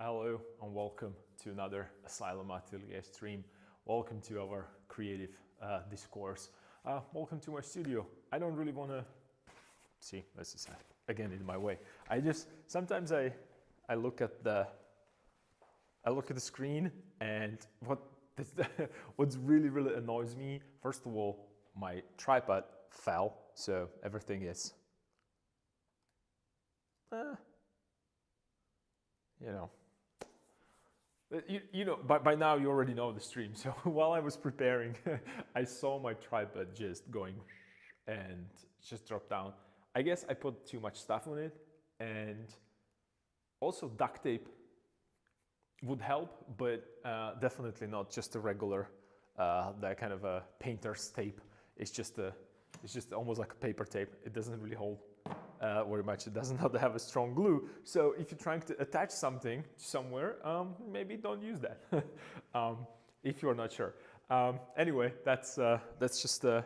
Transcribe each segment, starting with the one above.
Hello and welcome to another Asylum Atelier stream. Welcome to our creative discourse. Welcome to my studio. I don't really want to see. This is again in my way. Sometimes I look at the screen and what's really annoys me. First of all, my tripod fell, so everything is by now you already know the stream. So while I was preparing, I saw my tripod just going and just dropped down. I guess I put too much stuff on it, and also duct tape would help, but definitely not just a regular, that kind of a painter's tape. It's just almost like a paper tape. It doesn't really hold very much. It does not have a strong glue. So if you're trying to attach something somewhere, maybe don't use that if you're not sure. Anyway, that's just the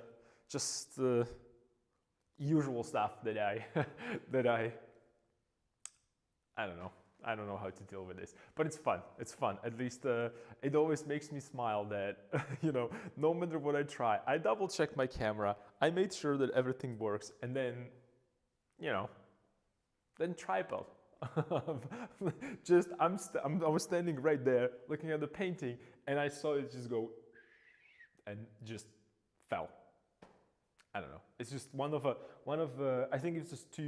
usual stuff that I don't know. I don't know how to deal with this, but it's fun. It's fun. At least it always makes me smile that, no matter what I try, I double check my camera. I made sure that everything works, and then, then tripod. I was standing right there looking at the painting, and I saw it just go and just fell. I don't know. It's just I think it's just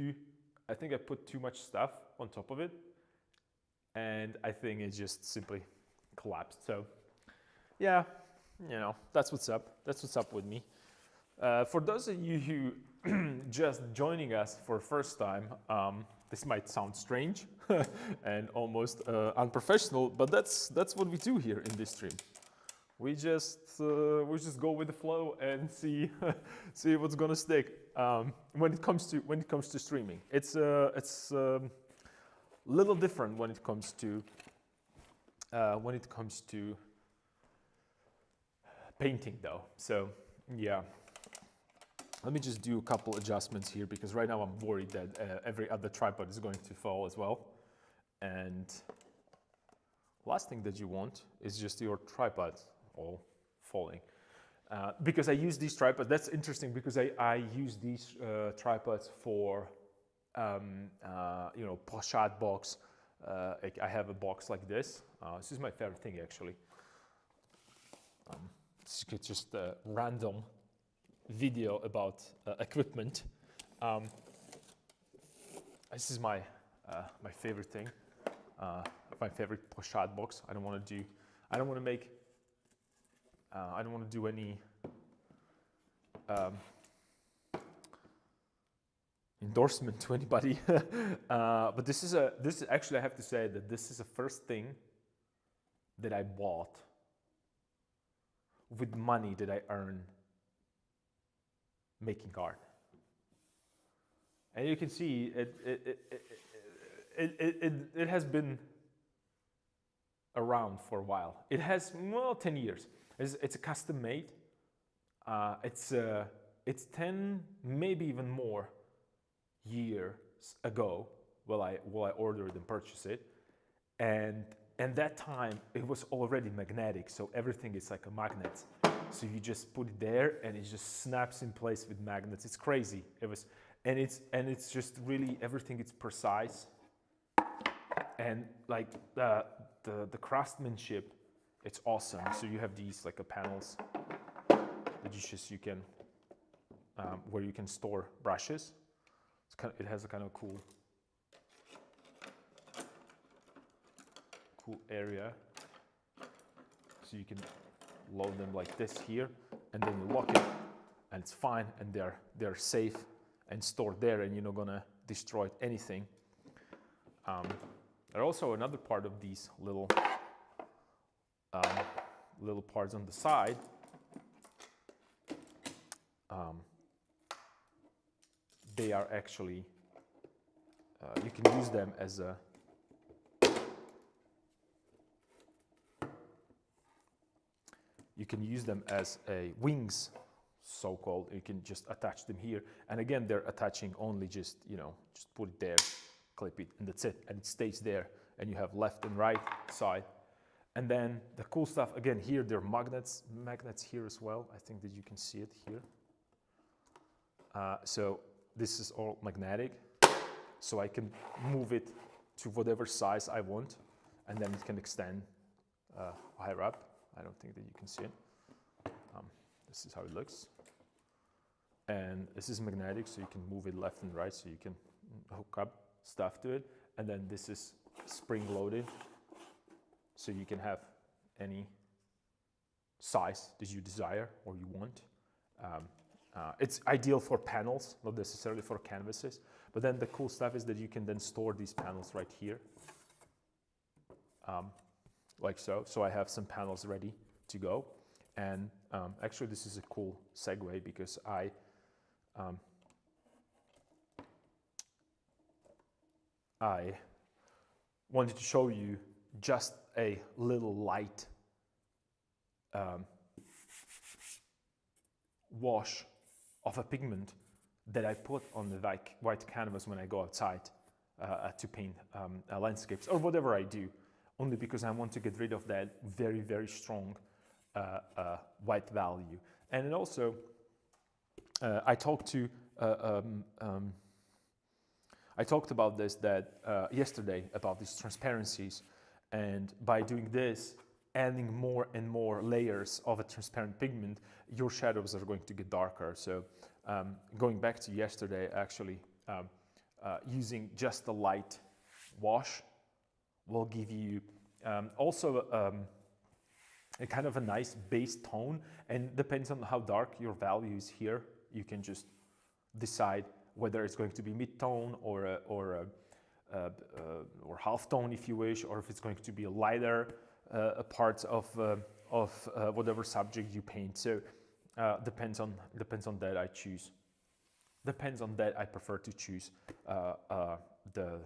I think I put too much stuff on top of it, and I think it just simply collapsed. So yeah, that's what's up. That's what's up with me. For those of you who just joining us for the first time, this might sound strange and almost unprofessional, but that's what we do here in this stream. We just go with the flow and see what's gonna stick when it comes to streaming. It's little different when it comes to painting, though. So yeah. Let me just do a couple adjustments here, because right now I'm worried that every other tripod is going to fall as well. And last thing that you want is just your tripod all falling. Because I use these tripods, that's interesting, because I use these tripods for, pochade box. I have a box like this. This is my favorite thing, actually. This is just a random video about equipment. This is my favorite thing, my favorite pochade box. I don't want to do any endorsement to anybody. But this is actually, I have to say that this is the first thing that I bought with money that I earned making art. And you can see it has been around for a while. It has 10 years. It's a custom made. It's 10, maybe even more years ago while I ordered and purchased it, and that time it was already magnetic, so everything is like a magnet. So you just put it there and it just snaps in place with magnets. It's crazy. It's just really everything is precise, and like the craftsmanship, it's awesome. So you have these like panels that you can where you can store brushes. It has a kind of cool area, so you can load them like this here, and then you lock it, and it's fine, and they're safe and stored there, and you're not gonna destroy anything. There are also another part of these little parts on the side. They are actually you can use them as a wings, so-called. You can just attach them here, and again, they're attaching only just put it there, clip it, and that's it, and it stays there, and you have left and right side. And then the cool stuff, again, here there are magnets here as well. I think that you can see it here. So this is all magnetic, so I can move it to whatever size I want, and then it can extend higher up. I don't think that you can see it. This is how it looks. And this is magnetic, so you can move it left and right, so you can hook up stuff to it. And then this is spring loaded, so you can have any size that you desire or you want. It's ideal for panels, not necessarily for canvases. But then the cool stuff is that you can then store these panels right here, like so. So I have some panels ready to go. And actually, this is a cool segue because I wanted to show you just a little light wash of a pigment that I put on the white canvas when I go outside to paint landscapes or whatever I do, only because I want to get rid of that very, very strong white value. And then also, I talked about this yesterday about these transparencies, and by doing this, adding more and more layers of a transparent pigment, your shadows are going to get darker. So going back to yesterday, actually, using just a light wash will give you also a kind of a nice base tone, and depends on how dark your value is here. You can just decide whether it's going to be mid-tone or half tone if you wish, or if it's going to be a lighter parts of whatever subject you paint. So depends on that I choose. Depends on that I prefer to choose the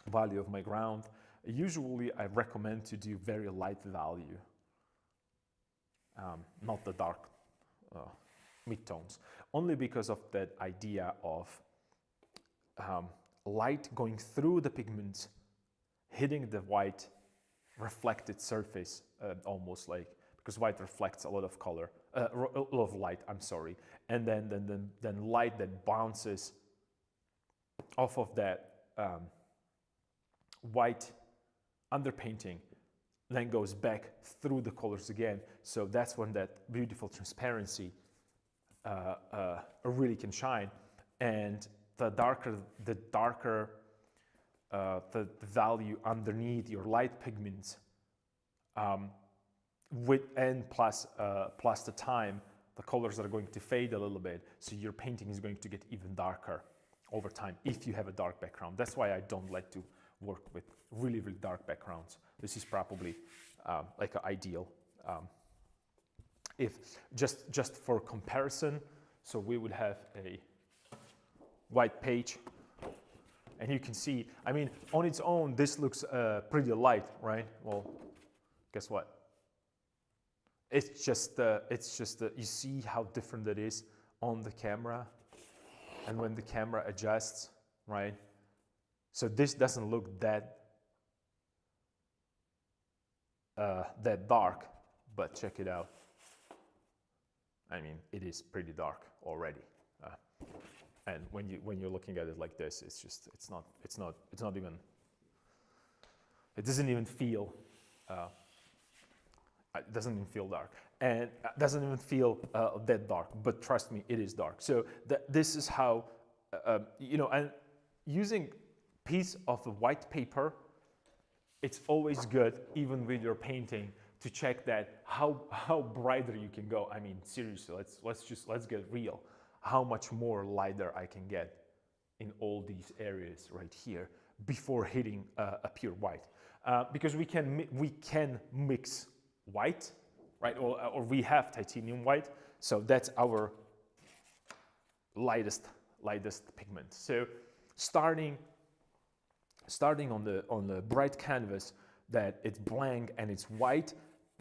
value of my ground. Usually I recommend to do very light value, not the dark mid-tones, only because of that idea of light going through the pigments, hitting the white reflected surface, almost like, because white reflects a lot of color, a lot of light, I'm sorry, and then light that bounces off of that white underpainting, then goes back through the colors again. So that's when that beautiful transparency really can shine. And the darker the value underneath your light pigments, plus the time, the colors are going to fade a little bit. So your painting is going to get even darker over time if you have a dark background. That's why I don't like to work with really, really dark backgrounds. This is probably like an ideal. If just for comparison, so we would have a white page, and you can see, I mean, on its own, this looks pretty light, right? Well, guess what? It's just you see how different it is on the camera, and when the camera adjusts, right? So this doesn't look that dark, but check it out. I mean, it is pretty dark already. And when you're looking at it like this, it doesn't even feel dark, and it doesn't even feel that dark. But trust me, it is dark. So this is how and using piece of the white paper, it's always good, even with your painting, to check that how brighter you can go. I mean, seriously, let's get real. How much more lighter I can get in all these areas right here before hitting a pure white, because we can mix white, right? Or we have titanium white, so that's our lightest pigment. So starting on the bright canvas that it's blank and it's white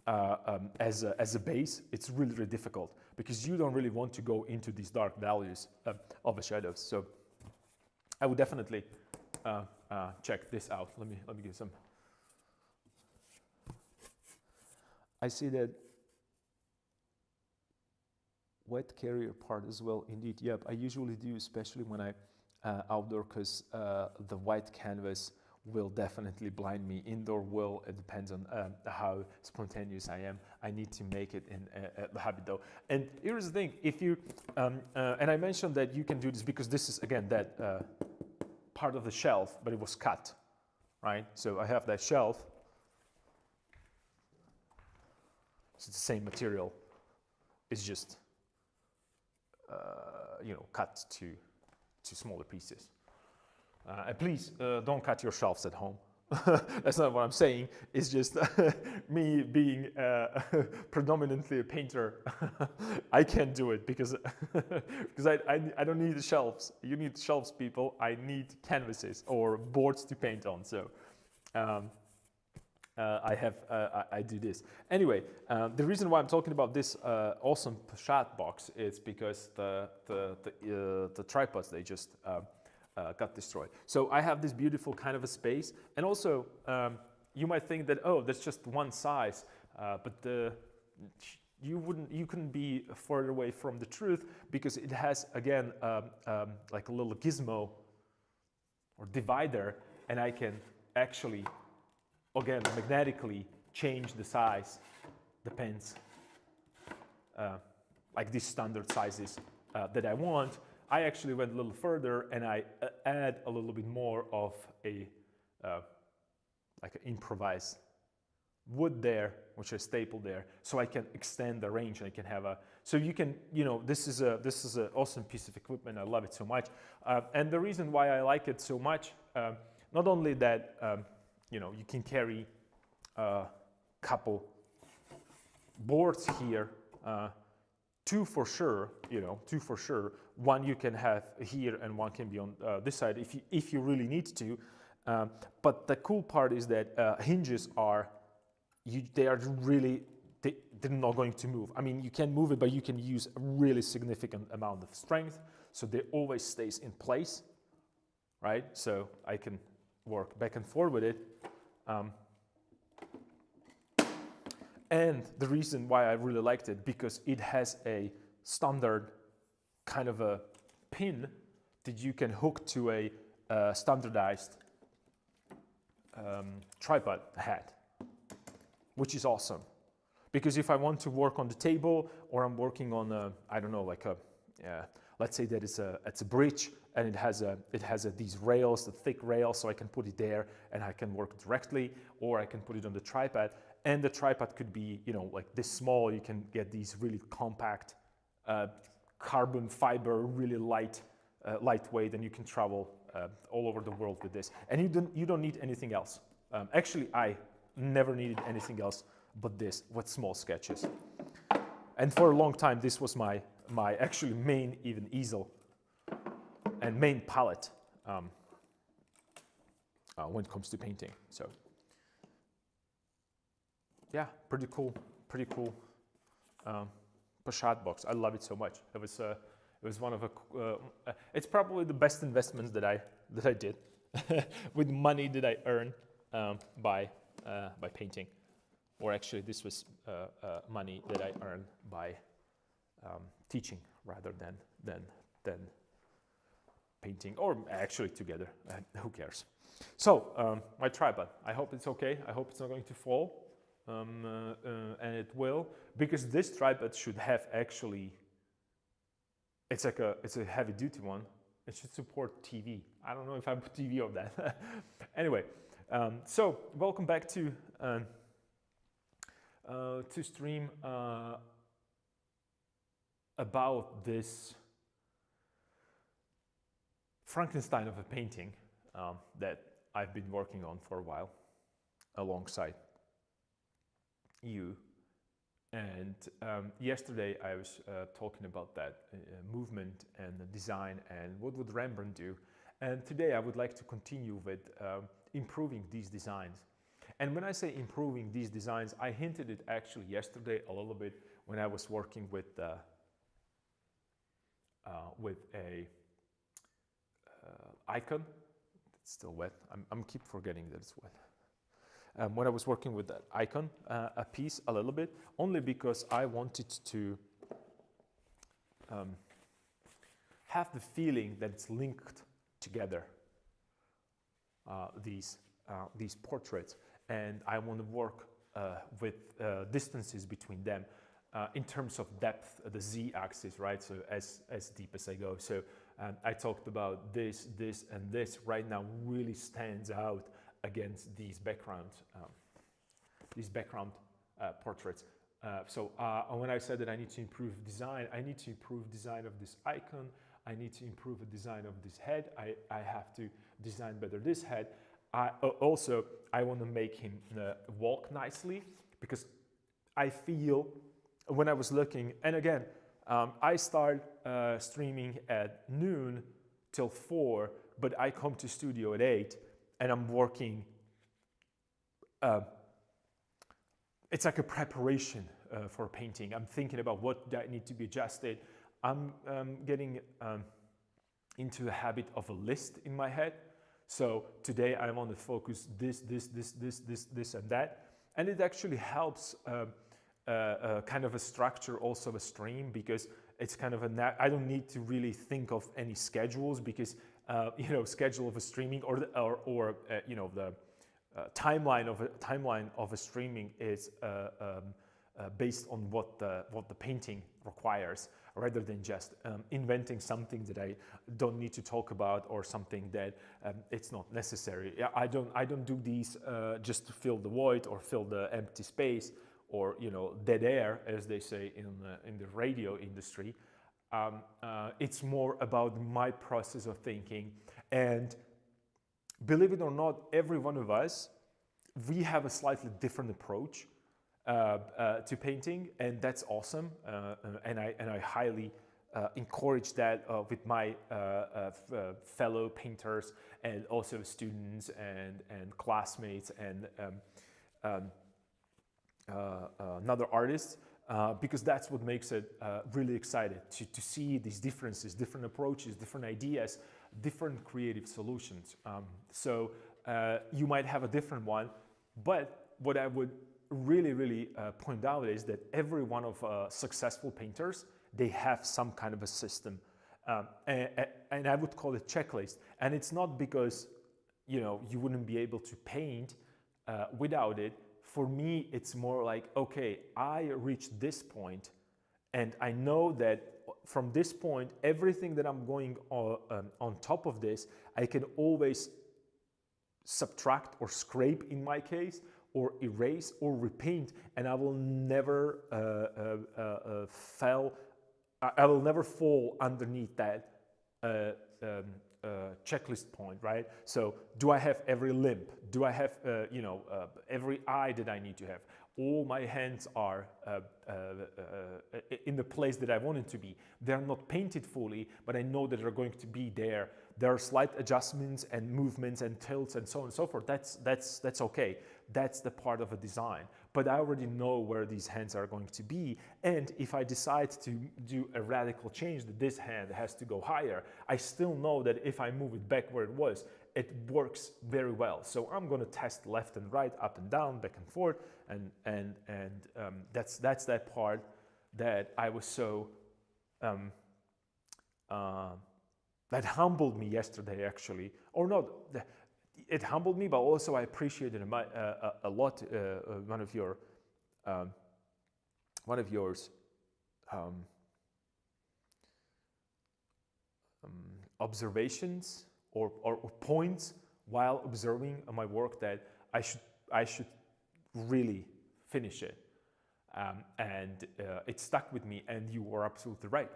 as a base, it's really, really difficult, because you don't really want to go into these dark values of the shadows. So I would definitely check this out. Let me give some. I see that wet carrier part as well. Indeed, yep. I usually do, especially when I outdoor, because the white canvas will definitely blind me. Indoor will. It depends on how spontaneous I am. I need to make it in the habit though. And here's the thing: if you and I mentioned that you can do this because this is again that part of the shelf, but it was cut, right? So I have that shelf. It's the same material. It's just you know, cut to smaller pieces. And please don't cut your shelves at home. That's not what I'm saying. It's just me being predominantly a painter. I can't do it because I don't need the shelves. You need shelves, people. I need canvases or boards to paint on. So I do this. Anyway, the reason why I'm talking about this awesome Pashad box is because the tripods, they just got destroyed. So I have this beautiful kind of a space, and also you might think that, oh, that's just one size, but you couldn't be further away from the truth, because it has again like a little gizmo or divider, and I can actually again magnetically change the size, depends like these standard sizes that I want. I actually went a little further and I add a little bit more of a like an improvised wood there, which I stapled there, so I can extend the range and I can have a, so you can, you know, this is an awesome piece of equipment. I love it so much, and the reason why I like it so much, not only that, you know, you can carry a couple boards here, two for sure, you know, two for sure. One you can have here and one can be on this side if you really need to. But the cool part is that hinges are, they are really, they're not going to move. I mean, you can move it, but you can use a really significant amount of strength, so they always stays in place, right? So I can work back and forth with it. And the reason why I really liked it, because it has a standard kind of a pin that you can hook to a standardized tripod head, which is awesome. Because if I want to work on the table, or I'm working on a, I don't know, like a, let's say that it's a bridge and it has these rails, the thick rails, so I can put it there and I can work directly, or I can put it on the tripod. And the tripod could be, you know, like this small. You can get these really compact carbon fiber, really lightweight, and you can travel all over the world with this. And you don't need anything else. Actually, I never needed anything else but this with small sketches. And for a long time, this was my actually main even easel and main palette when it comes to painting. So yeah, pretty cool Pashad box. I love it so much. It was one of it's probably the best investments that I did with money that I earned by painting, or actually this was money that I earned by teaching rather than painting, or actually together. Who cares? So my tripod. I hope it's okay. I hope it's not going to fall. And it will, because this tripod should have actually, it's a heavy duty one. It should support TV. I don't know if I put TV on that. Anyway, so welcome back to stream about this Frankenstein of a painting that I've been working on for a while alongside you. And yesterday I was talking about that movement and the design and what would Rembrandt do. And today I would like to continue with improving these designs. And when I say improving these designs, I hinted it actually yesterday a little bit when I was working with a icon It's still wet. I'm keep forgetting that it's wet. When I was working with that icon, a piece a little bit, only because I wanted to have the feeling that it's linked together, these portraits, and I want to work with distances between them in terms of depth, the z-axis, right? So as deep as I go. So I talked about this, and this right now really stands out against these background portraits. So when I said that I need to improve design, I need to improve design of this icon. I need to improve the design of this head. I have to design better this head. Also, I want to make him walk nicely, because I feel when I was looking, and again, I start streaming at noon till 4, but I come to studio at 8, and I'm working. It's like a preparation for painting. I'm thinking about what that need to be adjusted. I'm getting into the habit of a list in my head. So today I want to focus this, and that. And it actually helps kind of a structure also of a stream, because it's kind of I don't need to really think of any schedules, because schedule of a streaming or the timeline of a streaming is based on what the painting requires, rather than just inventing something that I don't need to talk about, or something that it's not necessary. I don't do these just to fill the void or fill the empty space, or dead air, as they say in the radio industry. It's more about my process of thinking. And believe it or not, every one of us, we have a slightly different approach to painting, and that's awesome. And I highly encourage that with my fellow painters, and also students and classmates, and another artists, because that's what makes it really exciting to see these differences, different approaches, different ideas, different creative solutions. So you might have a different one, but what I would really point out is that every one of successful painters, they have some kind of a system, and I would call it checklist. And it's not because you wouldn't be able to paint without it. For me, it's more like, okay, I reached this point, and I know that from this point, everything that I'm going on top of this, I can always subtract or scrape, in my case, or erase or repaint, and I will never I will never fall underneath that checklist point, right? So do I have every limb? Do I have every eye that I need to have? All my hands are in the place that I want it to be. They're not painted fully, but I know that they're going to be there. There are slight adjustments and movements and tilts and so on and so forth. That's okay. That's the part of a design. But I already know where these hands are going to be. And if I decide to do a radical change, that this hand has to go higher, I still know that if I move it back where it was, it works very well. So I'm going to test left and right, up and down, back and forth, and that's that part that I was so that humbled me yesterday, actually, or not. It humbled me, but also I appreciated a lot. One of yours observations or points while observing my work, that I should really finish it, and it stuck with me. And you were absolutely right.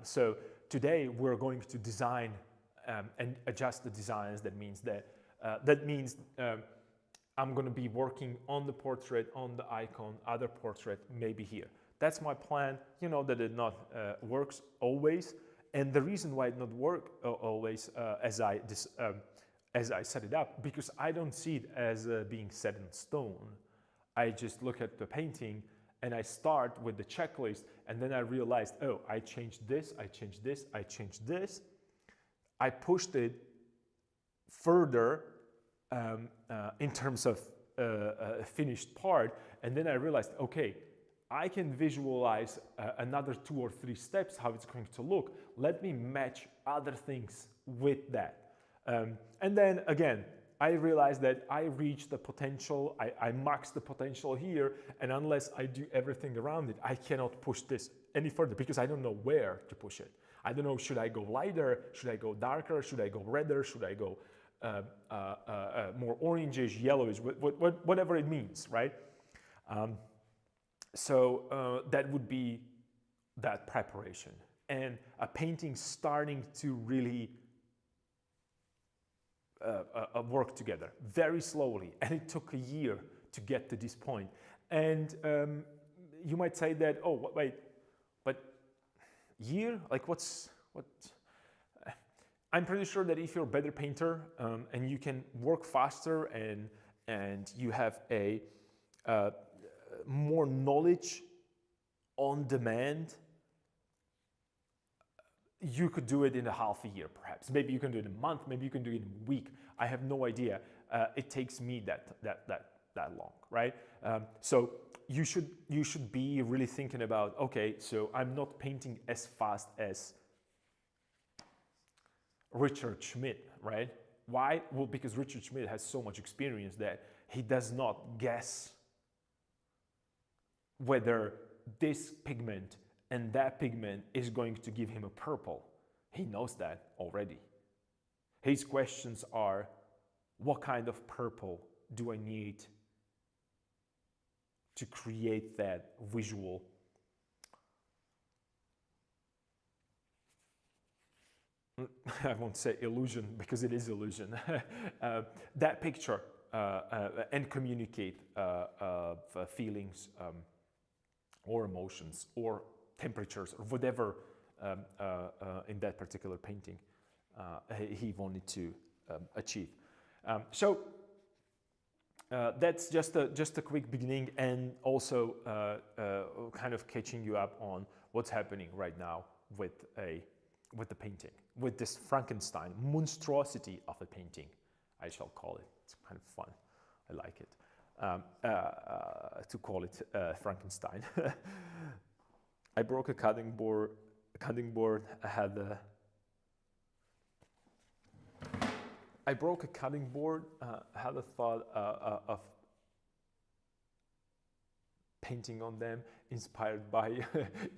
So today we're going to design and adjust the designs. That means I'm going to be working on the portrait, on the icon, other portrait, maybe here. That's my plan. You know that it not works always, and the reason why it not work always as I set it up, because I don't see it as being set in stone. I just look at the painting and I start with the checklist, and then I realized, oh, I changed this, I changed this, I changed this. I pushed it further in terms of a finished part. And then I realized, okay, I can visualize another 2 or 3 steps, how it's going to look. Let me match other things with that. And then again, I realized that I reached the potential, I maxed the potential here, and unless I do everything around it, I cannot push this any further because I don't know where to push it. I don't know, should I go lighter? Should I go darker? Should I go redder? Should I go more orangish, yellowish, whatever it means, right? So that would be that preparation. And a painting starting to really work together very slowly. And it took a year to get to this point. And you might say that, oh, wait, but year? Like what? I'm pretty sure that if you're a better painter and you can work faster and you have a more knowledge on demand, you could do it in a half a year, perhaps. Maybe you can do it in a month. Maybe you can do it in a week. I have no idea. It takes me that long, right? So you should be really thinking about, okay, so I'm not painting as fast as Richard Schmidt, right? Why? Well, because Richard Schmidt has so much experience that he does not guess whether this pigment and that pigment is going to give him a purple. He knows that already. His questions are, what kind of purple do I need to create that visual? I won't say illusion because it is illusion. That picture and communicate feelings or emotions or temperatures or whatever in that particular painting he wanted to achieve. So that's just a quick beginning, and also kind of catching you up on what's happening right now with the painting, with this Frankenstein monstrosity of a painting, I shall call it. It's kind of fun. I like it to call it Frankenstein. I broke a cutting board. I broke a cutting board. Had a thought of painting on them, inspired by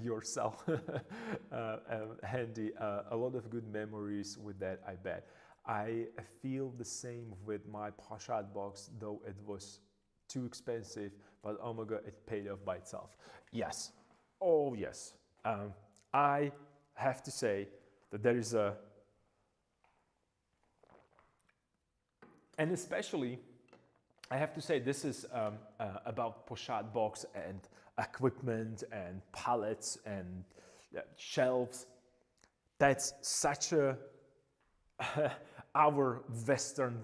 yourself. Handy. A lot of good memories with that, I bet. I feel the same with my Pochade box, though it was too expensive, but oh my god, it paid off by itself. Yes. Oh yes. I have to say that there is and especially, I have to say this is about Pochade box and equipment and palettes and shelves. That's such a our Western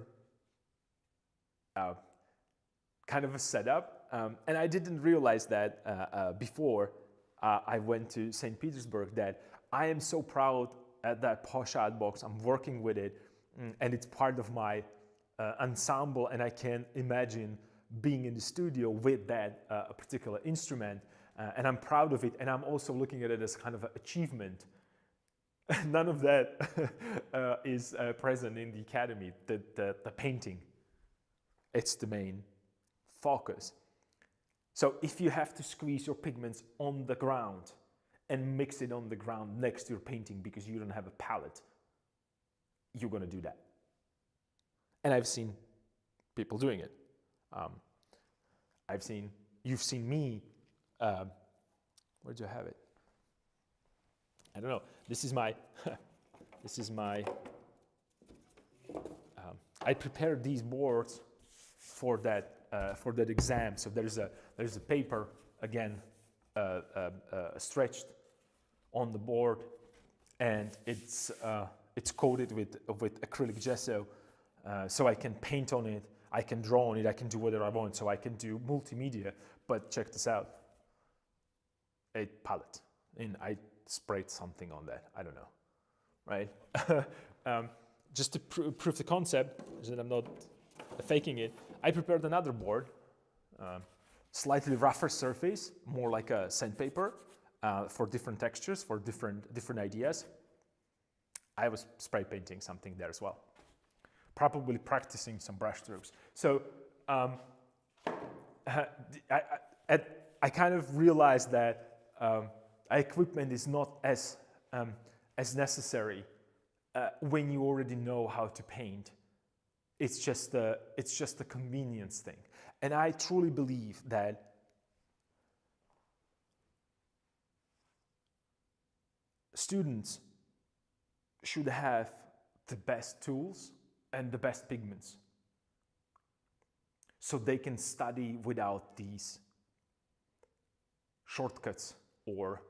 kind of a setup, and I didn't realize that before I went to St. Petersburg, that I am so proud at that Pochade box. I'm working with it, and it's part of my ensemble, and I can imagine being in the studio with that particular instrument, and I'm proud of it, and I'm also looking at it as kind of an achievement. None of that is present in the academy, the painting. It's the main focus. So if you have to squeeze your pigments on the ground and mix it on the ground next to your painting because you don't have a palette, you're going to do that. And I've seen people doing it. You've seen me, where'd you have it? I don't know. This is my, I prepared these boards for that exam. So there's a paper, again, stretched on the board, and it's coated with acrylic gesso, so I can paint on it, I can draw on it, I can do whatever I want, so I can do multimedia. But check this out, a palette, and I sprayed something on that, I don't know, right? just to prove the concept, so that I'm not faking it, I prepared another board, slightly rougher surface, more like a sandpaper, for different textures, for different ideas. I was spray painting something there as well, probably practicing some brush strokes. So I kind of realized that equipment is not as necessary when you already know how to paint. It's just a convenience thing. And I truly believe that students should have the best tools and the best pigments so they can study without these shortcuts, or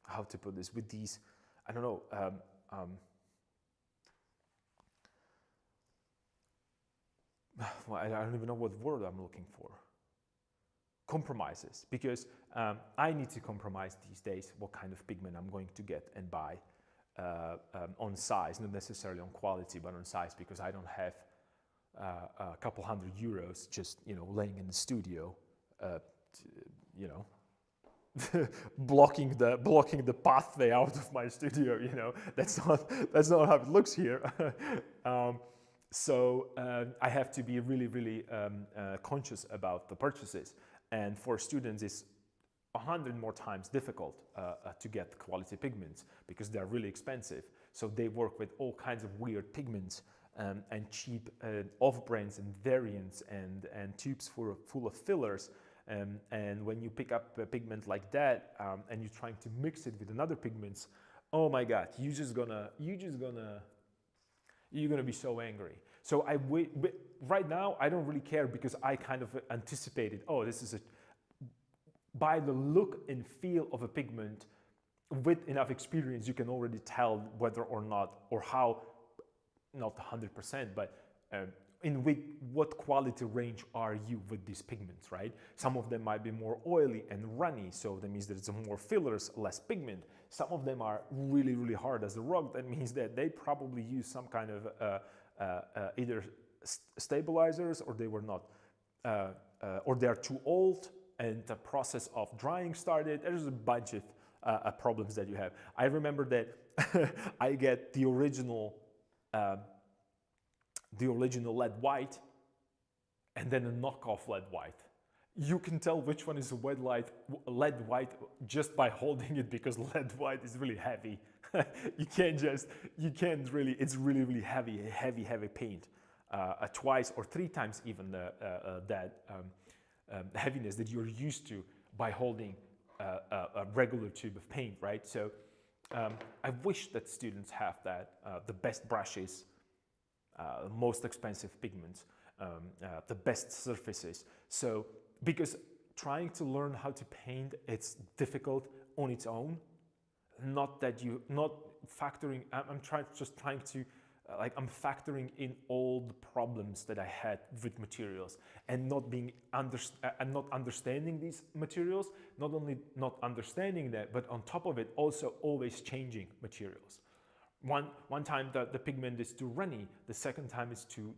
how to put this, with these, I don't know, well, I don't even know what word I'm looking for. Compromises, because I need to compromise these days what kind of pigment I'm going to get and buy on size, not necessarily on quality, but on size, because I don't have a couple €100 just, laying in the studio, blocking the pathway out of my studio. That's not how it looks here. So I have to be really, really conscious about the purchases. And for students, it's 100 more times difficult to get quality pigments because they're really expensive. So they work with all kinds of weird pigments and cheap off-brands and variants and tubes full of fillers. And when you pick up a pigment like that and you're trying to mix it with another pigments, oh my God, you're gonna be so angry. So right now, I don't really care because I kind of anticipated, oh, this is by the look and feel of a pigment, with enough experience, you can already tell whether or not, or how, not 100%, but in what quality range are you with these pigments, right? Some of them might be more oily and runny, so that means there's more fillers, less pigment. Some of them are really, really hard as a rock. That means that they probably use some kind of either stabilizers, or they were not, or they're too old, and the process of drying started. There's a bunch of problems that you have. I remember that I get the original lead white and then a knockoff lead white. You can tell which one is a lead white just by holding it, because lead white is really heavy. It's really, really heavy paint. Twice or three times even that heaviness that you're used to by holding a regular tube of paint, right? So I wish that students have that, the best brushes, most expensive pigments, the best surfaces. So, because trying to learn how to paint, it's difficult on its own. Not factoring, I'm factoring in all the problems that I had with materials, and not understanding these materials, not only not understanding that, but on top of it, also always changing materials. One time the pigment is too runny, the second time it's too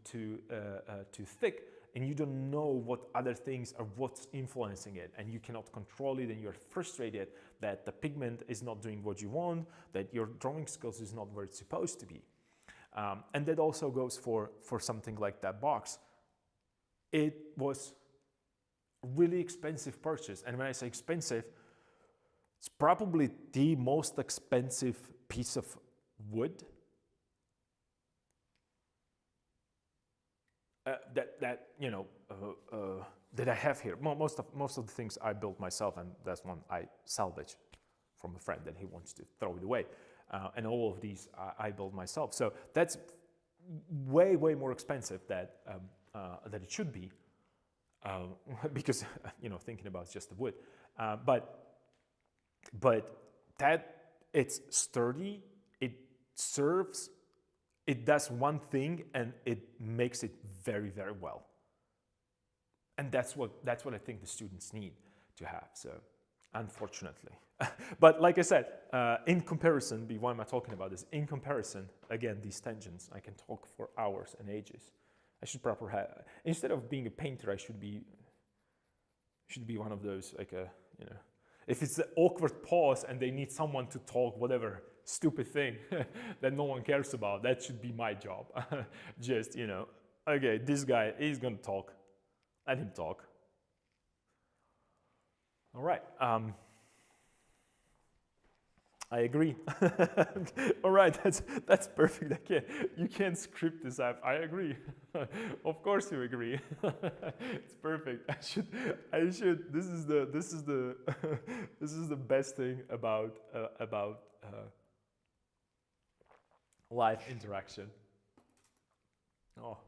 thick, and you don't know what other things are what's influencing it, and you cannot control it, and you're frustrated that the pigment is not doing what you want, that your drawing skills is not where it's supposed to be. And that also goes for something like that box. It was really expensive purchase, and when I say expensive, it's probably the most expensive piece of wood that I have here. Most of the things I built myself, and that's one I salvaged from a friend that he wants to throw it away. And all of these I built myself. So that's way more expensive than it should be, because thinking about just the wood. But that it's sturdy. It serves. It does one thing, and it makes it very, very well. And that's what I think the students need to have. So unfortunately. But like I said, in comparison, why am I talking about this? In comparison, again, these tangents, I can talk for hours and ages. I should proper have, instead of being a painter, I should be one of those, like a, you know, if it's an awkward pause and they need someone to talk whatever stupid thing that no one cares about, that should be my job. Just, you know, okay, this guy, he's gonna talk, let him talk. All right. I agree. All right, that's perfect. You can't script this app. I agree. Of course you agree. It's perfect. I should. This is the this is the best thing about live interaction. Oh,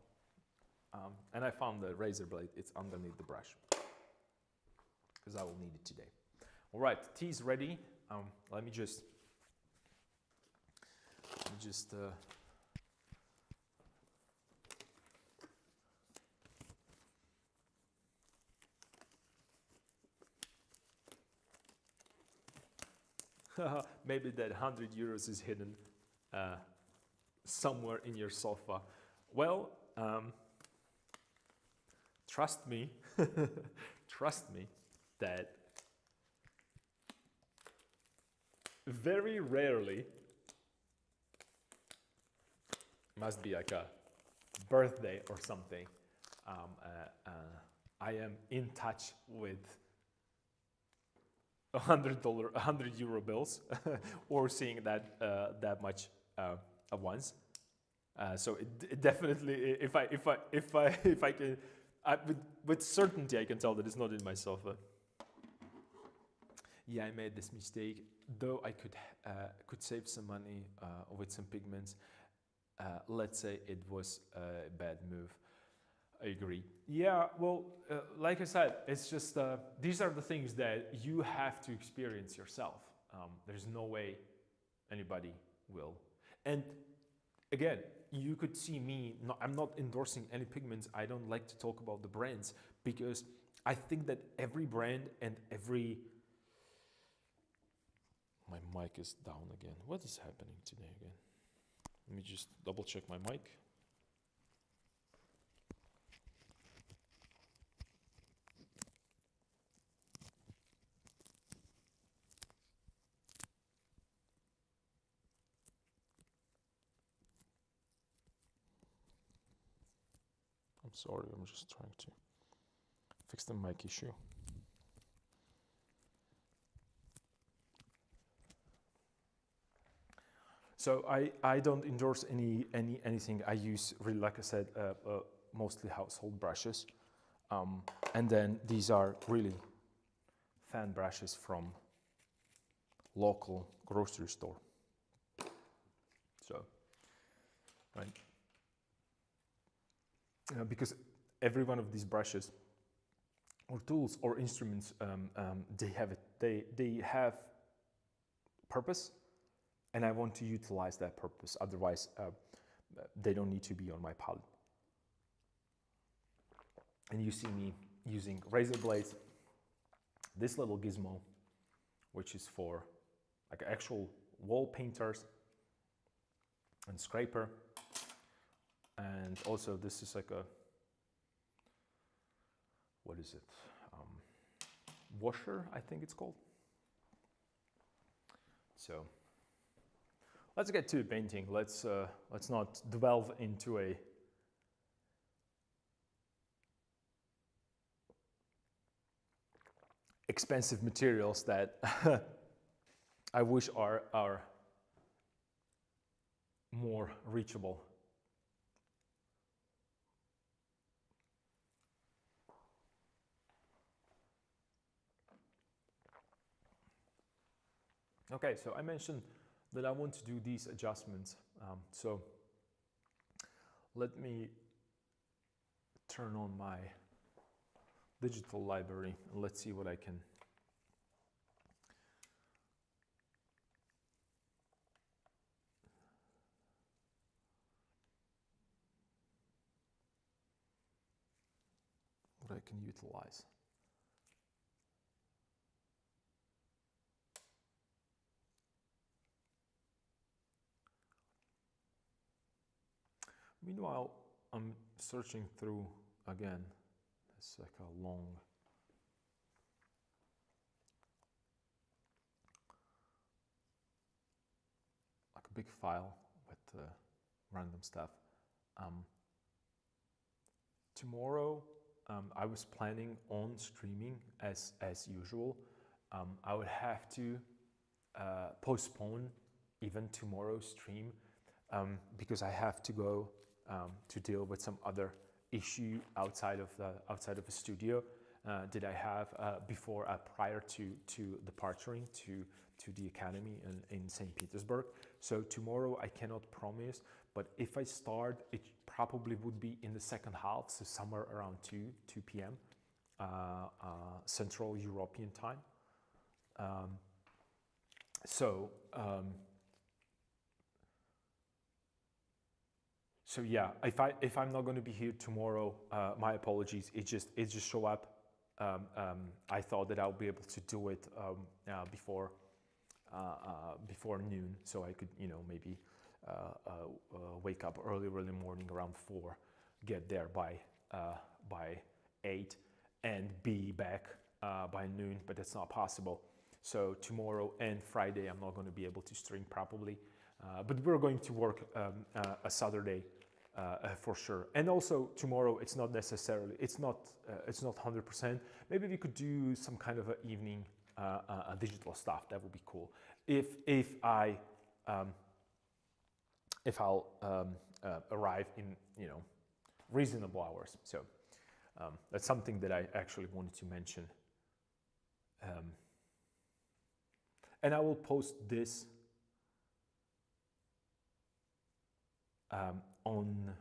and I found the razor blade. It's underneath the brush because I will need it today. All right, tea is ready. Let me just maybe that 100 euros is hidden somewhere in your sofa. Well, trust me, trust me that very rarely, must be like a birthday or something, I am in touch with €100 bills or seeing that much at once. So it definitely, if I can, with certainty I can tell that it's not in my sofa. Yeah, I made this mistake. Though I could save some money with some pigments, let's say it was a bad move. I agree. Yeah, well, like I said, it's just these are the things that you have to experience yourself. There's no way anybody will. And again, you could see me. I'm not endorsing any pigments. I don't like to talk about the brands because I think that every brand and every my mic is down again. What is happening today again? Let me just double check my mic. I'm sorry, I'm just trying to fix the mic issue. So I don't endorse anything. I use, really, like I said, mostly household brushes. And then these are really fan brushes from local grocery store. So, right. Because every one of these brushes or tools or instruments, they have purpose. And I want to utilize that purpose. Otherwise, they don't need to be on my palette. And you see me using razor blades, this little gizmo, which is for like actual wall painters, and scraper. And also this is like a, what is it? Washer, I think it's called. So let's get to painting. Let's not delve into a expensive materials that I wish are more reachable. Okay, so I mentioned that I want to do these adjustments. So let me turn on my digital library and let's see what I can. What I can utilize. Meanwhile, I'm searching through again. It's like a long. Like a big file with random stuff. Tomorrow, I was planning on streaming as usual. I would have to postpone even tomorrow's stream because I have to go to deal with some other issue outside of the studio that I have before prior to departing to the academy in St. Petersburg. So tomorrow I cannot promise, but if I start, it probably would be in the second half, so somewhere around 2 p.m. Central European time. So yeah, if I'm not going to be here tomorrow, my apologies. It just show up. I thought that I'll be able to do it before noon, so I could maybe wake up early morning around 4, get there by 8, and be back by noon. But that's not possible. So tomorrow and Friday I'm not going to be able to stream probably, but we're going to work a Saturday for sure. And also tomorrow it's not 100%. Maybe we could do some kind of an evening digital stuff. That would be cool. If I'll arrive in reasonable hours. So that's something that I actually wanted to mention. And I will post this on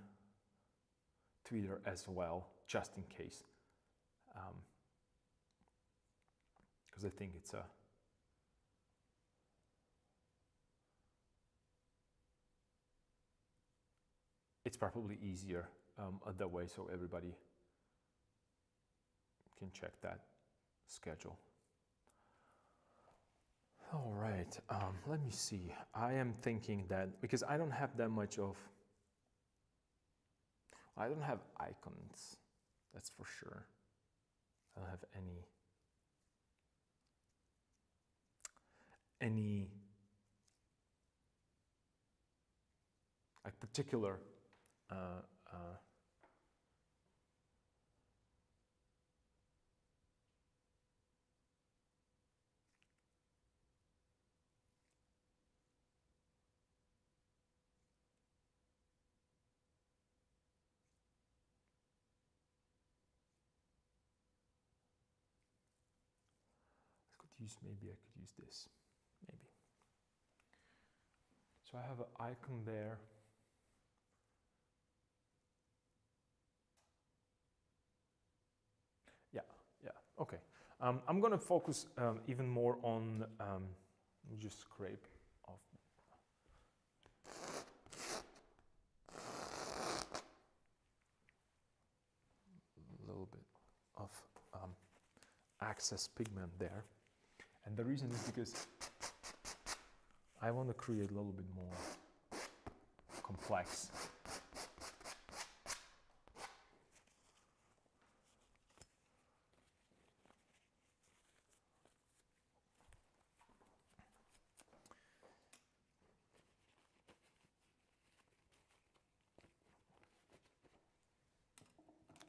Twitter as well, just in case, because I think it's probably easier that way, so everybody can check that schedule. All right, let me see. I am thinking that because I don't have that much of, I don't have icons, that's for sure. I don't have any like particular maybe I could use this, maybe. So I have an icon there. Yeah, okay. I'm gonna focus even more on, let me just scrape off. A little bit of excess pigment there. And the reason is because I want to create a little bit more complex.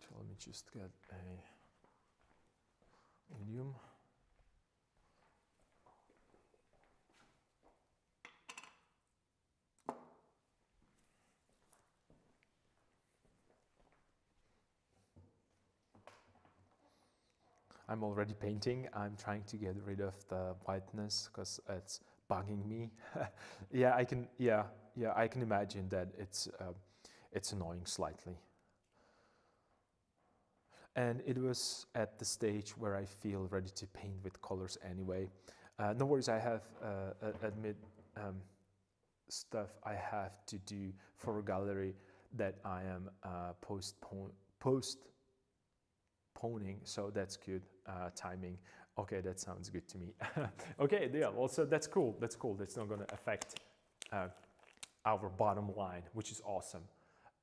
So let me just get a medium. I'm already painting. I'm trying to get rid of the whiteness because it's bugging me. Yeah, I can imagine that it's annoying slightly. And it was at the stage where I feel ready to paint with colors anyway. No worries, I have stuff I have to do for a gallery that I am postponing, so that's good timing. Okay, that sounds good to me. Okay, yeah, well, so that's cool. That's not going to affect our bottom line, which is awesome.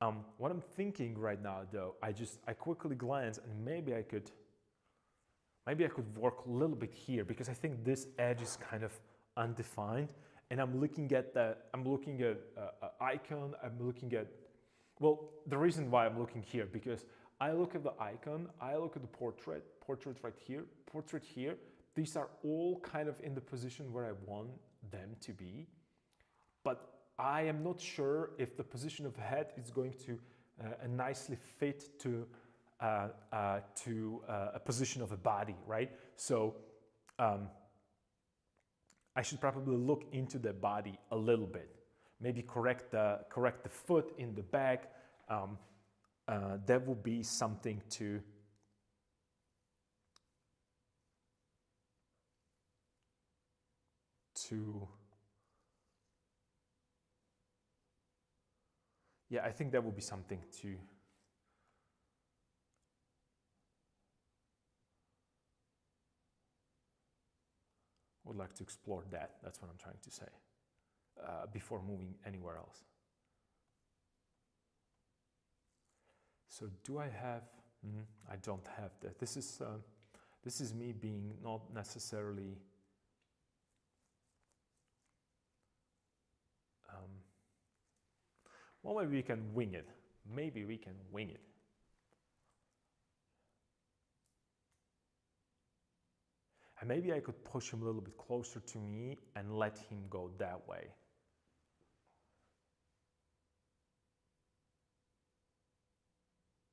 What I'm thinking right now, though, I quickly glance, and maybe I could work a little bit here, because I think this edge is kind of undefined, and I'm looking at icon. I'm looking at, well, the reason why I'm looking here, because I look at the icon, I look at the portrait right here, portrait here. These are all kind of in the position where I want them to be, but I am not sure if the position of the head is going to nicely fit to a position of a body, right? So I should probably look into the body a little bit, maybe correct the foot in the back. That would be something to yeah, I think that would be something to would like to explore that. That's what I'm trying to say before moving anywhere else. So do I have? I don't have that. This is me being not necessarily. Well, maybe we can wing it. Maybe we can wing it. And maybe I could push him a little bit closer to me and let him go that way.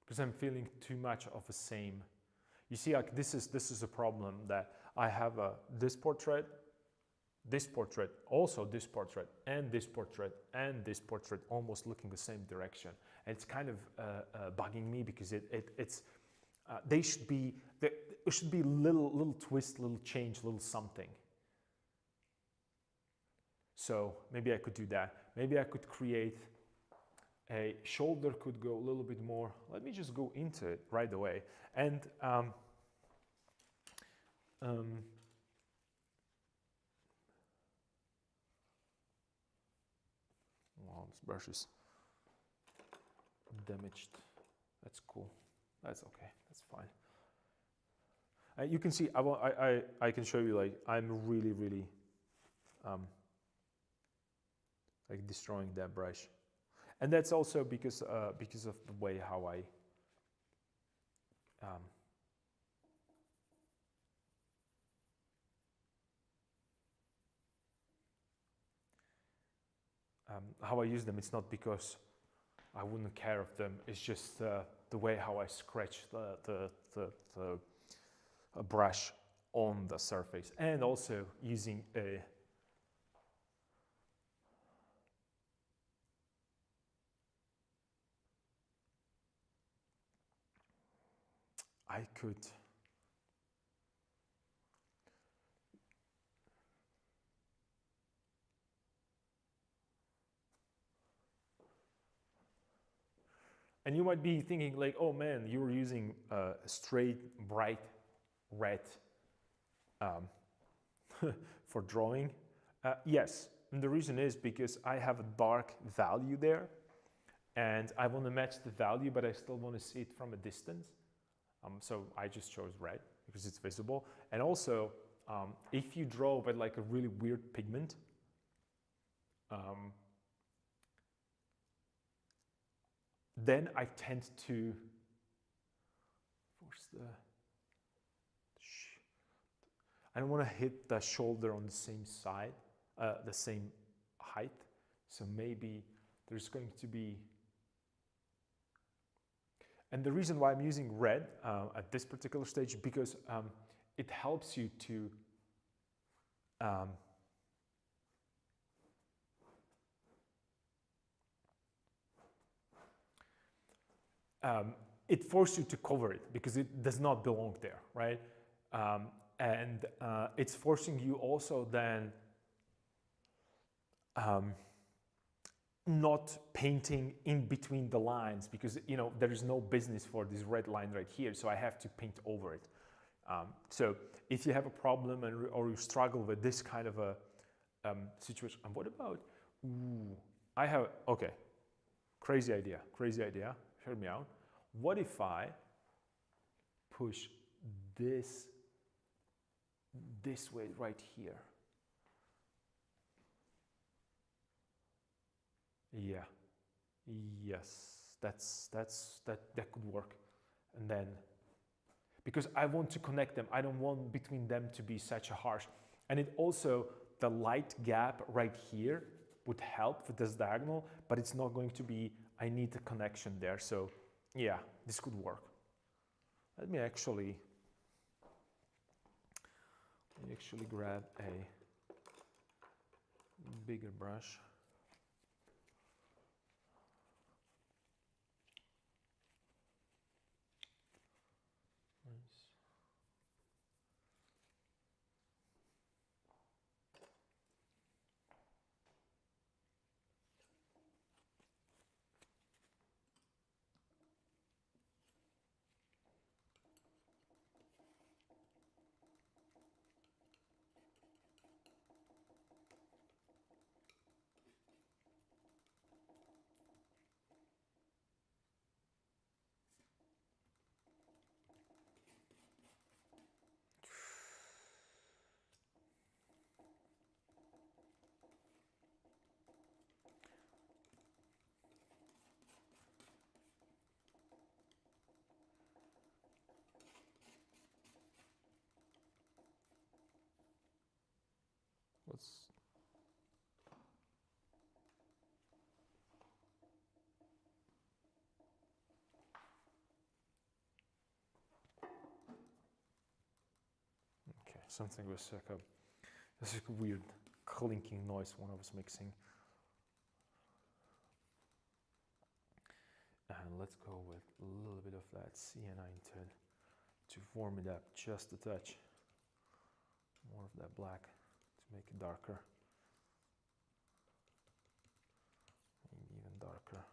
Because I'm feeling too much of the same. You see, like this is a problem that I have this portrait, also this portrait, and this portrait, and this portrait, almost looking the same direction. And it's kind of bugging me, because it's they should be there should be little twist, little change, little something. So maybe I could do that. Maybe I could create a shoulder, could go a little bit more. Let me just go into it right away. And well, this brush is damaged. That's cool. That's okay. That's fine. You can see I can show you, like, I'm really like destroying that brush, and that's also because of the way how I how I use them. It's not because I wouldn't care of them. It's just the way how I scratch the brush on the surface, and also using a I could and you might be thinking, like, oh man, you were using a straight bright red for drawing. Yes, and the reason is because I have a dark value there, and I want to match the value, but I still want to see it from a distance. So I just chose red because it's visible. And also, if you draw with like a really weird pigment, then I tend to force the. I don't want to hit the shoulder on the same side, the same height. So maybe there's going to be. And the reason why I'm using red at this particular stage, because it helps you to it forces you to cover it, because it does not belong there, right? And it's forcing you also then not painting in between the lines, because there is no business for this red line right here, so I have to paint over it. So if you have a problem or you struggle with this kind of a situation, and what about, I have, okay, crazy idea, hear me out. What if I push this way right here? Yeah, yes, that could work. And then, because I want to connect them, I don't want between them to be such a harsh. And it also, the light gap right here would help with this diagonal, but it's not going to be, I need a connection there. So yeah, this could work. Let me actually grab a bigger brush. Okay, something was like a weird clinking noise when I was mixing. And let's go with a little bit of that sienna instead to warm it up just a touch. More of that black to make it darker. Maybe even darker.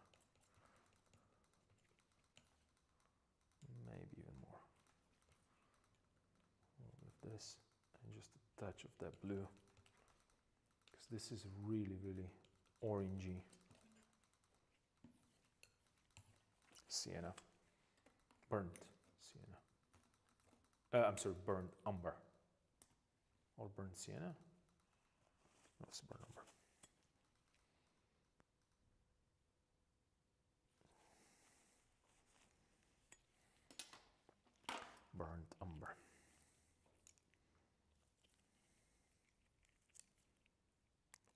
Maybe even more. With this and just a touch of that blue. Because this is really, really orangey. Sienna. Burnt sienna. I'm sorry, burnt umber. Or burnt sienna? No, it's burnt umber. Burnt umber.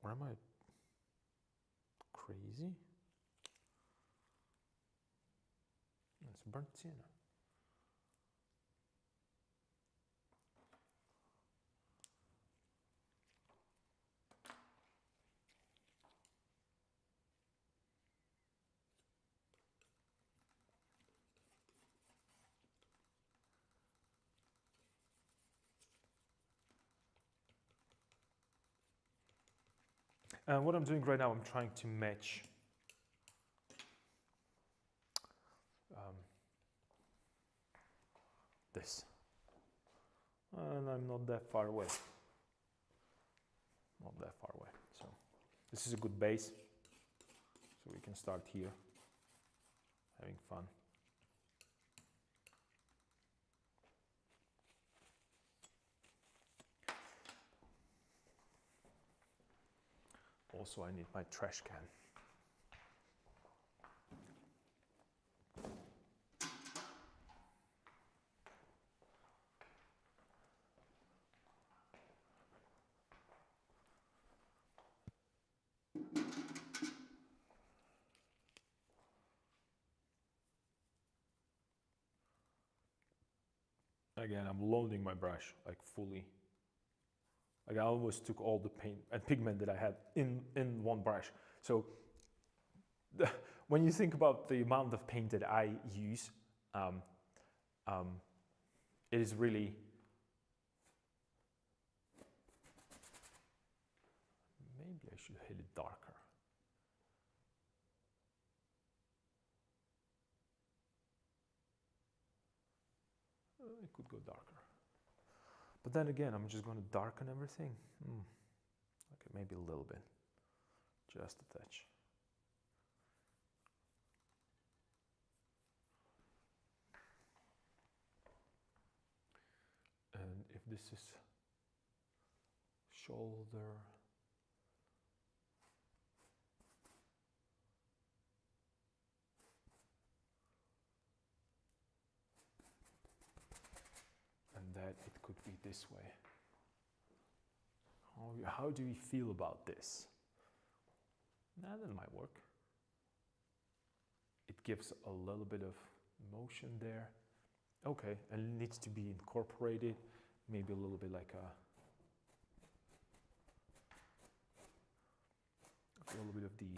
Or am I crazy? It's burnt sienna. And what I'm doing right now, I'm trying to match this. And I'm not that far away. Not that far away. So this is a good base. So we can start here, having fun. Also, I need my trash can. Again, I'm loading my brush like fully. Like I almost took all the paint and pigment that I had in one brush. So when you think about the amount of paint that I use, it is really, maybe I should hit it darker. It could go darker. But then again, I'm just going to darken everything. Okay, maybe a little bit, just a touch. this is shoulder. And that it could be this way. How do we feel about this? That might work. It gives a little bit of motion there. Okay, and it needs to be incorporated, maybe a little bit like a little bit of these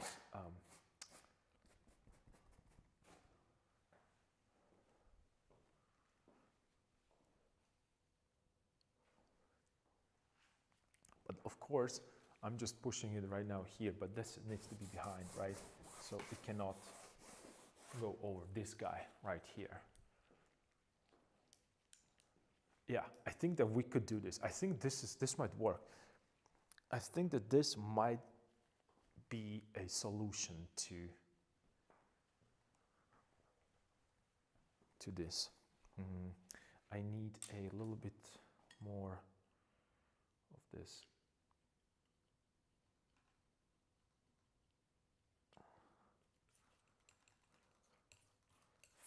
but of course I'm just pushing it right now here, but this needs to be behind, right? So it cannot go over this guy right here. Yeah, I think that we could do this. I think this might work. I think that this might be a solution to this. I need a little bit more of this.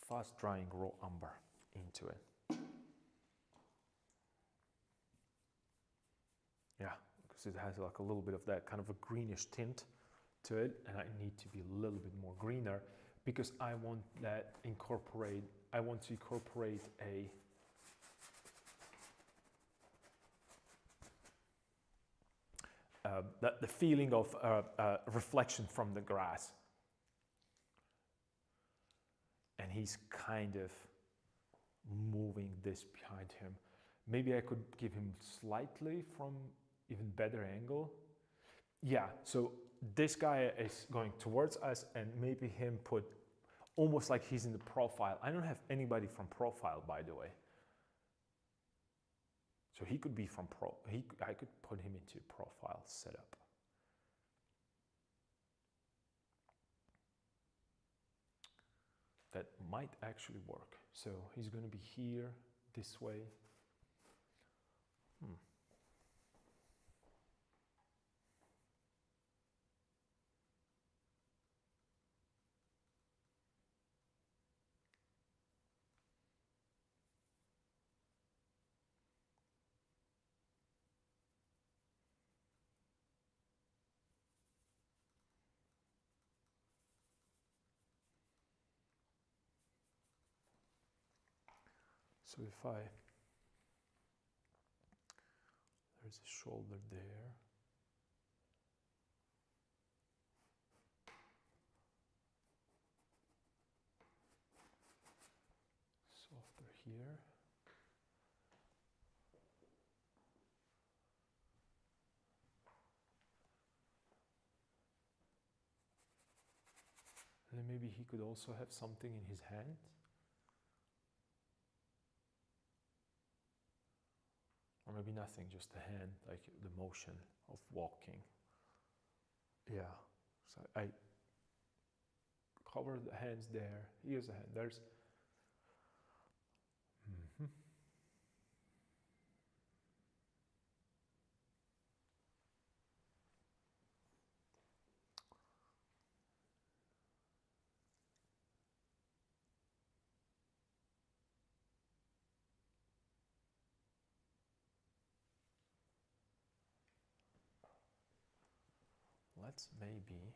Fast drying raw umber into it. Yeah, because it has like a little bit of that kind of a greenish tint to it, and I need to be a little bit more greener because I want to incorporate the feeling of reflection from the grass. And he's kind of moving this behind him. Maybe I could give him slightly from even better angle. Yeah, so this guy is going towards us, and maybe him put almost like he's in the profile. I don't have anybody from profile, by the way. So he could be from I could put him into profile setup. That might actually work. So he's going to be here, this way. So if there's a shoulder there. Softer here. And then maybe he could also have something in his hand. Or maybe nothing, just a hand, like the motion of walking. Yeah, so I cover the hands there. Here's a hand, there's. Let's maybe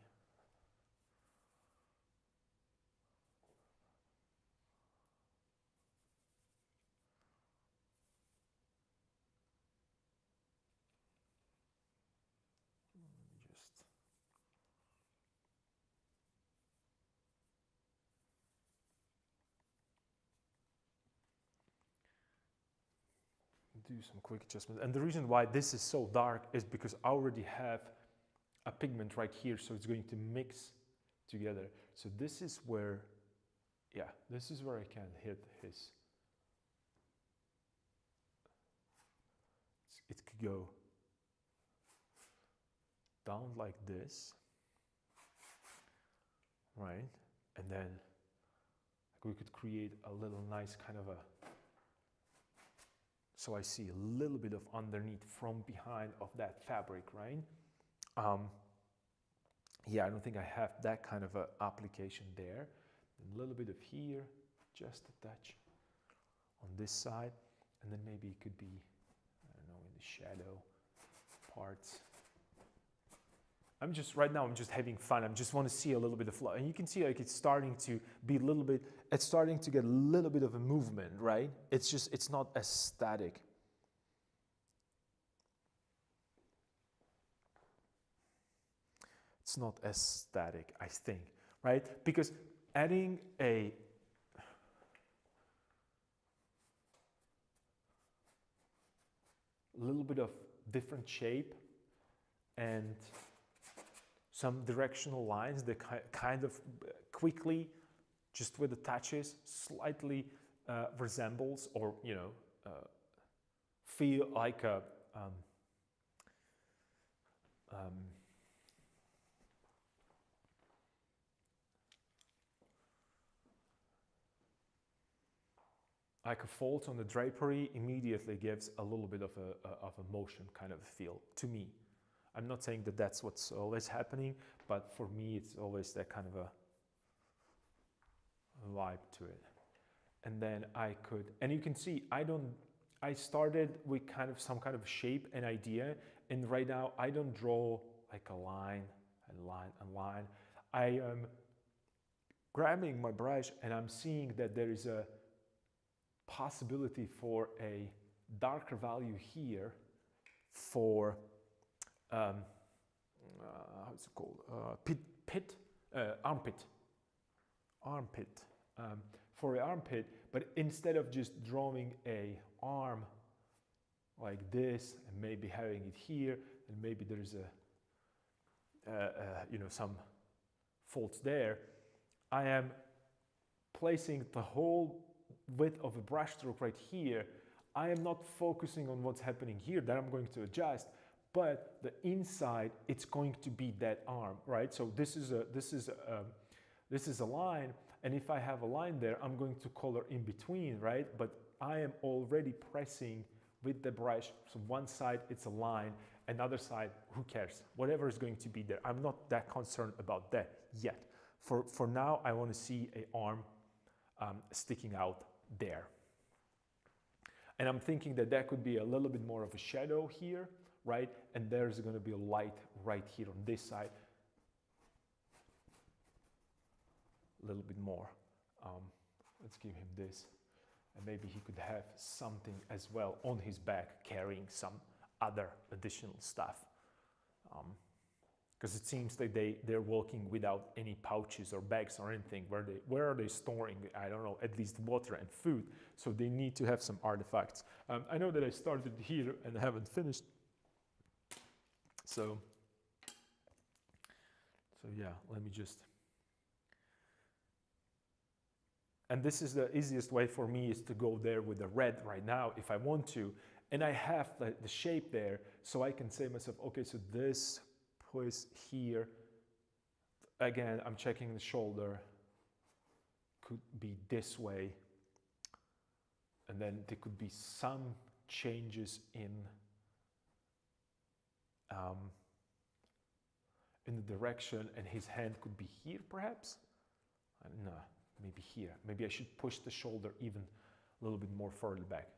just do some quick adjustments. And the reason why this is so dark is because I already have a pigment right here, so it's going to mix together. So this is where, yeah, this is where I can hit his. It could go down like this, right? And then we could create a little nice kind of a So I see a little bit of underneath from behind of that fabric, right? Yeah, I don't think I have that kind of a application there. A little bit of here, just a touch on this side, and then maybe it could be, I don't know, in the shadow parts. Right now I'm just having fun. I just want to see a little bit of flow. And you can see like it's starting to be a little bit, it's starting to get a little bit of a movement, right? It's not as static. It's not as static, I think, right? Because adding a little bit of different shape and some directional lines that kind of quickly, just with the touches, slightly resembles or, feel like a like a fold on the drapery immediately gives a little bit of a motion kind of feel to me. I'm not saying that that's what's always happening, but for me it's always that kind of a vibe to it. And then I could, and you can see I started with some kind of shape and idea, and right now I don't draw like a line, a line, a line. I am grabbing my brush and I'm seeing that there is a possibility for a darker value here for how's it called, armpit, for an armpit, but instead of just drawing a arm like this and maybe having it here, and maybe there's some folds there, I am placing the whole width of a brush stroke right here. I am not focusing on what's happening here that I'm going to adjust, but the inside, it's going to be that arm, right? So this is a line, and if I have a line there, I'm going to color in between, right? But I am already pressing with the brush. So one side, it's a line, another side, who cares? Whatever is going to be there. I'm not that concerned about that yet. For now, I want to see an arm sticking out there. And I'm thinking that that could be a little bit more of a shadow here, right? And there's going to be a light right here on this side. A little bit more. Let's give him this. And maybe he could have something as well on his back carrying some other additional stuff. Because it seems that they're walking without any pouches or bags or anything. Where are they storing, I don't know, at least water and food? So they need to have some artifacts. I know that I started here and haven't finished. So yeah, let me just. And this is the easiest way for me, is to go there with the red right now if I want to. And I have the shape there, so I can say to myself, okay, so this place here, again, I'm checking the shoulder, could be this way. And then there could be some changes in the direction, and his hand could be here perhaps. I don't know, maybe here. Maybe I should push the shoulder even a little bit more further back.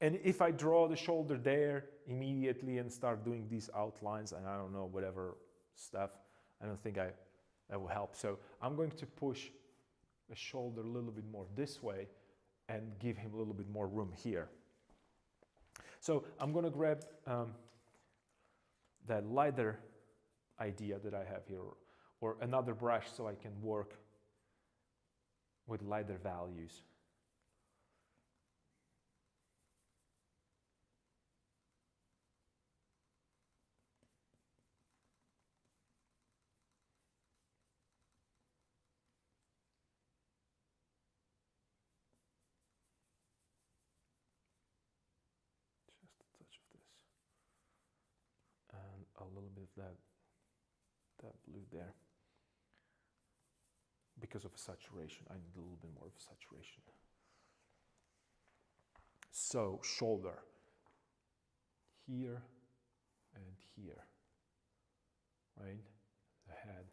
And if I draw the shoulder there immediately and start doing these outlines and I don't know, whatever stuff, I don't think that will help. So I'm going to push the shoulder a little bit more this way and give him a little bit more room here. So I'm going to grab that lighter idea that I have here, or another brush, so I can work with lighter values. And a little bit of that blue there. Because of saturation, I need a little bit more of saturation. So shoulder, here and here, right? The head,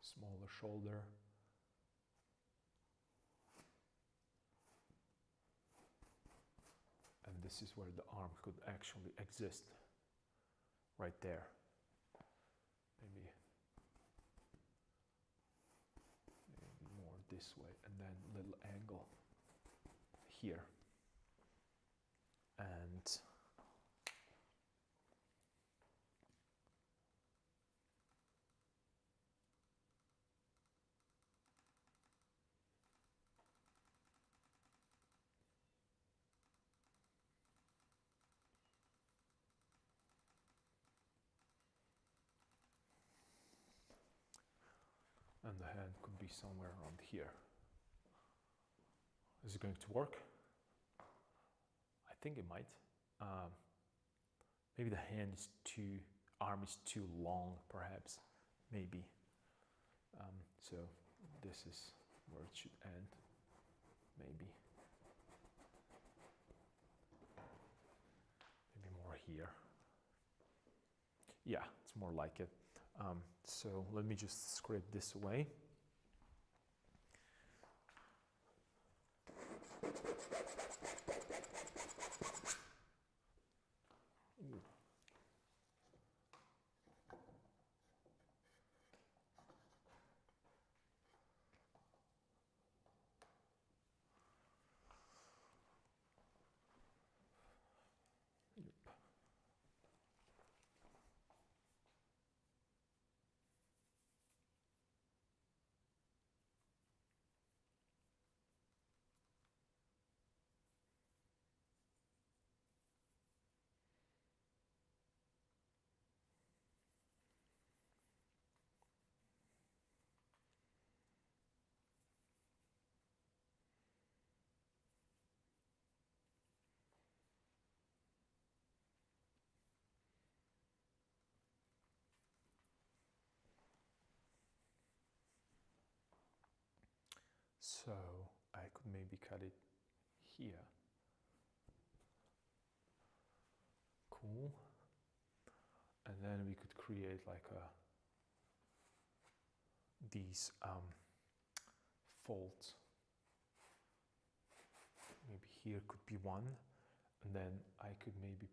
smaller shoulder, and this is where the arm could actually exist, right there. Maybe more this way, and then little angle here. And the hand could be somewhere around here. Is it going to work? I think it might. Maybe the arm is too long, perhaps. Maybe. So this is where it should end. Maybe. Maybe more here. Yeah, it's more like it. So let me just scrape this away. Ooh. Yep. So I could maybe cut it here. Cool. And then we could create like these folds. Maybe here could be one, and then I could maybe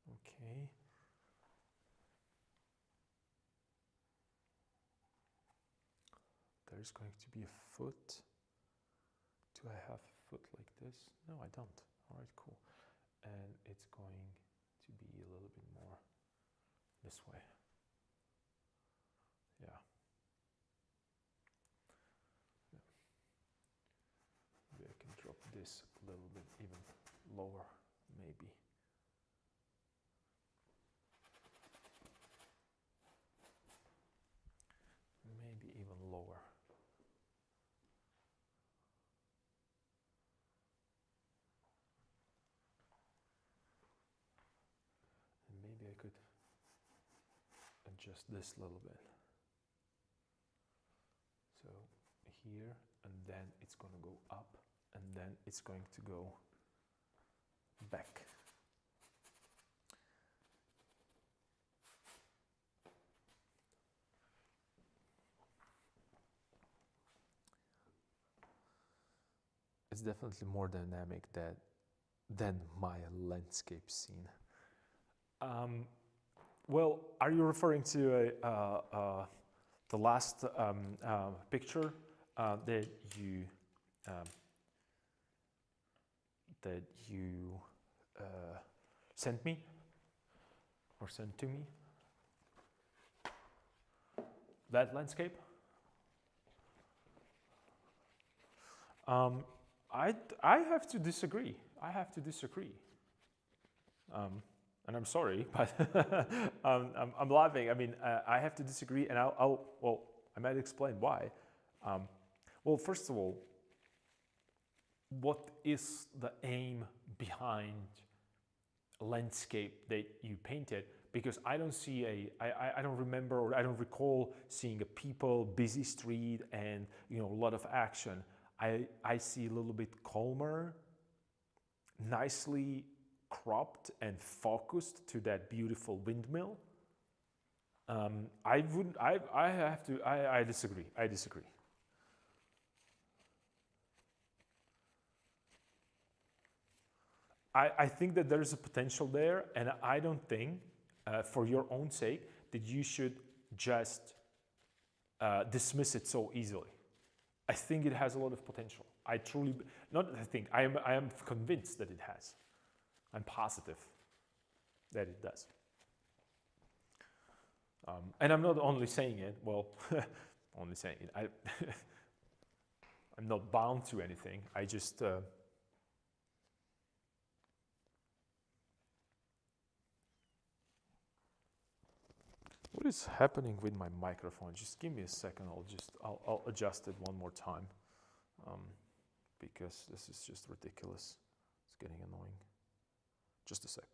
okay. There's going to be a foot. Do I have a foot like this? No, I don't. All right, cool. And it's going to be a little bit more this way. Yeah. Maybe I can drop this a little bit even lower, maybe. Maybe even lower. And maybe I could adjust this a little bit. So here, and then it's going to go up, and then it's going to go back. It's definitely more dynamic than my landscape scene. Well, are you referring to the last picture that you sent me or sent to me? That landscape? I have to disagree. I have to disagree. And I'm sorry, but I'm laughing. I mean, I have to disagree, and I might explain why. Well, first of all, what is the aim behind a landscape that you painted, because I don't see I don't remember, or I don't recall seeing a people, busy street, and a lot of action. I see a little bit calmer, nicely cropped and focused to that beautiful windmill. I wouldn't. I have to. I disagree. I disagree. I think that there is a potential there, and I don't think, for your own sake, that you should just dismiss it so easily. I think it has a lot of potential. I truly, not I think, I am convinced that it has. I'm positive that it does. And I'm not only saying it, well, only saying it. I'm not bound to anything. I just, what is happening with my microphone? Just give me a second. I'll adjust it one more time, because this is just ridiculous. It's getting annoying. Just a sec.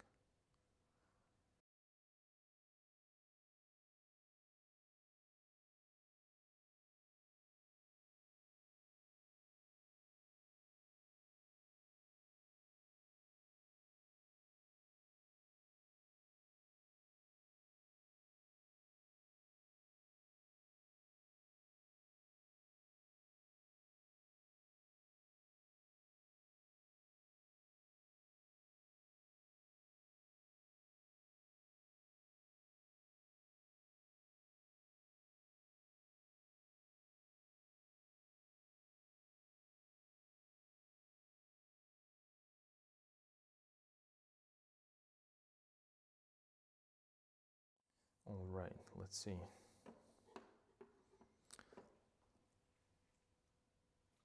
All right, let's see.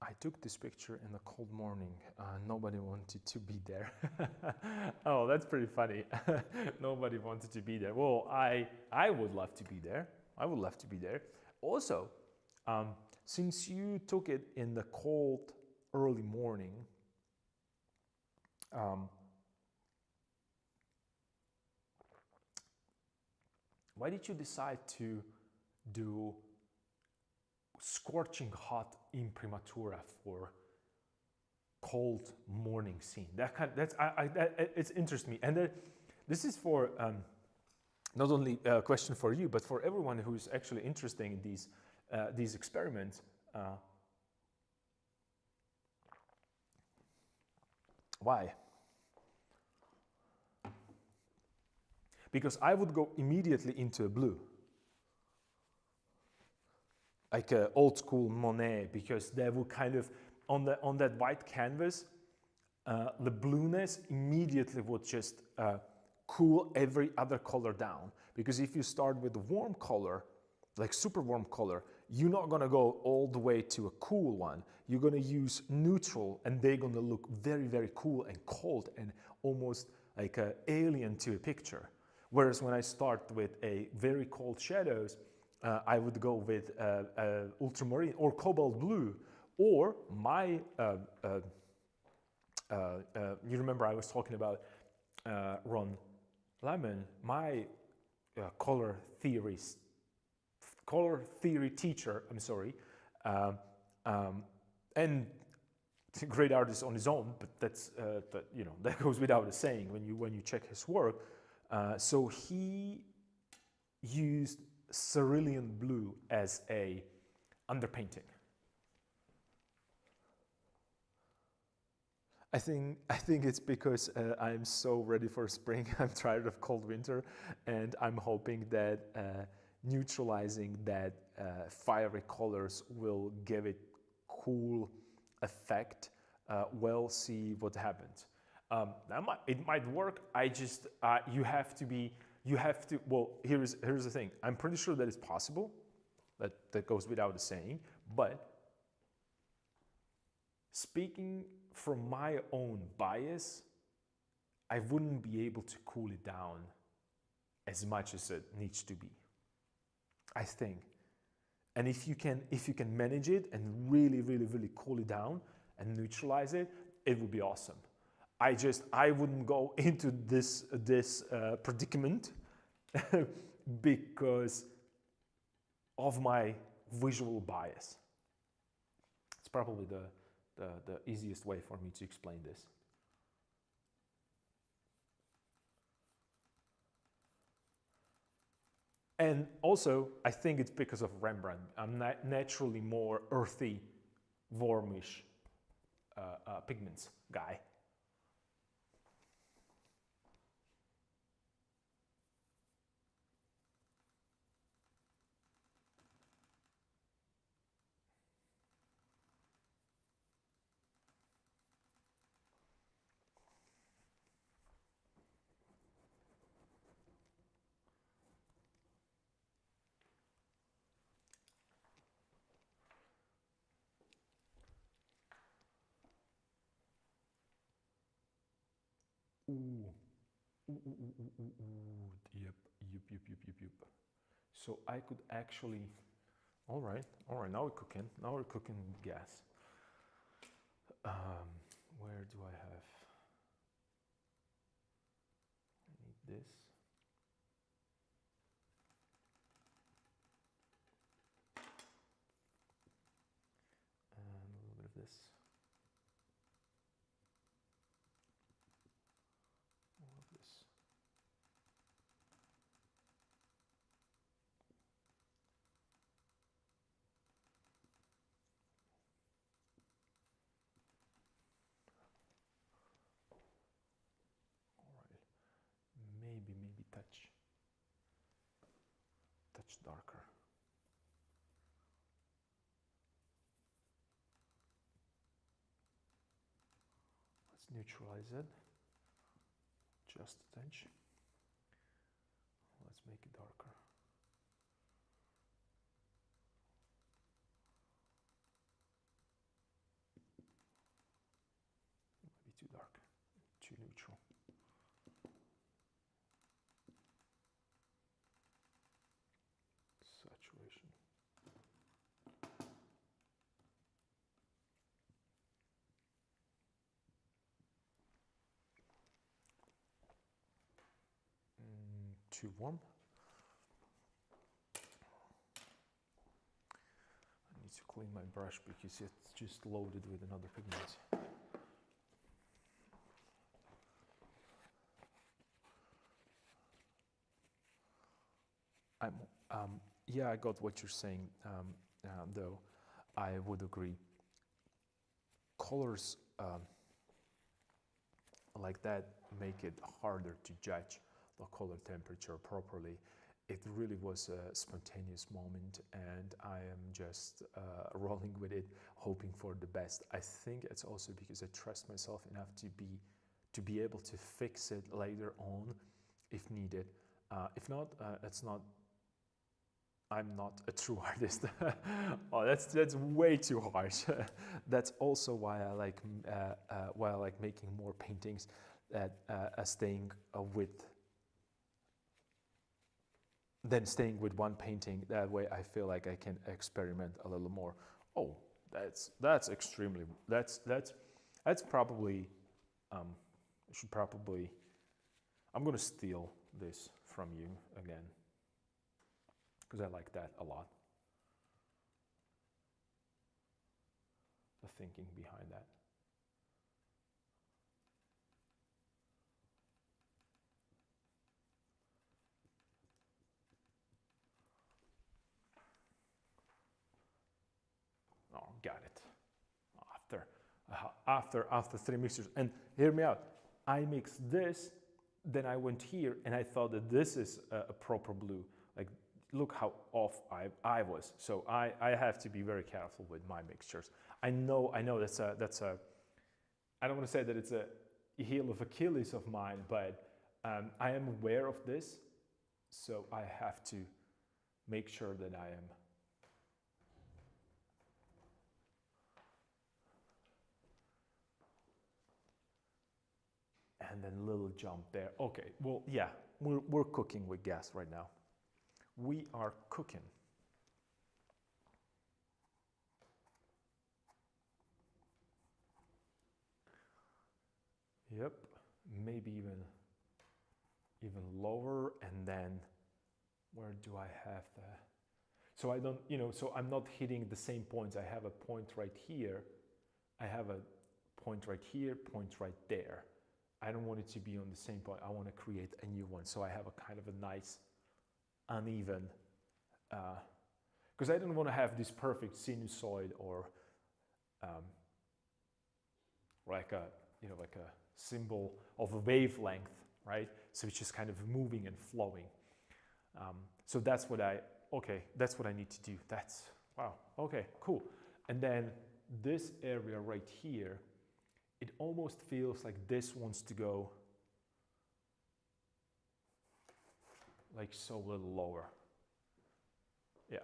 I took this picture in a cold morning. Nobody wanted to be there. Oh, that's pretty funny. Nobody wanted to be there. Well, I would love to be there. I would love to be there. Also, since you took it in the cold early morning, why did you decide to do scorching hot imprimatura for cold morning scene? It interests me, and this is for not only a question for you, but for everyone who's actually interested in these experiments. Why? Because I would go immediately into a blue, like an old school Monet, because that would kind of, on that white canvas, the blueness immediately would just cool every other color down. Because if you start with a warm color, like super warm color, you're not gonna go all the way to a cool one. You're gonna use neutral, and they're gonna look very, very cool and cold and almost like an alien to a picture. Whereas when I start with a very cold shadows, I would go with ultramarine or cobalt blue, or my, you remember I was talking about Ron Lemon, my color theory teacher, I'm sorry, and great artist on his own, but that's that goes without saying when you check his work. So he used cerulean blue as a underpainting. I think it's because I'm so ready for spring. I'm tired of cold winter, and I'm hoping that neutralizing that fiery colors will give it cool effect. We'll see what happens. It might work. I just well, here's the thing. I'm pretty sure that it's possible. That goes without saying. But speaking from my own bias, I wouldn't be able to cool it down as much as it needs to be, I think. And if you can manage it and really, really, really cool it down and neutralize it, it would be awesome. I wouldn't go into this predicament because of my visual bias. It's probably the easiest way for me to explain this. And also, I think it's because of Rembrandt. I'm naturally more earthy, warmish pigments guy. Ooh. Yep. So I could actually, all right, now we're cooking with gas. Where do I have, I need this. And a little bit of this. All of this. Maybe touch darker. Let's neutralize it just a touch. Let's make it darker. Maybe too dark, too neutral. Saturation. Too warm. I need to clean my brush because it's just loaded with another pigment. Yeah, I got what you're saying, though I would agree. Colors like that make it harder to judge the color temperature properly. It really was a spontaneous moment, and I am just rolling with it, hoping for the best. I think it's also because I trust myself enough to be able to fix it later on if needed. If not, it's not. I'm not a true artist. Oh, that's way too harsh. That's also why I like making more paintings that staying with one painting. That way, I feel like I can experiment a little more. Oh, that's extremely. That's probably. Should probably. I'm gonna steal this from you again, because I like that a lot. The thinking behind that. Oh, got it. After 3 mixtures, and hear me out. I mixed this, then I went here, and I thought that this is a proper blue. Like, look how off I was. So I have to be very careful with my mixtures. I know that's a. I don't want to say that it's a heel of Achilles of mine, but I am aware of this, so I have to make sure that I am. And then little jump there. Okay, well, yeah, we're cooking with gas right now. We are cooking. Yep, maybe even lower, and then where do I have the, so I don't, so I'm not hitting the same points. I have a point right here, I have a point right here, point right there. I don't want it to be on the same point. I want to create a new one, so I have a kind of a nice uneven, because I don't want to have this perfect sinusoid or like a like a symbol of a wavelength, right? So it's just kind of moving and flowing. So that's what that's what I need to do. That's, wow, okay, cool. And then this area right here, it almost feels like this wants to go like so, a little lower. Yeah.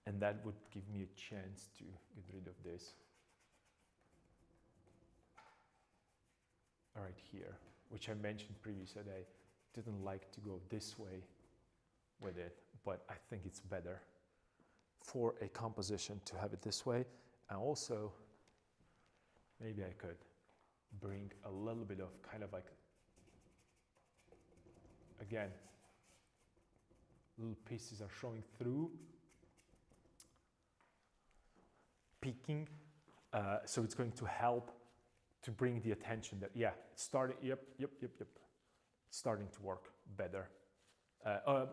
And that would give me a chance to get rid of this. Right here, which I mentioned previously, that I didn't like to go this way with it, but I think it's better for a composition to have it this way. And also, maybe I could bring a little bit of kind of like, again, little pieces are showing through, peeking, so it's going to help to bring the attention that, yeah, it's starting, yep, it's starting to work better.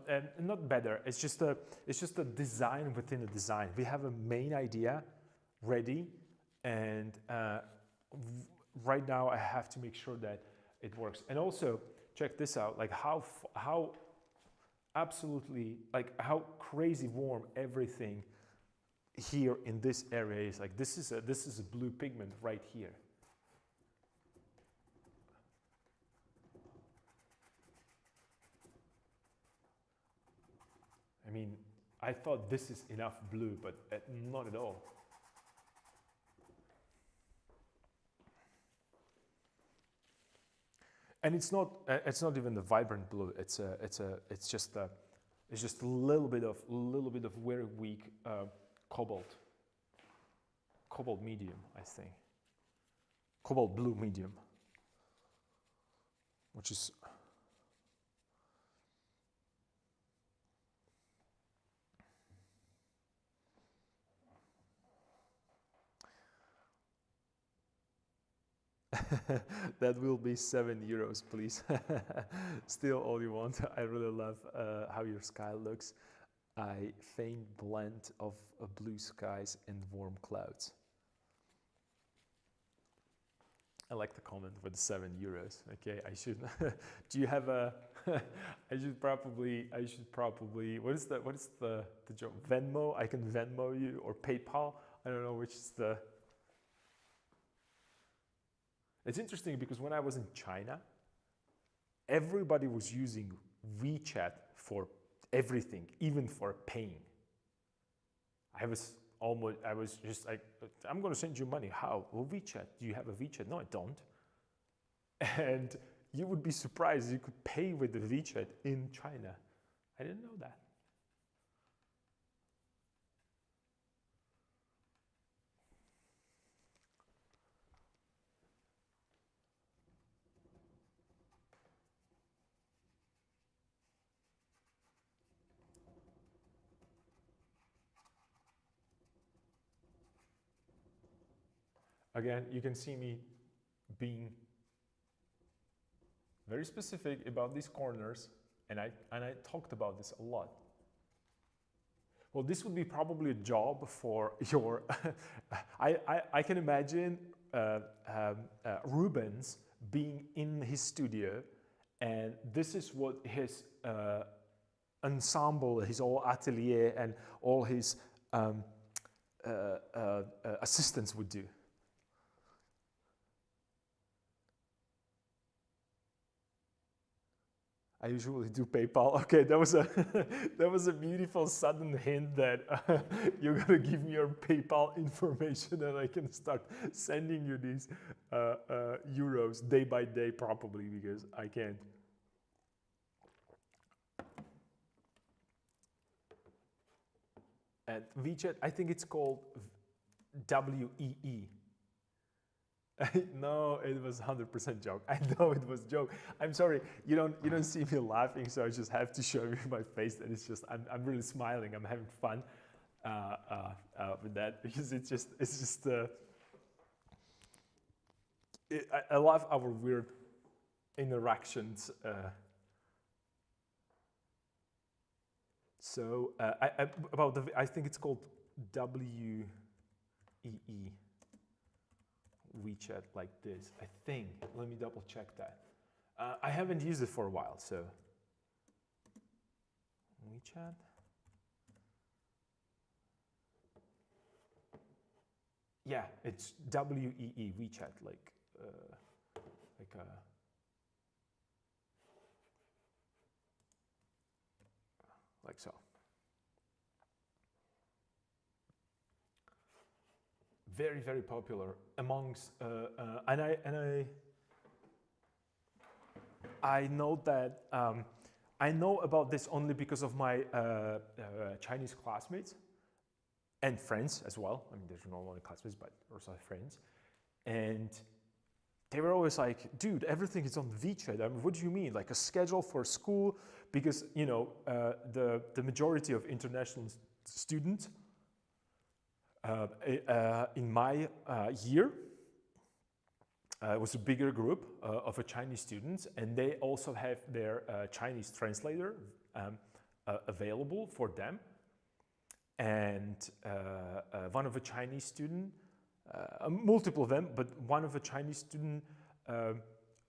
And not better, it's just a design within a design. We have a main idea ready, and right now I have to make sure that it works. And also, check this out, like how absolutely, like how crazy warm everything here in this area is. Like this is a blue pigment right here. I mean, I thought this is enough blue, but not at all. And it's not even the vibrant blue. It's just a little bit of very weak cobalt medium, I think. Cobalt blue medium, which is that will be €7, please. Still all you want. I really love how your sky looks. A faint blend of blue skies and warm clouds. I like the comment with the €7. Okay, I should. Do you have a? I should probably. What is the joke? Venmo. I can Venmo you, or PayPal. I don't know which is the. It's interesting because when I was in China, everybody was using WeChat for everything, even for paying. I was just like, I'm going to send you money. How? Well, WeChat. Do you have a WeChat? No, I don't. And you would be surprised you could pay with the WeChat in China. I didn't know that. Again, you can see me being very specific about these corners, and I talked about this a lot. Well, this would be probably a job for your. I can imagine Rubens being in his studio, and this is what his ensemble, his whole atelier, and all his assistants would do. I usually do PayPal. Okay, that was a beautiful sudden hint that you're gonna give me your PayPal information and I can start sending you these euros day by day, probably, because I can't. And WeChat, I think it's called WEE. No, it was 100% joke. I know it was joke. I'm sorry, you don't see me laughing, so I just have to show you my face. That it's just I'm really smiling. I'm having fun with that because I love our weird interactions. I think it's called WEE. WeChat like this, I think. Let me double check that. I haven't used it for a while, so WeChat. Yeah, it's WEE, WeChat, like so. Very, very popular amongst, I know that, I know about this only because of my Chinese classmates and friends as well. I mean, there's not only classmates, but also friends. And they were always like, dude, everything is on WeChat. I mean, what do you mean? Like a schedule for school? Because, you know, the majority of international students in my year, it was a bigger group of Chinese students, and they also have their Chinese translator available for them. And one of the Chinese student, multiple of them, but one of the Chinese student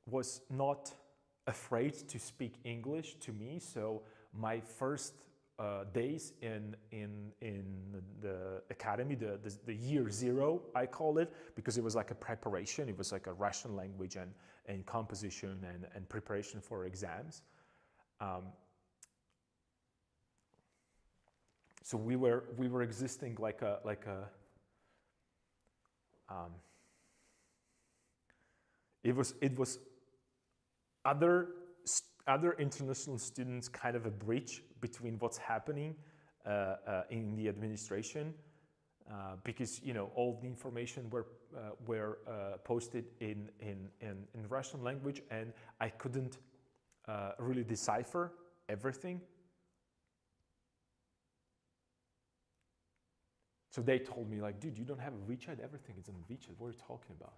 was not afraid to speak English to me. So my first days in the academy, the year zero, I call it, because it was like a preparation. It was like a Russian language and composition and preparation for exams. So we were existing like a it was other international students, kind of a bridge between what's happening in the administration, because, you know, all the information were posted in Russian language, and I couldn't really decipher everything. So they told me, like, dude, you don't have a WeChat, everything is on WeChat, what are you talking about?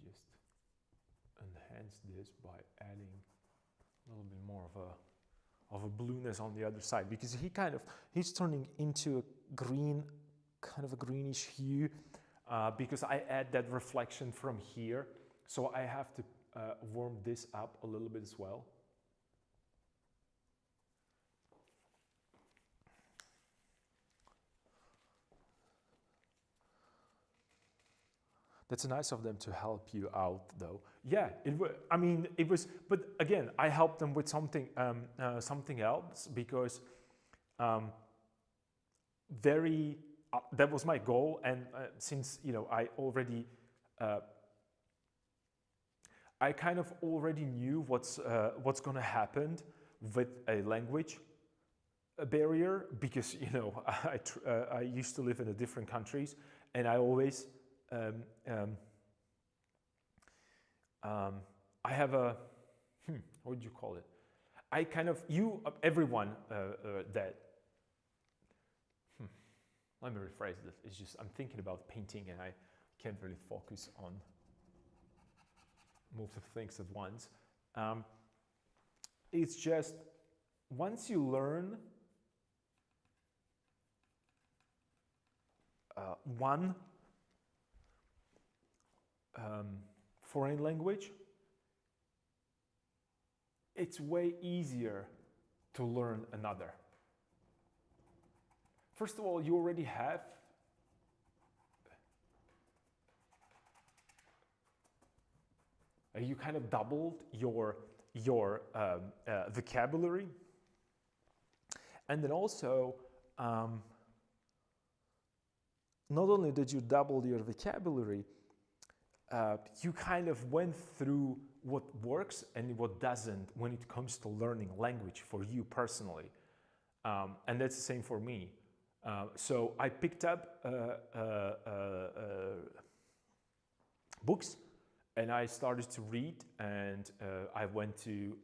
Just enhance this by adding a little bit more of a blueness on the other side, because he's turning into a green, kind of a greenish hue, because I add that reflection from here, so I have to warm this up a little bit as well. That's nice of them to help you out, though. Yeah, it was. But again, I helped them with something else, because that was my goal. And since, you know, I kind of already knew what's going to happen with a language barrier, because, you know, I used to live in different countries, and I always. I have a, what would you call it? I kind of, everyone that, let me rephrase this. It's just, I'm thinking about painting and I can't really focus on multiple things at once. It's just, once you learn one foreign language, it's way easier to learn another. First of all, you already have you kind of doubled your vocabulary, and then also not only did you double your vocabulary, you kind of went through what works and what doesn't when it comes to learning language for you personally. And that's the same for me. So I picked up books and I started to read, and I went to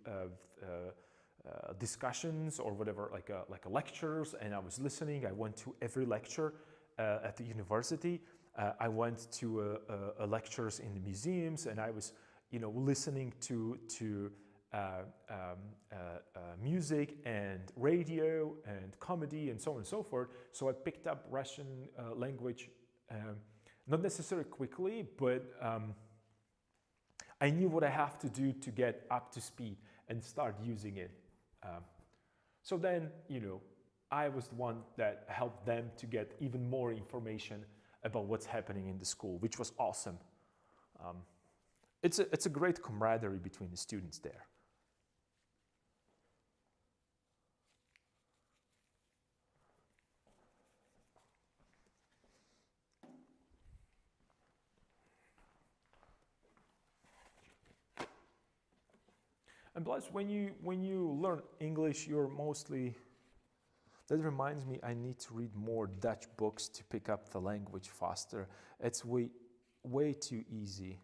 discussions or whatever, like lectures, and I was listening. I went to every lecture at the university. I went to lectures in the museums, and I was, listening to music and radio and comedy and so on and so forth. So I picked up Russian language, not necessarily quickly, but I knew what I have to do to get up to speed and start using it. So then, I was the one that helped them to get even more information about what's happening in the school, which was awesome. It's a great camaraderie between the students there. And plus, when you learn English, you're mostly. That reminds me, I need to read more Dutch books to pick up the language faster. It's way too easy.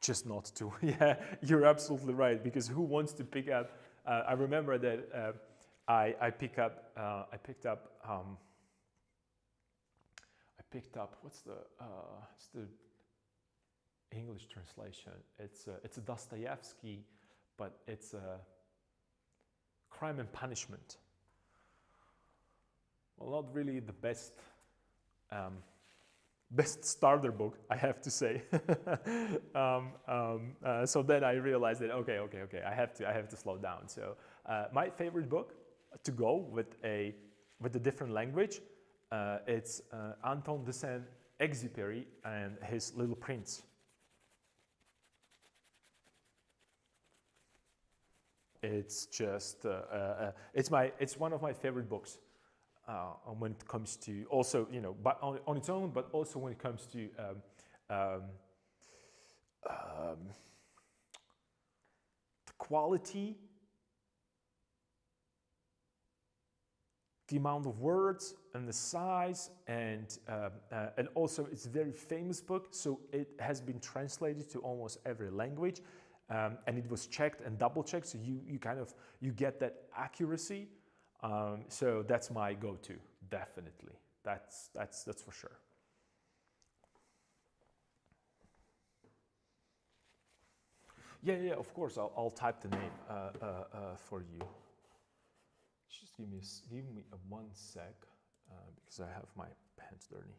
Just not to. Yeah, you're absolutely right. Because who wants to pick up? I remember that I picked up. What's the English translation? It's a Dostoevsky, but it's a Crime and Punishment. Well, not really the best starter book, I have to say. So then I realized that okay, I have to slow down. So my favorite book to go with a different language, it's Antoine de Saint-Exupéry and his Little Prince. It's just it's one of my favorite books when it comes to also but on its own, but also when it comes to the quality, the amount of words and the size, and also it's a very famous book, so it has been translated to almost every language. And it was checked and double checked, so you get that accuracy. So that's my go-to, definitely. That's for sure. Yeah. Of course, I'll type the name for you. Just give me a 1 sec, because I have my pants dirty.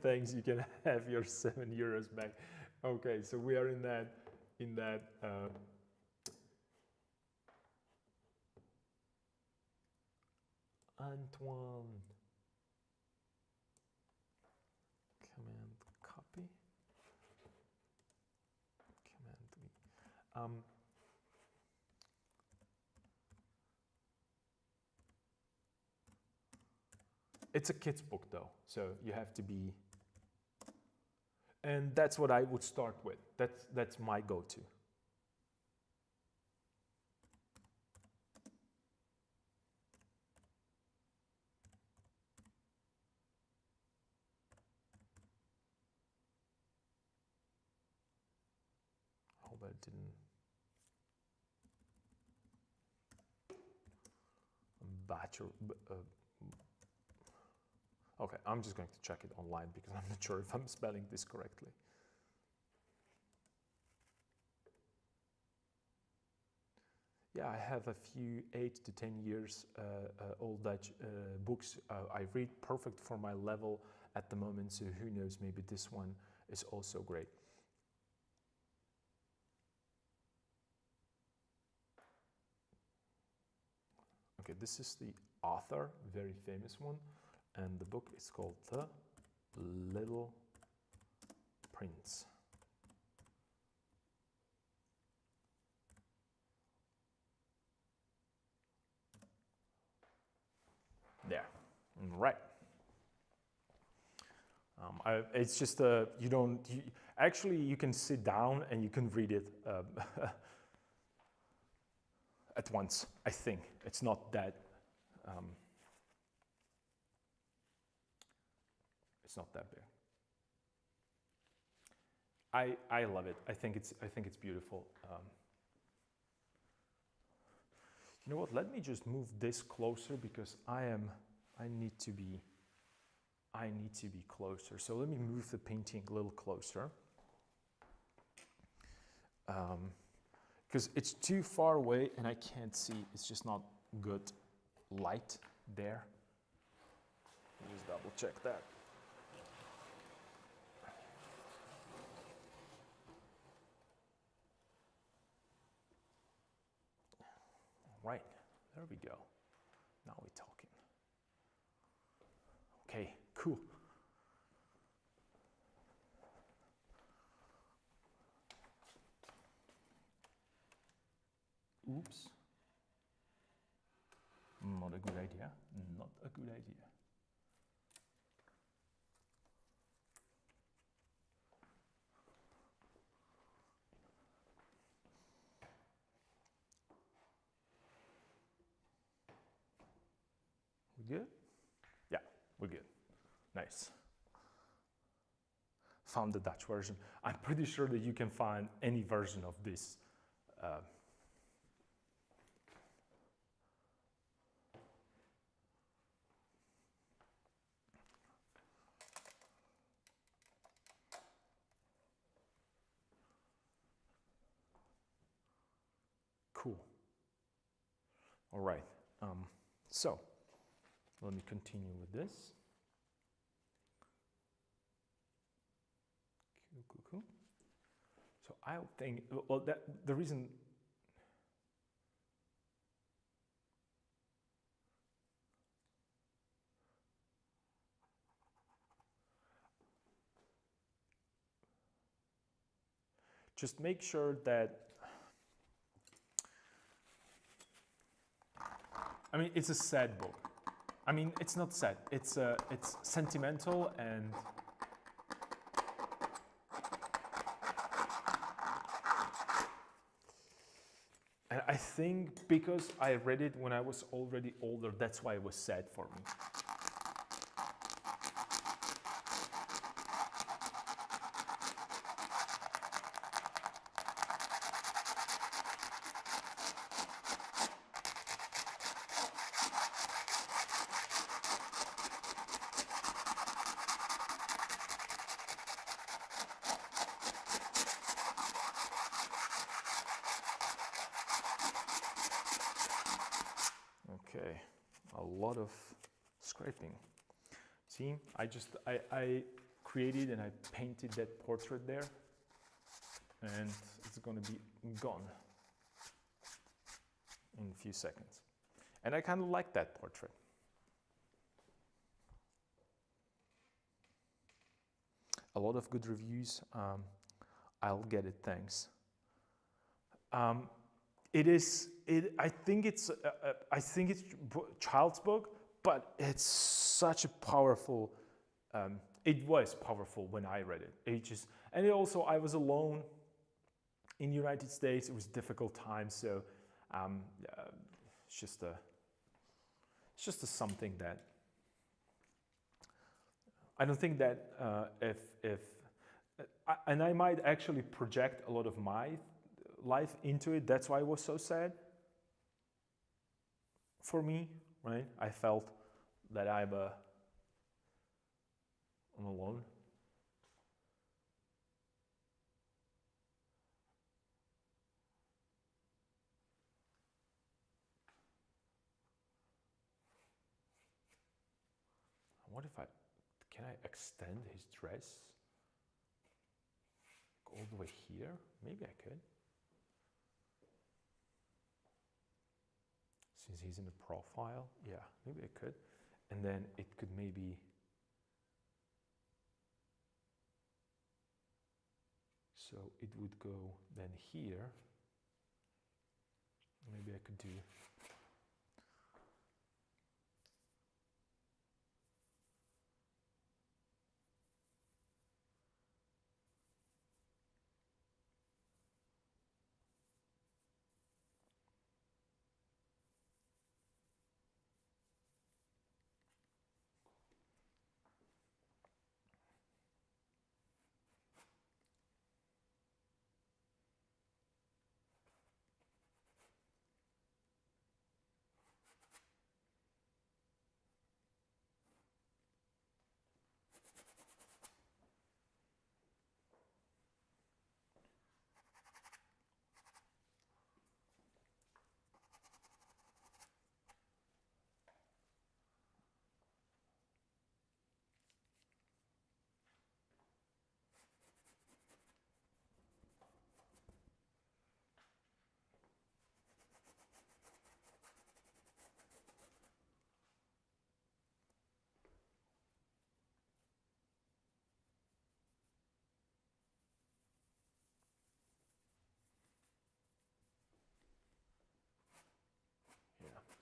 Thanks, you can have your €7 back. Okay, so we are in that Antoine. Command copy. Command V. It's a kid's book though, so you have to be, and that's what I would start with. That's my go-to. I hope I didn't butcher. Okay, I'm just going to check it online because I'm not sure if I'm spelling this correctly. Yeah, I have a few 8 to 10 years old Dutch books I read, perfect for my level at the moment, so who knows, maybe this one is also great. Okay, this is the author, very famous one, and the book is called The Little Prince. There, right. It's just actually you can sit down and you can read it at once. I think it's not that. It's not that big. I love it. I think it's beautiful. You know what? Let me just move this closer because I need to be closer. So let me move the painting a little closer. Because it's too far away and I can't see. It's just not good light there. Let me just double check that. Right, there we go. Now we're talking. Okay, cool. Oops. Not a good idea. Not a good idea. We good? Yeah, we're good. Nice. Found the Dutch version. I'm pretty sure that you can find any version of this. Cool. All right. So let me continue with this. Cool. So I think, well, the reason. Just make sure that, I mean, it's a sad book. I mean, it's not sad. It's sentimental and I think because I read it when I was already older, that's why it was sad for me. Okay, a lot of scraping. See, I created and I painted that portrait there, and it's gonna be gone in a few seconds. And I kind of like that portrait. A lot of good reviews. I'll get it, thanks. I think it's child's book, but it's such a powerful. It was powerful when I read it. And also I was alone in the United States. It was a difficult time, so it's just a something that I don't think that and I might actually project a lot of my life into it. That's why it was so sad for me, right? I felt that I'm alone. What if can I extend his dress all the way here? Maybe I could. Since he's in the profile, yeah, maybe I could. And then it could maybe, so it would go then here. Maybe I could do,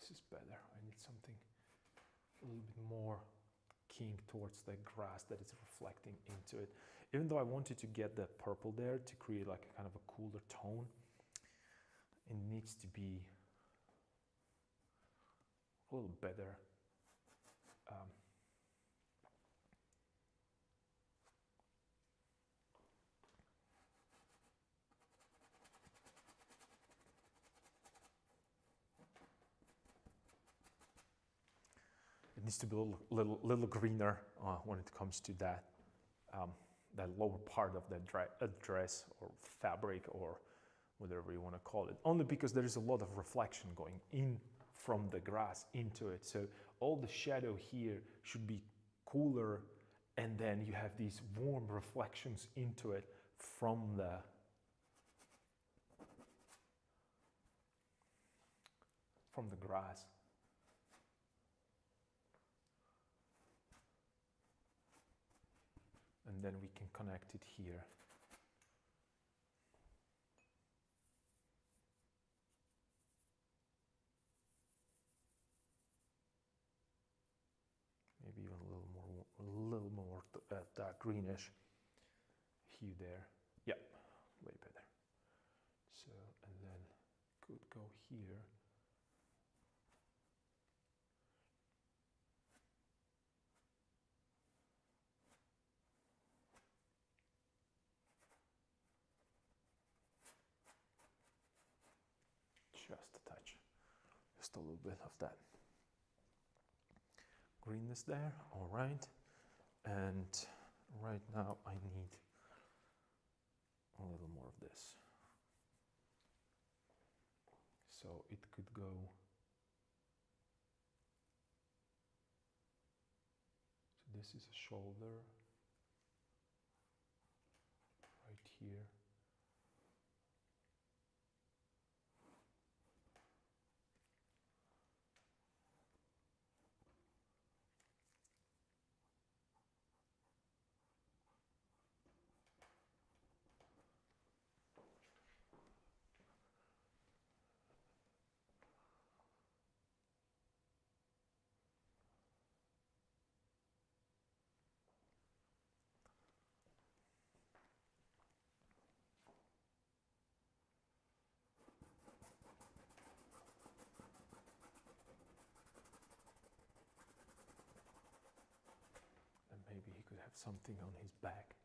This is better. I need something a little bit more keen towards the grass that is reflecting into it. Even though I wanted to get the purple there to create like a kind of a cooler tone, it needs to be a little better. It needs to be a little greener when it comes to that that lower part of the dress or fabric or whatever you want to call it. Only because there is a lot of reflection going in from the grass into it. So all the shadow here should be cooler, and then you have these warm reflections into it from the grass. And then we can connect it here. Maybe even a little more dark greenish hue there. Yeah, way better. So, and then could go here. Just a touch, just a little bit of that greenness there. All right, and right now I need a little more of this. So it could go so this is a shoulder right here. Maybe he could have something on his back,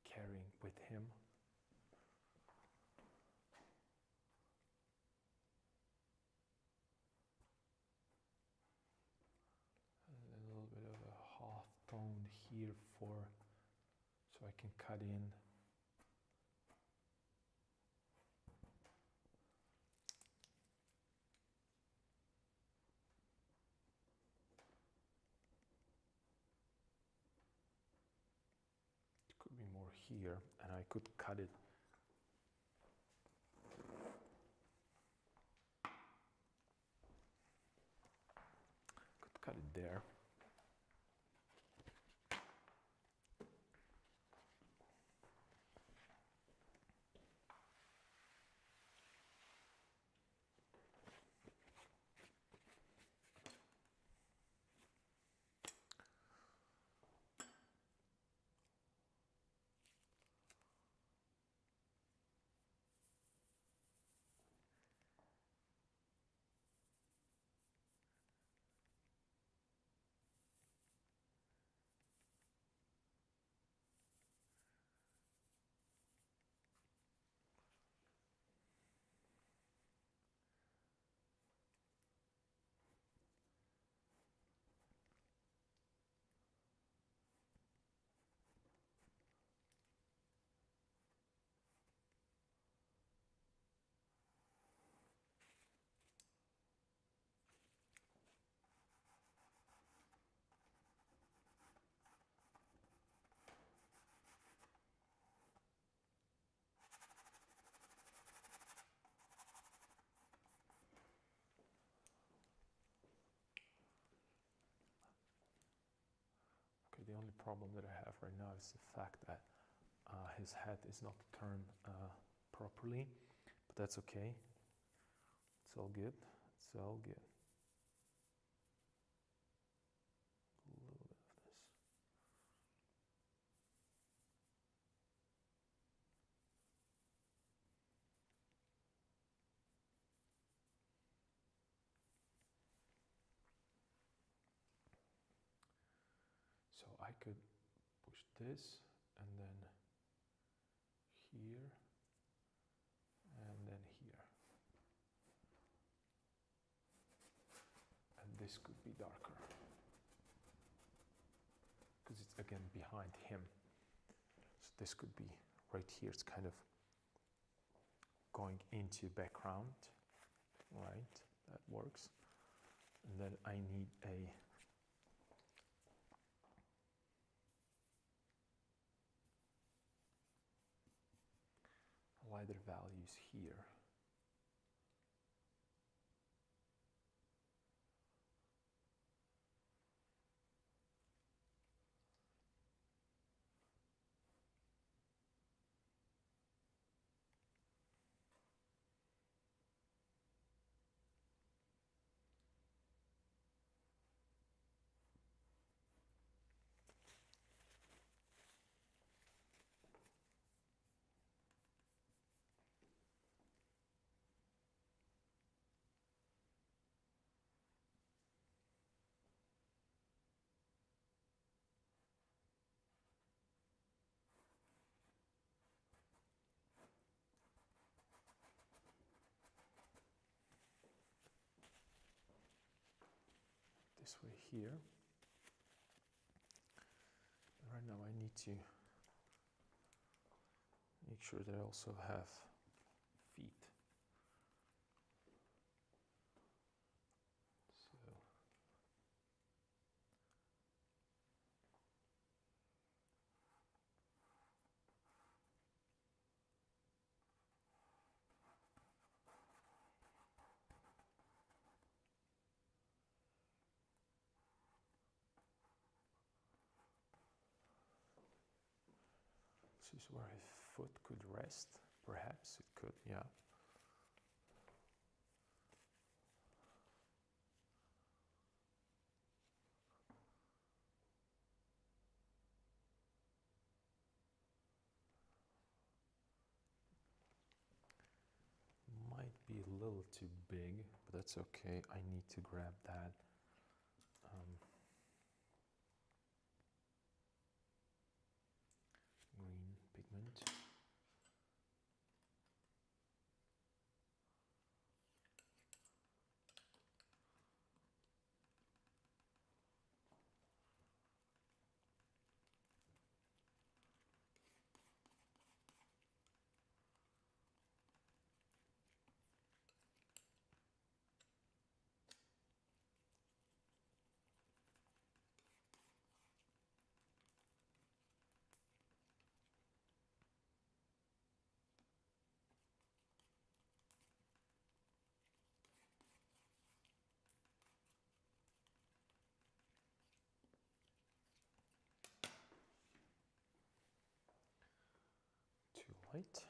carrying with him. And a little bit of a half tone here so I can cut in. Be more here, and I could cut it. Could cut it there. Okay, the only problem that I have right now is the fact that his head is not turned properly, but that's okay. It's all good. It's all good. A little bit of this. So I could push this and then here and then here. And this could be darker because it's again behind him. So this could be right here. It's kind of going into background, right? That works. And then I need a lighter values here. This way here. Right now I need to make sure that I also have feet. So this is where his foot could rest. Perhaps it could, yeah. Might be a little too big, but that's okay. I need to grab that. Green pigment. Too light.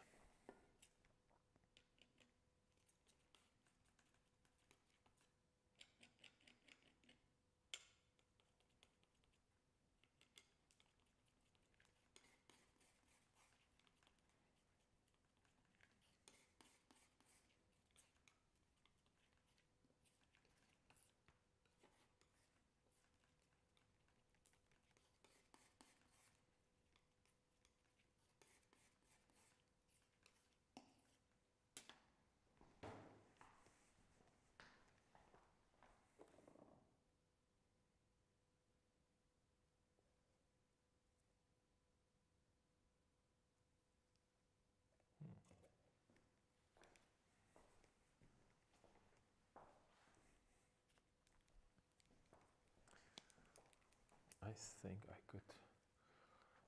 I think I could,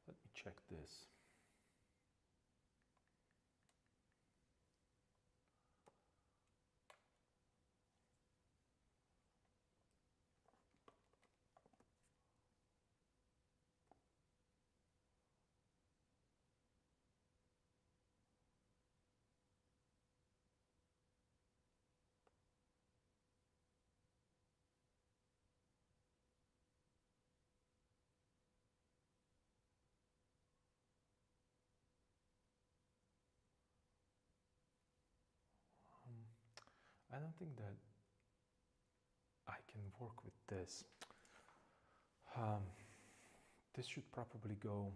let me check this. I don't think that I can work with this. This should probably go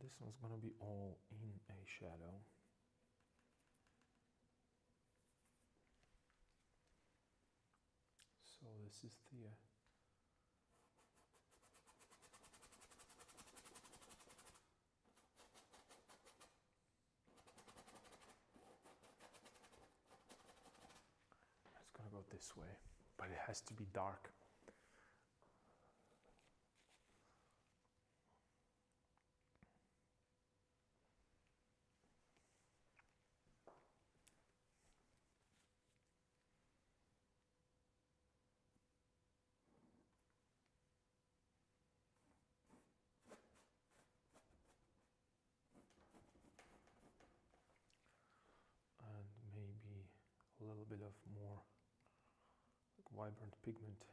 this one's gonna be all in a shadow. So this is the it's gonna go this way, but it has to be dark. And maybe a little bit of more like vibrant pigment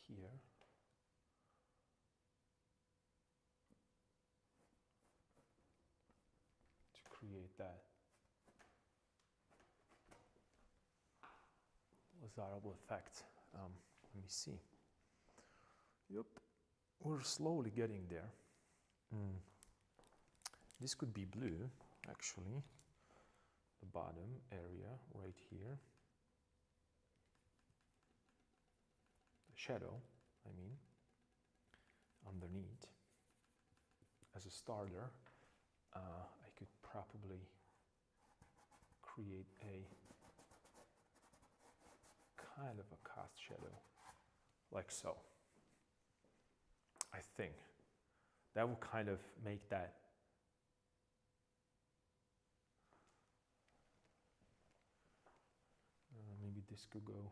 here. To create that desirable effect. Let me see. Yep, we're slowly getting there. This could be blue, actually. The bottom area right here. The shadow, I mean, underneath. As a starter, I could probably create a kind of a cast shadow, like so. I think that will kind of make that maybe this could go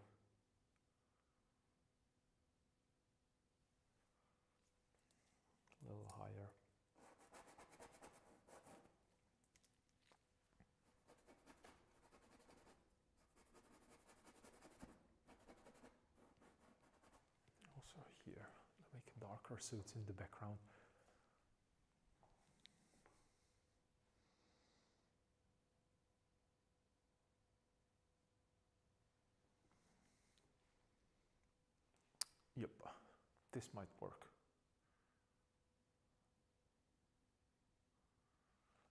a little higher. Also here, make it darker so it's in the background. Yep, this might work.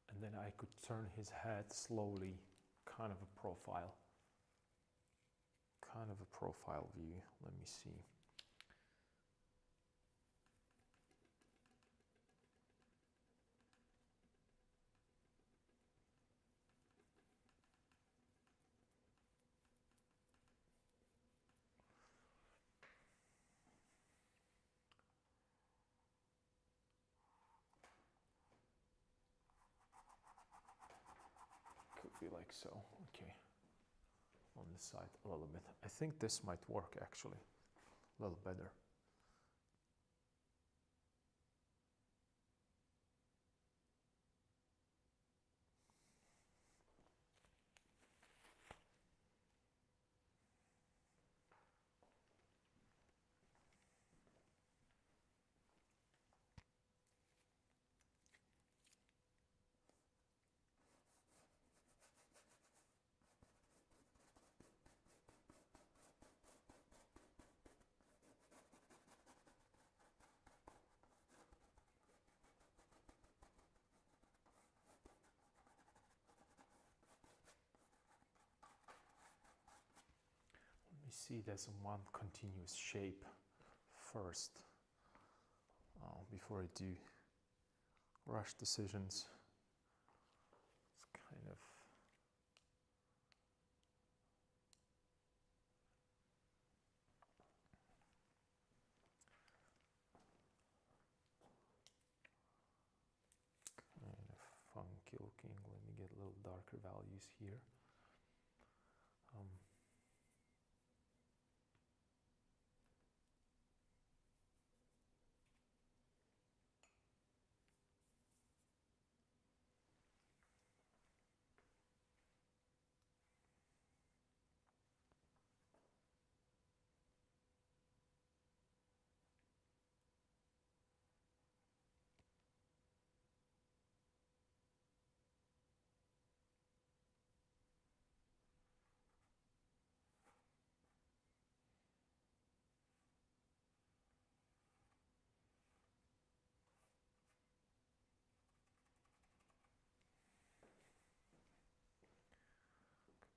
And then I could turn his head slowly, kind of a profile. Kind of a profile view. Let me see. Could be like so. Okay. On the side a little bit. I think this might work actually a little better. Let me see it as one continuous shape first, before I do rush decisions. It's kind of little darker values here.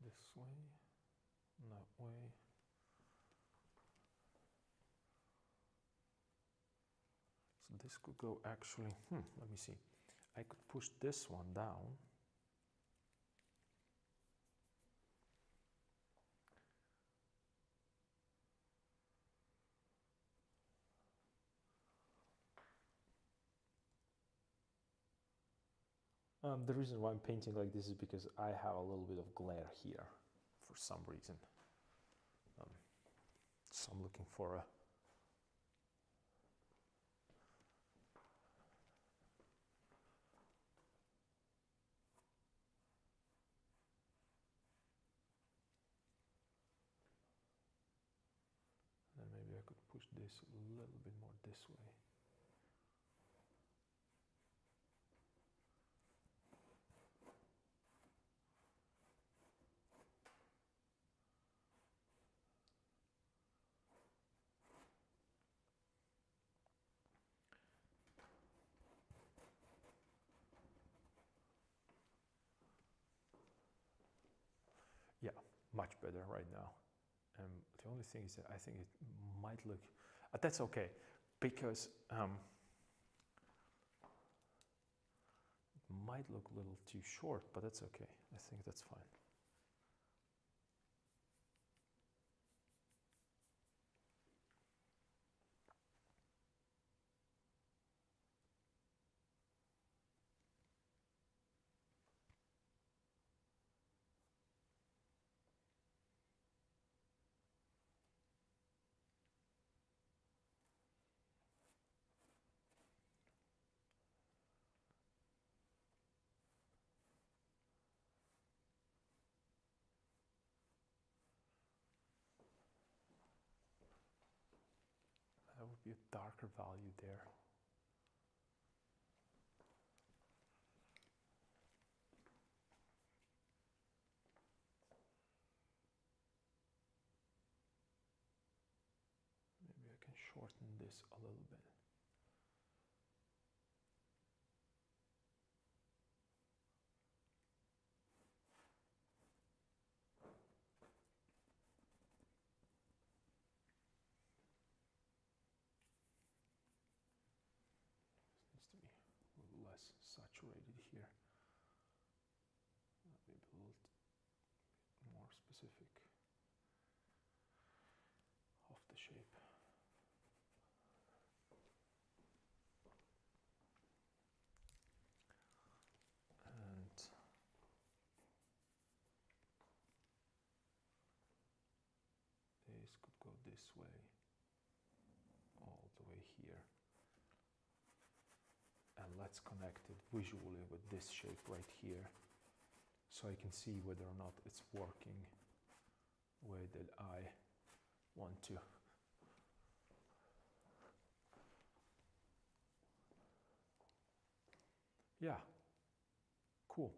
This way, that way. So this could go actually, let me see. I could push this one down. The reason why I'm painting like this is because I have a little bit of glare here for some reason. So I'm looking for a then maybe I could push this a little bit more this way. Yeah, much better right now. The only thing is that I think it might look, that's okay, because it might look a little too short, but that's okay. I think that's fine. That would be a darker value there. Maybe I can shorten this a little bit. Needs to be a little less saturated here. Maybe a little more specific of the shape. And this could go this way, all the way here. And let's connect it visually with this shape right here, so I can see whether or not it's working the way that I want to. Yeah, cool.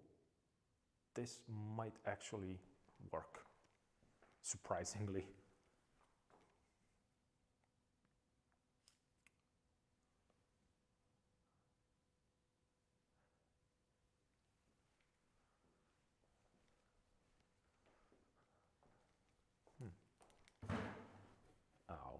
This might actually work, surprisingly. Ow.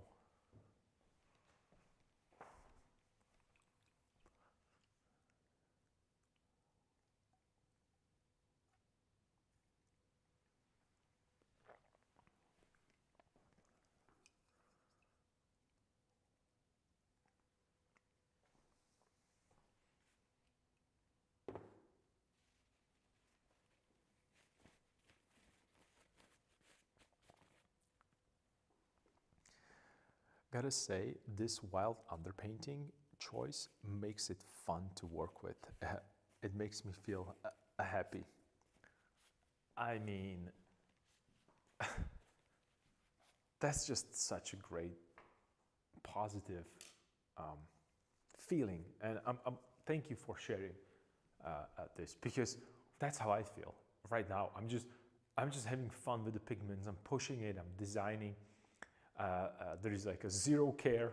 Gotta say, this wild underpainting choice makes it fun to work with. It makes me feel happy. I mean, that's just such a great positive feeling, and thank you for sharing this, because that's how I feel right now. I'm just having fun with the pigments. I'm pushing it. I'm designing. There is like a zero care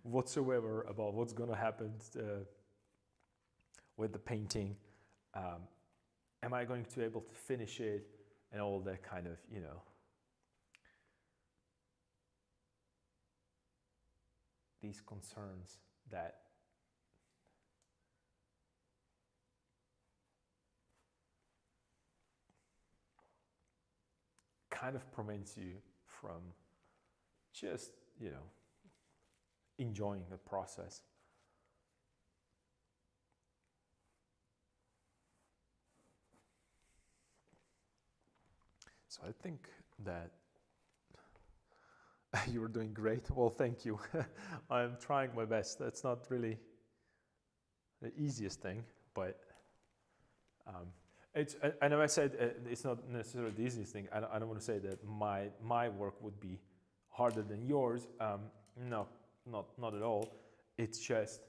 whatsoever about what's gonna happen with the painting. Am I going to be able to finish it, and all that kind of, these concerns that kind of prevents you from just, enjoying the process. So I think that you were doing great. Well, thank you. I'm trying my best. That's not really the easiest thing, but it's, and I said it's not necessarily the easiest thing. I don't want to say that my work would be harder than yours. No, not at all. It's just,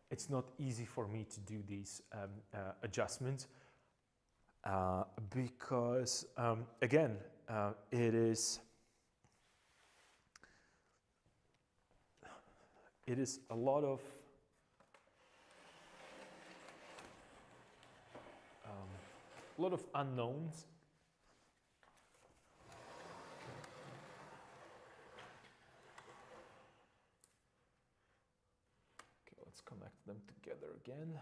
it's not easy for me to do these adjustments because again, it is a lot of unknowns. Okay, let's connect them together again.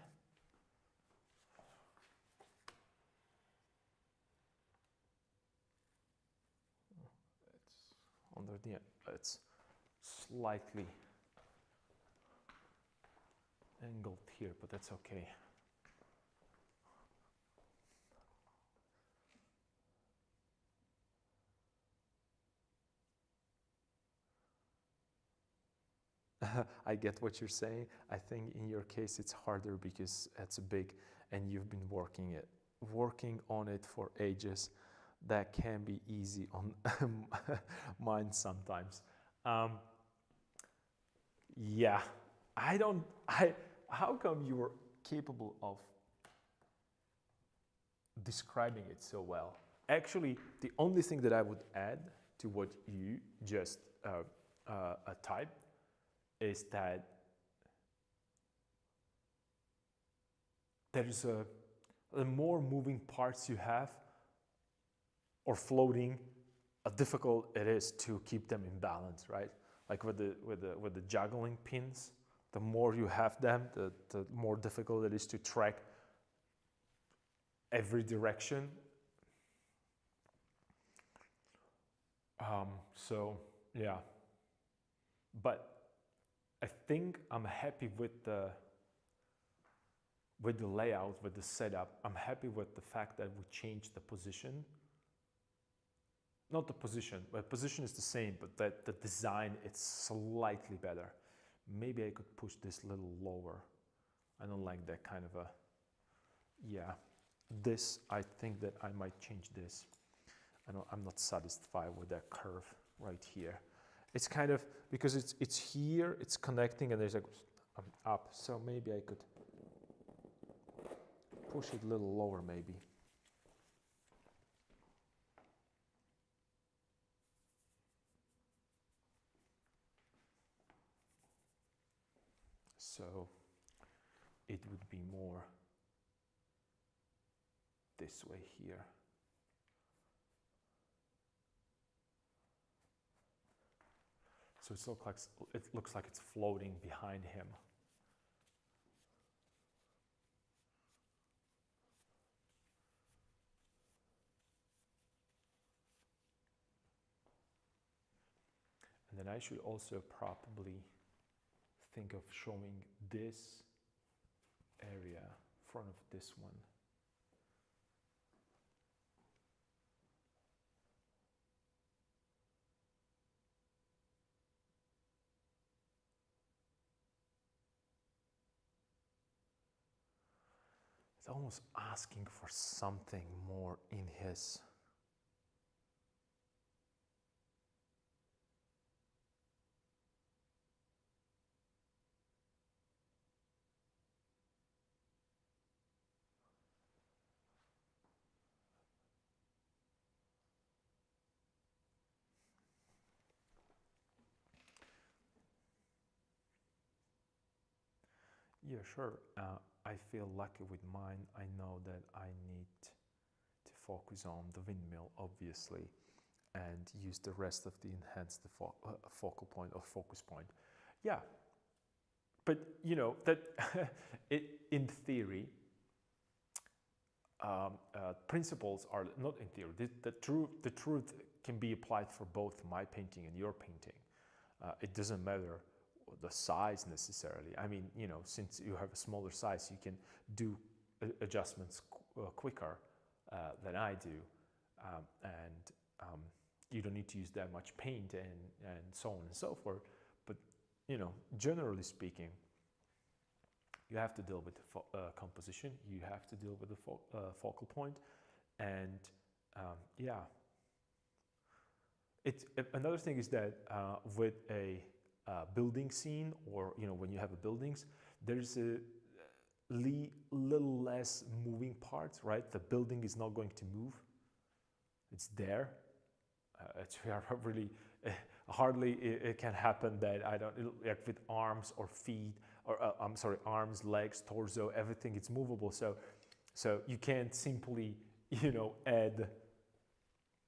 It's under the, it's slightly angled here, but that's okay. I get what you're saying. I think in your case it's harder because it's big and you've been working on it for ages. That can be easy on mine sometimes. Yeah, how come you were capable of describing it so well? Actually, the only thing that I would add to what you just typed is that there is the more moving parts you have or floating, difficult it is to keep them in balance, right? Like with the juggling pins, the more you have them, the more difficult it is to track every direction. So yeah, but I think I'm happy with the layout, with the setup. I'm happy with the fact that we changed the position. Not the position, but position is the same, but that the design, it's slightly better. Maybe I could push this a little lower. I don't like that kind of a, yeah. This, I think that I might change this. I'm not satisfied with that curve right here. It's kind of, because it's here, it's connecting, and there's a up, so maybe I could push it a little lower maybe. So it would be more this way here. So it looks like it's floating behind him. And then I should also probably think of showing this area in front of this one. almost asking for something more in his. Yeah, sure. I feel lucky with mine. I know that I need to focus on the windmill, obviously, and use the rest of the enhanced focal point or focus point. Yeah, but you know that in theory, principles are not in theory. The truth can be applied for both my painting and your painting. It doesn't matter the size necessarily. I mean, you know, since you have a smaller size, you can do adjustments quicker than I do, and you don't need to use that much paint and so on and so forth. But you know, generally speaking, you have to deal with composition. You have to deal with the focal point, and yeah. Another thing is that with a building scene, or you know, when you have a buildings, there's a little less moving parts, right? The building is not going to move; it's there. It's really hardly it can happen that I don't like with arms or feet, or I'm sorry, arms, legs, torso, everything. It's movable, so you can't simply, you know, add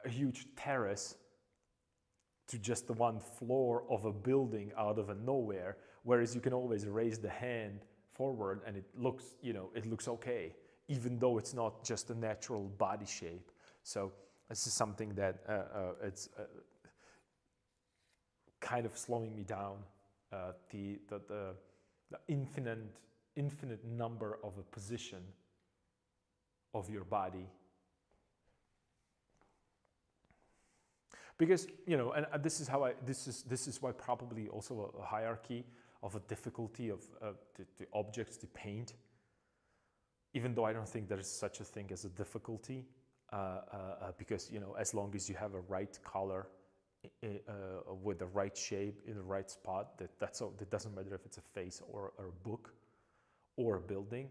a huge terrace to just the one floor of a building out of a nowhere, whereas you can always raise the hand forward and it looks, you know, it looks okay, even though it's not just a natural body shape. So this is something that it's kind of slowing me down. The infinite number of a position of your body. Because you know, and this is how this is why probably also a hierarchy of a difficulty of the objects to paint. Even though I don't think there is such a thing as a difficulty, because you know, as long as you have a right color with the right shape in the right spot, that's all. It doesn't matter if it's a face or a book or a building.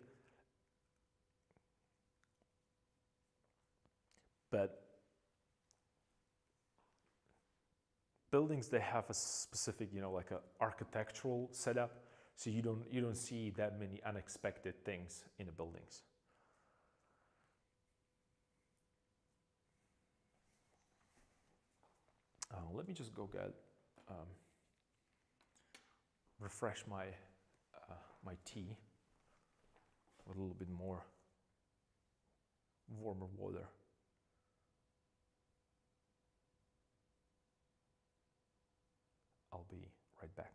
But buildings, they have a specific, you know, like a architectural setup, so you don't see that many unexpected things in the buildings. Let me just go get refresh my my tea with a little bit more warmer water. I'll be right back.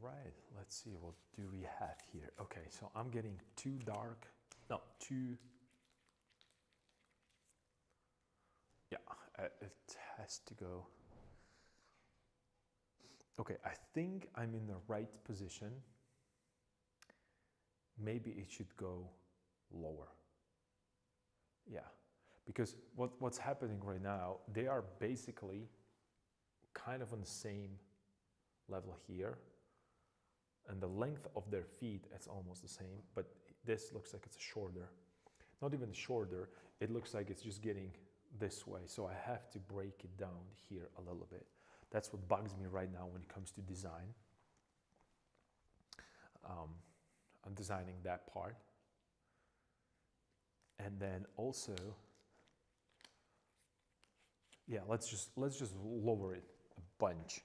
right, let's see, what do we have here? Okay, so I'm getting too dark, no, too, yeah, it has to go. Okay, I think I'm in the right position. Maybe it should go lower. Yeah, because what's happening right now, they are basically kind of on the same level here, and the length of their feet is almost the same, but this looks like it's shorter. Not even shorter, it looks like it's just getting this way, so I have to break it down here a little bit. That's what bugs me right now when it comes to design. I'm designing that part. And then also, yeah, let's just lower it a bunch.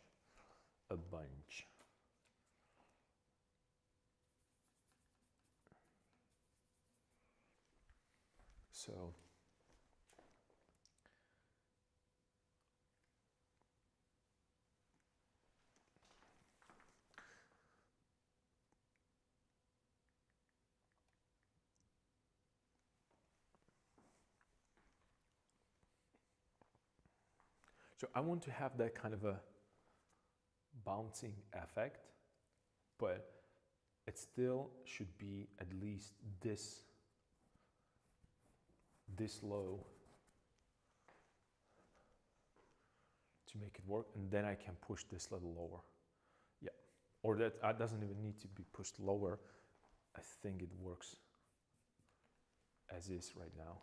So I want to have that kind of a bouncing effect, but it still should be at least this low to make it work, and then I can push this little lower. Yeah, or that doesn't even need to be pushed lower. I think it works as is right now.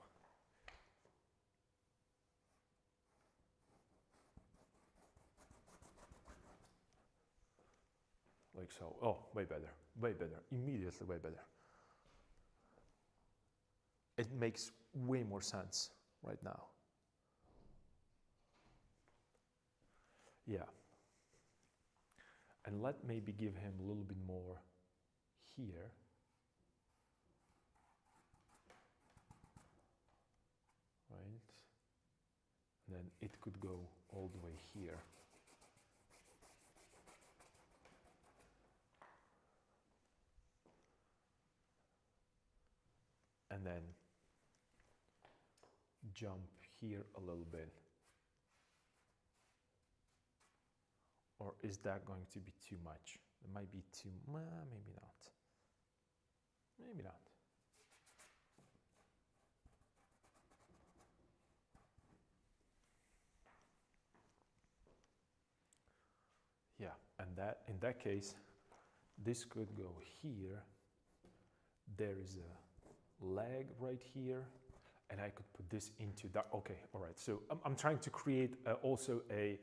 Like so. Oh, way better, immediately way better. It makes way more sense right now. Yeah. And let maybe give him a little bit more here. Right? And then it could go all the way here. And then jump here a little bit. Or is that going to be too much? It might be too, maybe not. Maybe not. Yeah, and that in that case, this could go here. There is a leg right here, and I could put this into that. Okay, all right. So I'm trying to create also a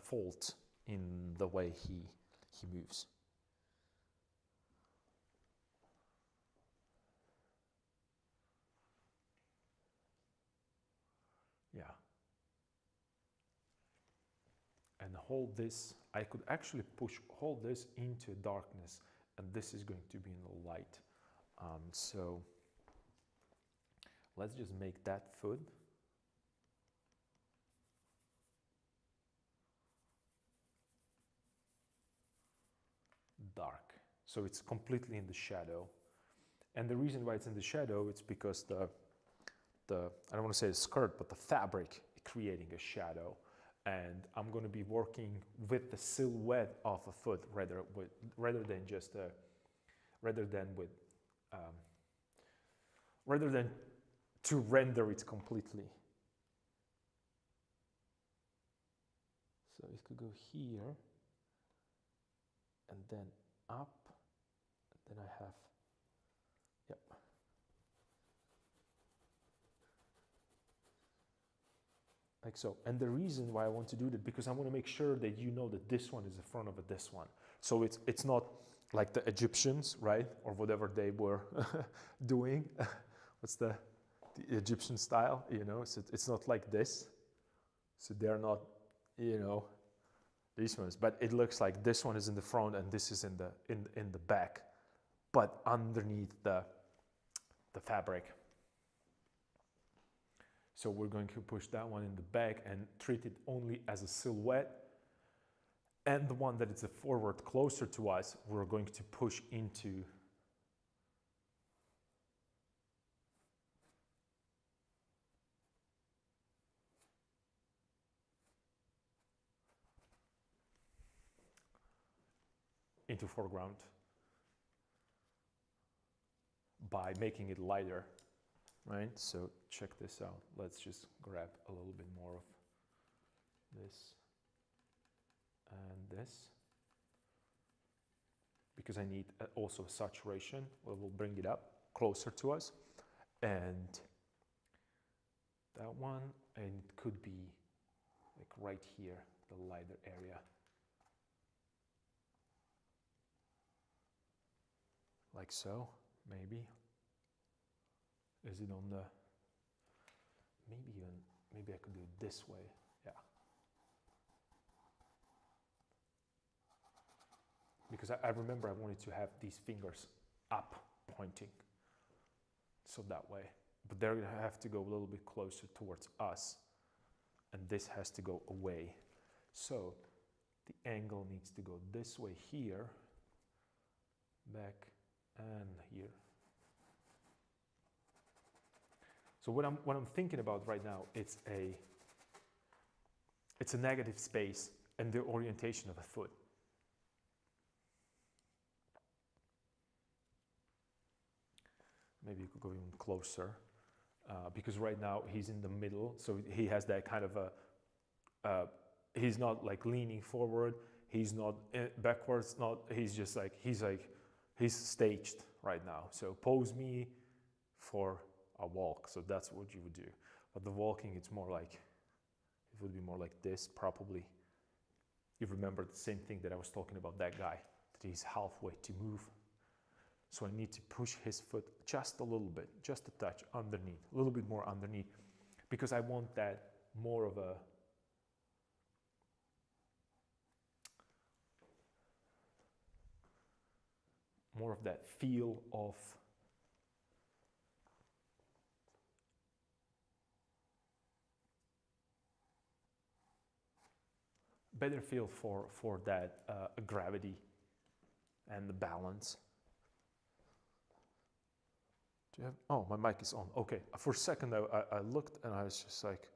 fault in the way he moves. Yeah. And hold this, I could actually hold this into darkness, and this is going to be in the light. So let's just make that foot. Dark. So it's completely in the shadow. And the reason why it's in the shadow, it's because the I don't want to say the skirt, but the fabric creating a shadow. And I'm going to be working with the silhouette of a foot rather than to render it completely. So it could go here and then up, and then I have, yep. Like so. And the reason why I want to do that, because I want to make sure that you know that this one is the front of this one. So it's not like the Egyptians, right? Or whatever they were doing. What's the Egyptian style, you know? So it's not like this. So they're not, you know, these ones, but it looks like this one is in the front and this is in the back, but underneath the fabric. So we're going to push that one in the back and treat it only as a silhouette. And the one that is a forward closer to us, we're going to push into foreground by making it lighter, right? So check this out. Let's just grab a little bit more of this and this, because I need also saturation. We'll bring it up closer to us, and that one, and it could be like right here, the lighter area. Like so, maybe. Is it on the, maybe I could do it this way, yeah. Because I remember I wanted to have these fingers up pointing, so that way. But they're gonna have to go a little bit closer towards us, and this has to go away. So the angle needs to go this way here, back, and here. So what I'm thinking about right now, it's a negative space and the orientation of a foot. Maybe you could go even closer, because right now he's in the middle, so he has that kind of he's not like leaning forward, he's not backwards, he's just like, he's staged right now. So pose me for a walk, so that's what you would do. But the walking, it's more like, it would be more like this probably. You remember the same thing that I was talking about, that guy, that he's halfway to move. So I need to push his foot just a little bit, just a touch underneath, a little bit more underneath, because I want that more of a, that feel of better feel for that gravity and the balance. Do you have, oh, my mic is on. Okay, for a second I looked and I was just like,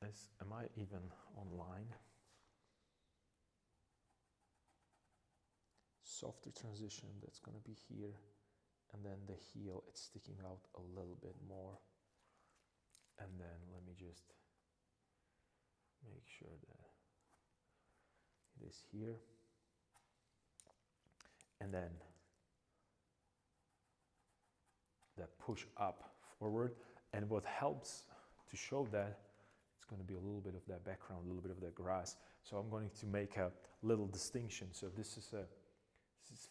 am I even online? Softer transition, that's going to be here, and then the heel, it's sticking out a little bit more. And then let me just make sure that it is here. And then that push up forward. And what helps to show that, it's going to be a little bit of that background, a little bit of that grass. So I'm going to make a little distinction. So this is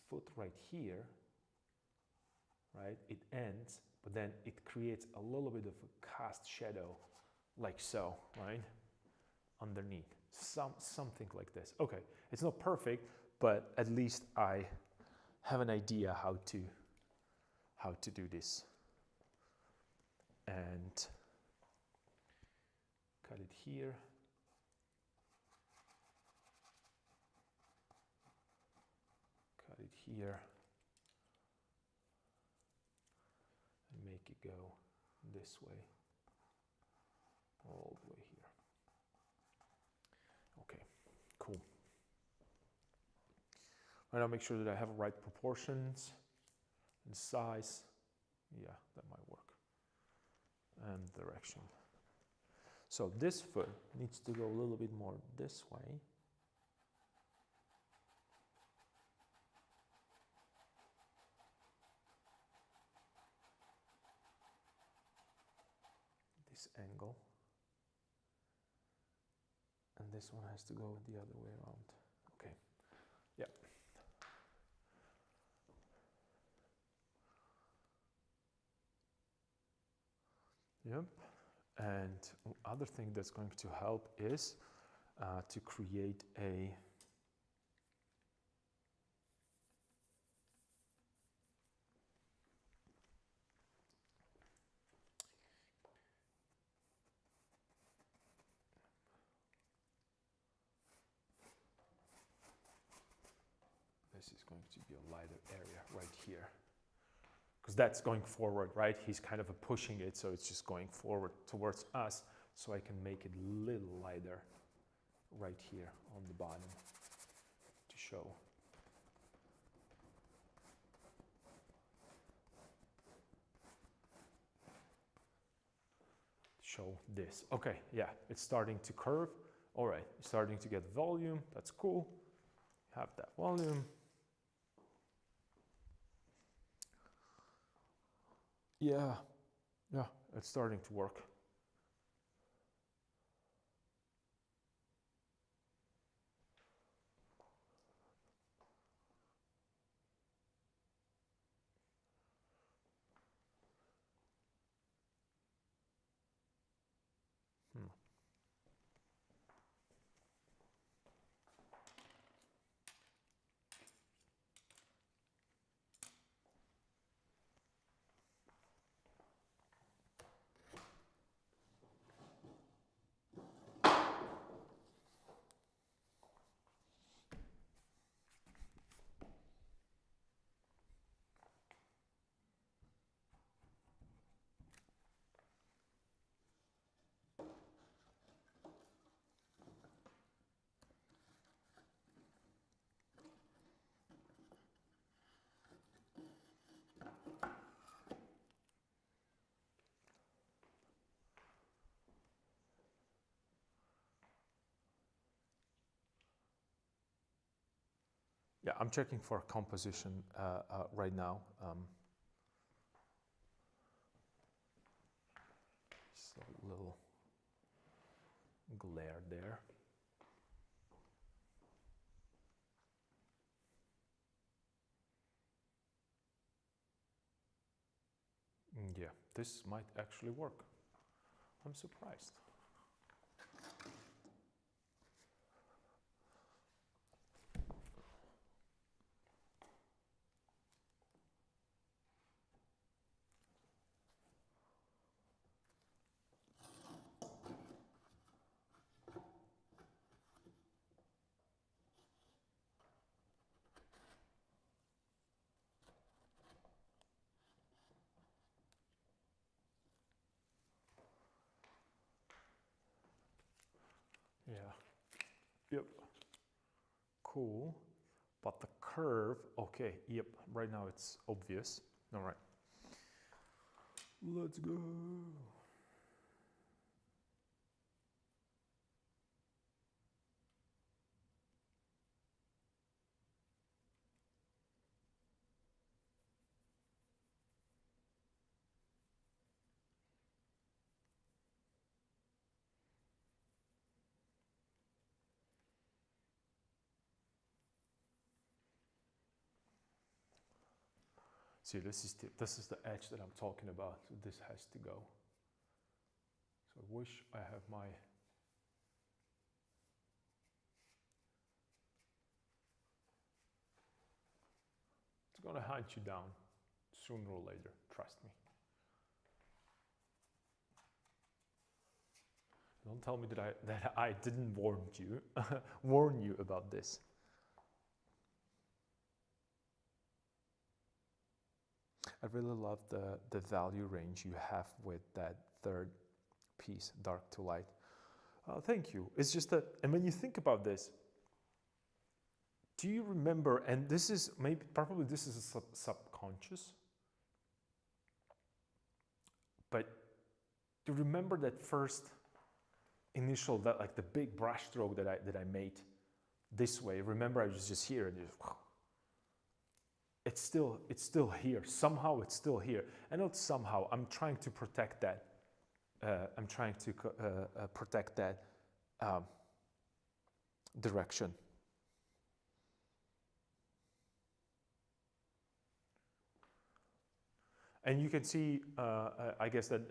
foot right here, right? It ends, but then it creates a little bit of a cast shadow, like so, right? Underneath, something like this. Okay, it's not perfect, but at least I have an idea how to do this. And cut it here. Cut it here. And make it go this way. All the way here. Okay, cool. Right now, make sure that I have right proportions and size. Yeah, that might work. And direction. So this foot needs to go a little bit more this way. This angle. And this one has to go the other way around. Okay. Yep. Yep. And other thing that's going to help is to create a this is going to be a lighter area right here. Because that's going forward, right? He's kind of pushing it, so it's just going forward towards us. So I can make it a little lighter right here on the bottom to show. Show this. Okay, yeah, it's starting to curve. All right, starting to get volume. That's cool. Have that volume. Yeah, it's starting to work. Yeah, I'm checking for composition right now. Just a little glare there. Yeah, this might actually work. I'm surprised. Yeah. Yep. Cool. But the curve, okay, yep, right now it's obvious. All right. Let's go. See, this is the edge that I'm talking about. So this has to go. So I wish I have my it's gonna hunt you down sooner or later, trust me. Don't tell me that I didn't warn you about this. I really love the value range you have with that third piece, dark to light. Thank you. It's just that, and when you think about this, do you remember, and this is probably this is a subconscious, but do you remember that first initial, that like the big brush stroke that I made this way? Remember, I was just here and just, it's still here. Somehow it's still here. And not somehow, I'm trying to protect that. I'm trying to protect that direction. And you can see, I guess that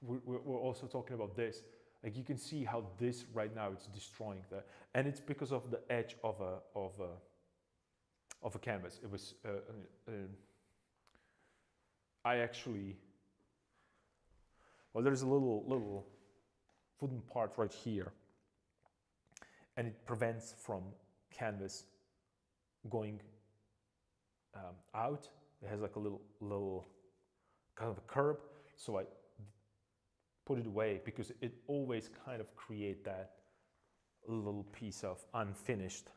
we're also talking about this. Like you can see how this right now it's destroying that, and it's because of the edge of a canvas. It was I actually, well, there's a little wooden part right here, and it prevents from canvas going out. It has like a little kind of a curb, so I put it away because it always kind of create that little piece of unfinished.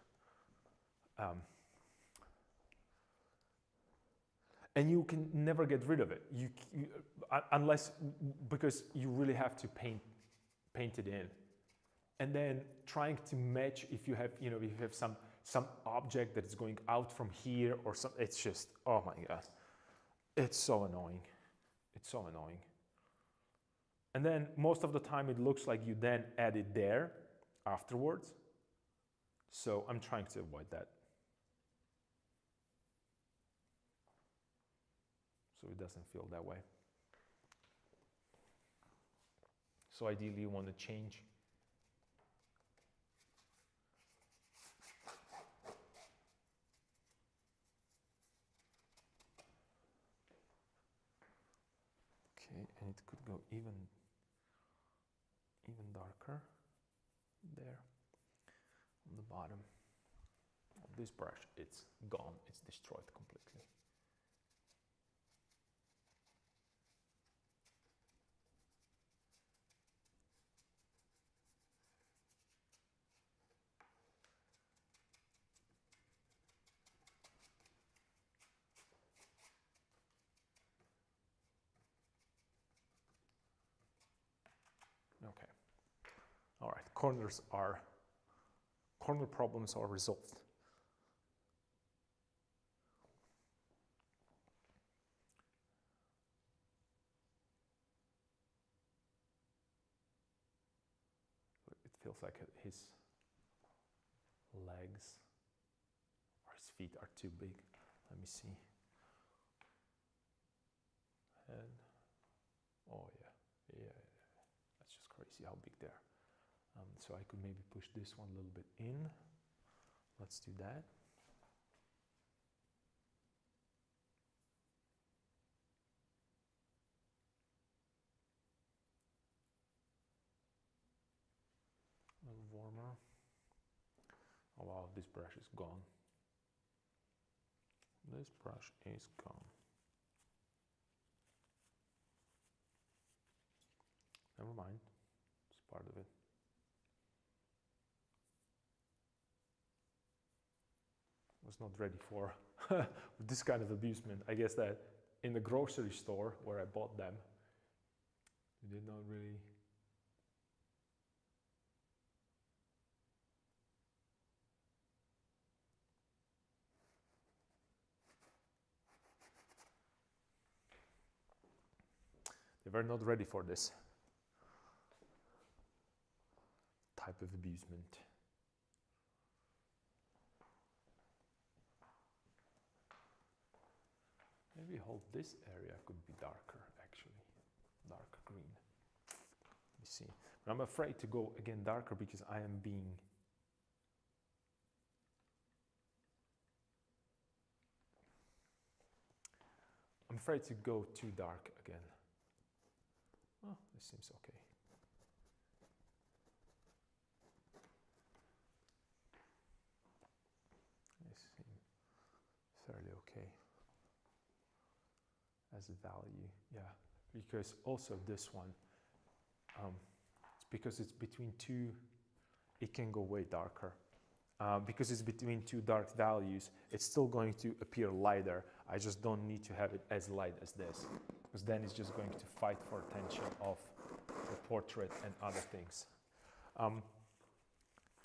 And you can never get rid of it. Unless, because you really have to paint it in. And then trying to match, if you have, if you have some object that is going out from here or some, it's just, oh my God. It's so annoying. It's so annoying. And then most of the time it looks like you then add it there afterwards. So I'm trying to avoid that. So it doesn't feel that way. So ideally you want to change. Okay, and it could go even darker there on the bottom. This brush, it's gone, it's destroyed completely. Okay. All right, corner problems are resolved. It feels like his legs or his feet are too big. Let me see. Head. Oh yeah. That's just crazy how big they are. So I could maybe push this one a little bit in. Let's do that. A little warmer. Oh wow, this brush is gone. This brush is gone. Never mind, it's part of it. Was not ready for this kind of abusement. I guess that in the grocery store where I bought them, they did not really. They were not ready for this type of abusement. Maybe hold this area could be darker, actually, dark green. Let me see. But I'm afraid to go again darker because I am being. I'm afraid to go too dark again. Oh, this seems okay. This seems fairly okay as a value, yeah. Because also this one, it's because it's between two, it can go way darker. Because it's between two dark values, it's still going to appear lighter. I just don't need to have it as light as this, because then it's just going to fight for attention of the portrait and other things.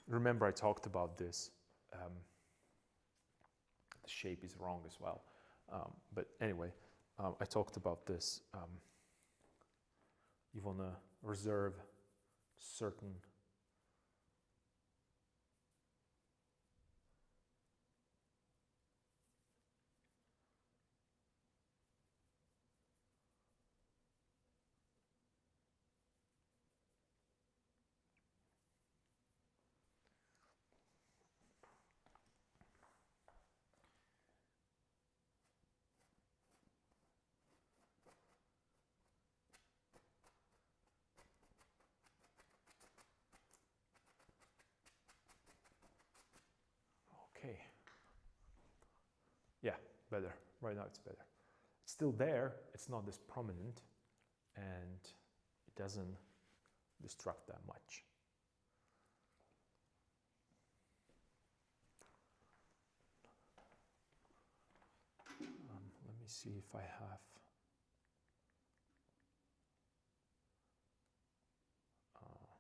Remember I talked about this. The shape is wrong as well. But anyway, I talked about this. You want to reserve certain better. Right now it's better. It's still there, it's not this prominent, and it doesn't distract that much. Let me see if I have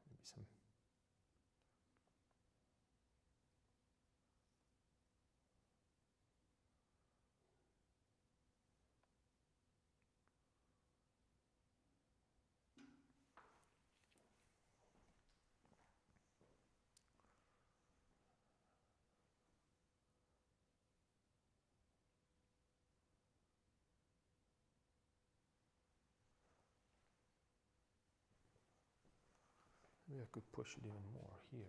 maybe some. Maybe I could push it even more here.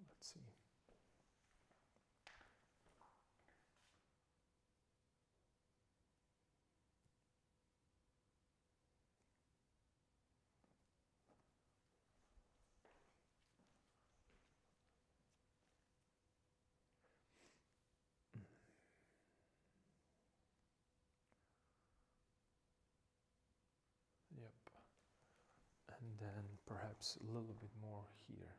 Let's see. Yep. And then perhaps a little bit more here.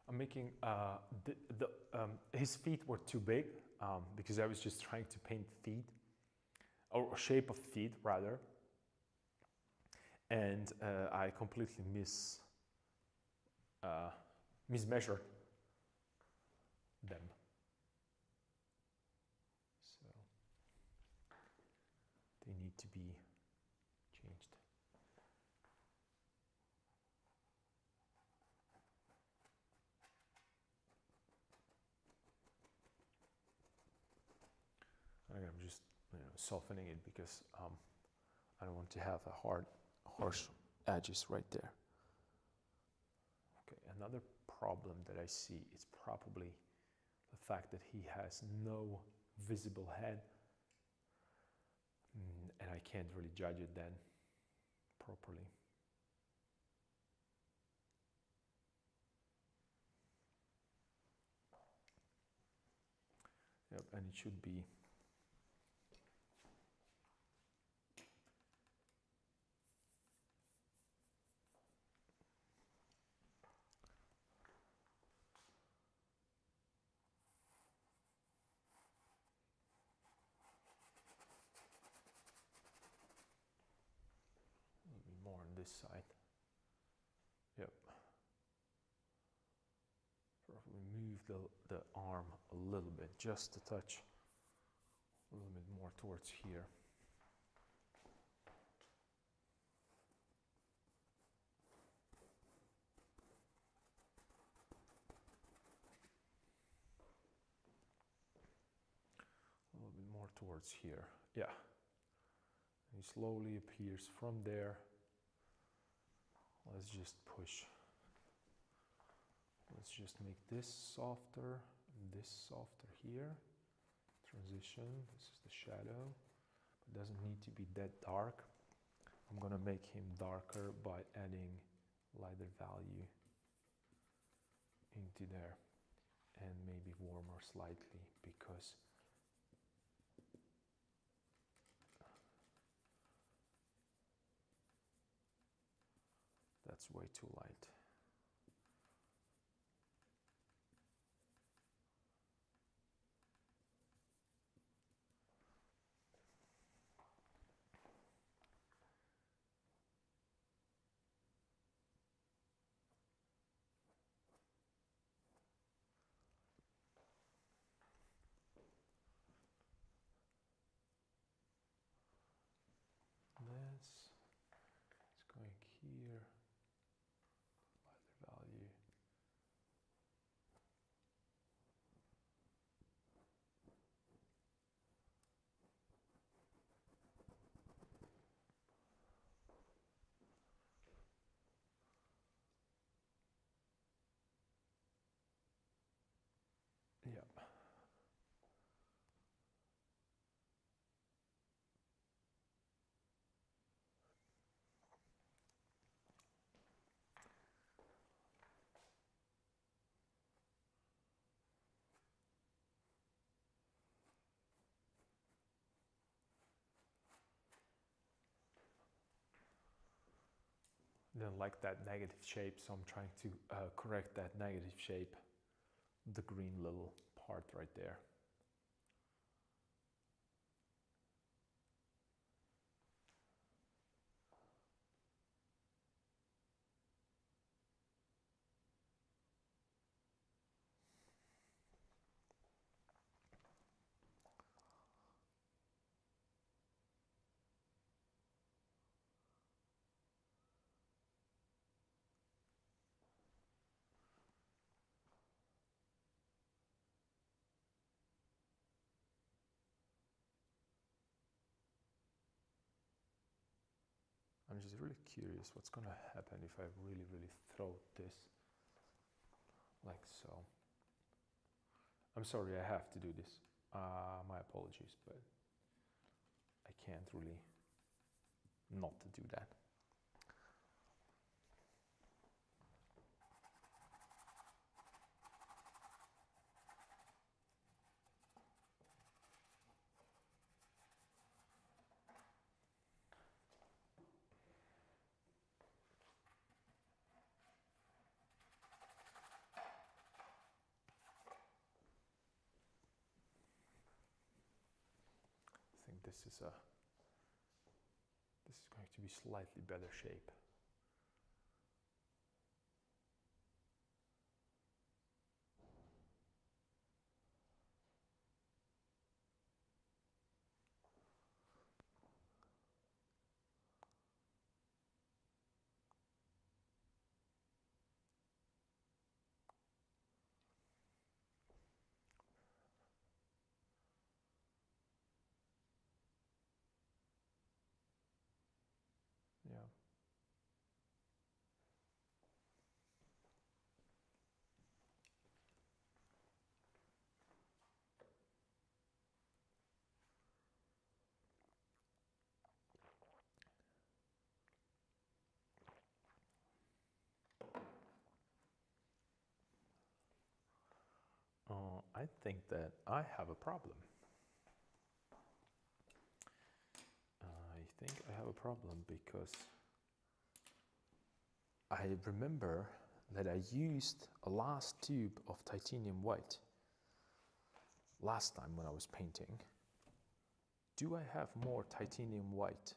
I'm making his feet were too big because I was just trying to paint feet, or shape of feet rather, and I completely mismeasured them. So they need to be changed. I'm just softening it because I don't want to have a harsh edges right there. Okay, another problem that I see is probably the fact that he has no visible head, and I can't really judge it then properly. Yep, and it should be more on this side. Yep. Probably move the arm a little bit, just a touch, a little bit more towards here. A little bit more towards here. Yeah. He slowly appears from there. Let's just push. Let's just make this softer and this softer here. Transition, this is the shadow. It doesn't need to be that dark. I'm gonna make him darker by adding lighter value into there, and maybe warmer slightly, because that's way too light. didn't like that negative shape, so I'm trying to correct that negative shape, the green little part right there. I'm just really curious what's going to happen if I really throw this like so. I'm sorry, I have to do this. My apologies, but I can't really not to do that. I think this is going to be slightly better shape. Yeah. I think that I have a problem. I think I have a problem because I remember that I used a last tube of titanium white last time when I was painting. Do I have more titanium white?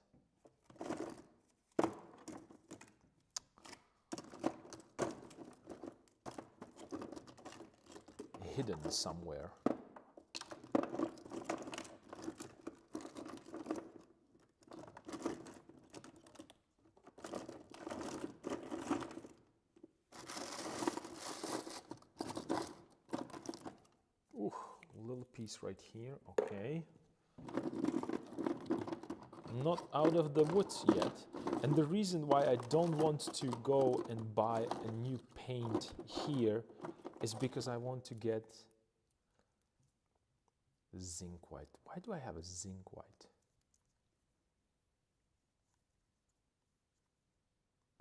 Hidden somewhere. Ooh, a little piece right here, okay. Not out of the woods yet. And the reason why I don't want to go and buy a new paint here is because I want to get zinc white. Why do I have a zinc white?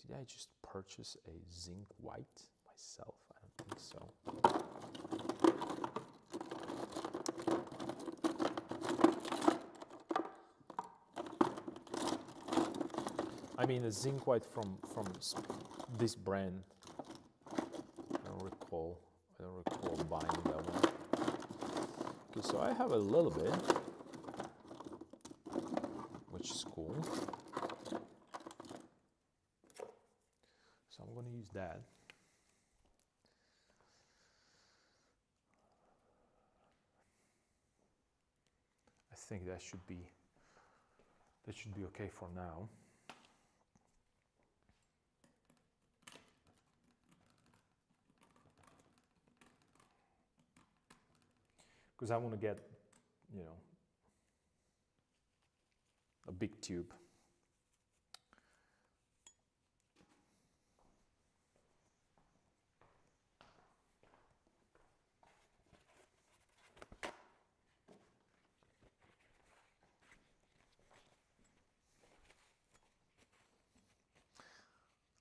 Did I just purchase a zinc white myself? I don't think so. I mean a zinc white from this brand. I don't recall buying that one. Okay, so I have a little bit, which is cool. So I'm going to use that. I think that should be okay for now. Because I want to get, you know, a big tube.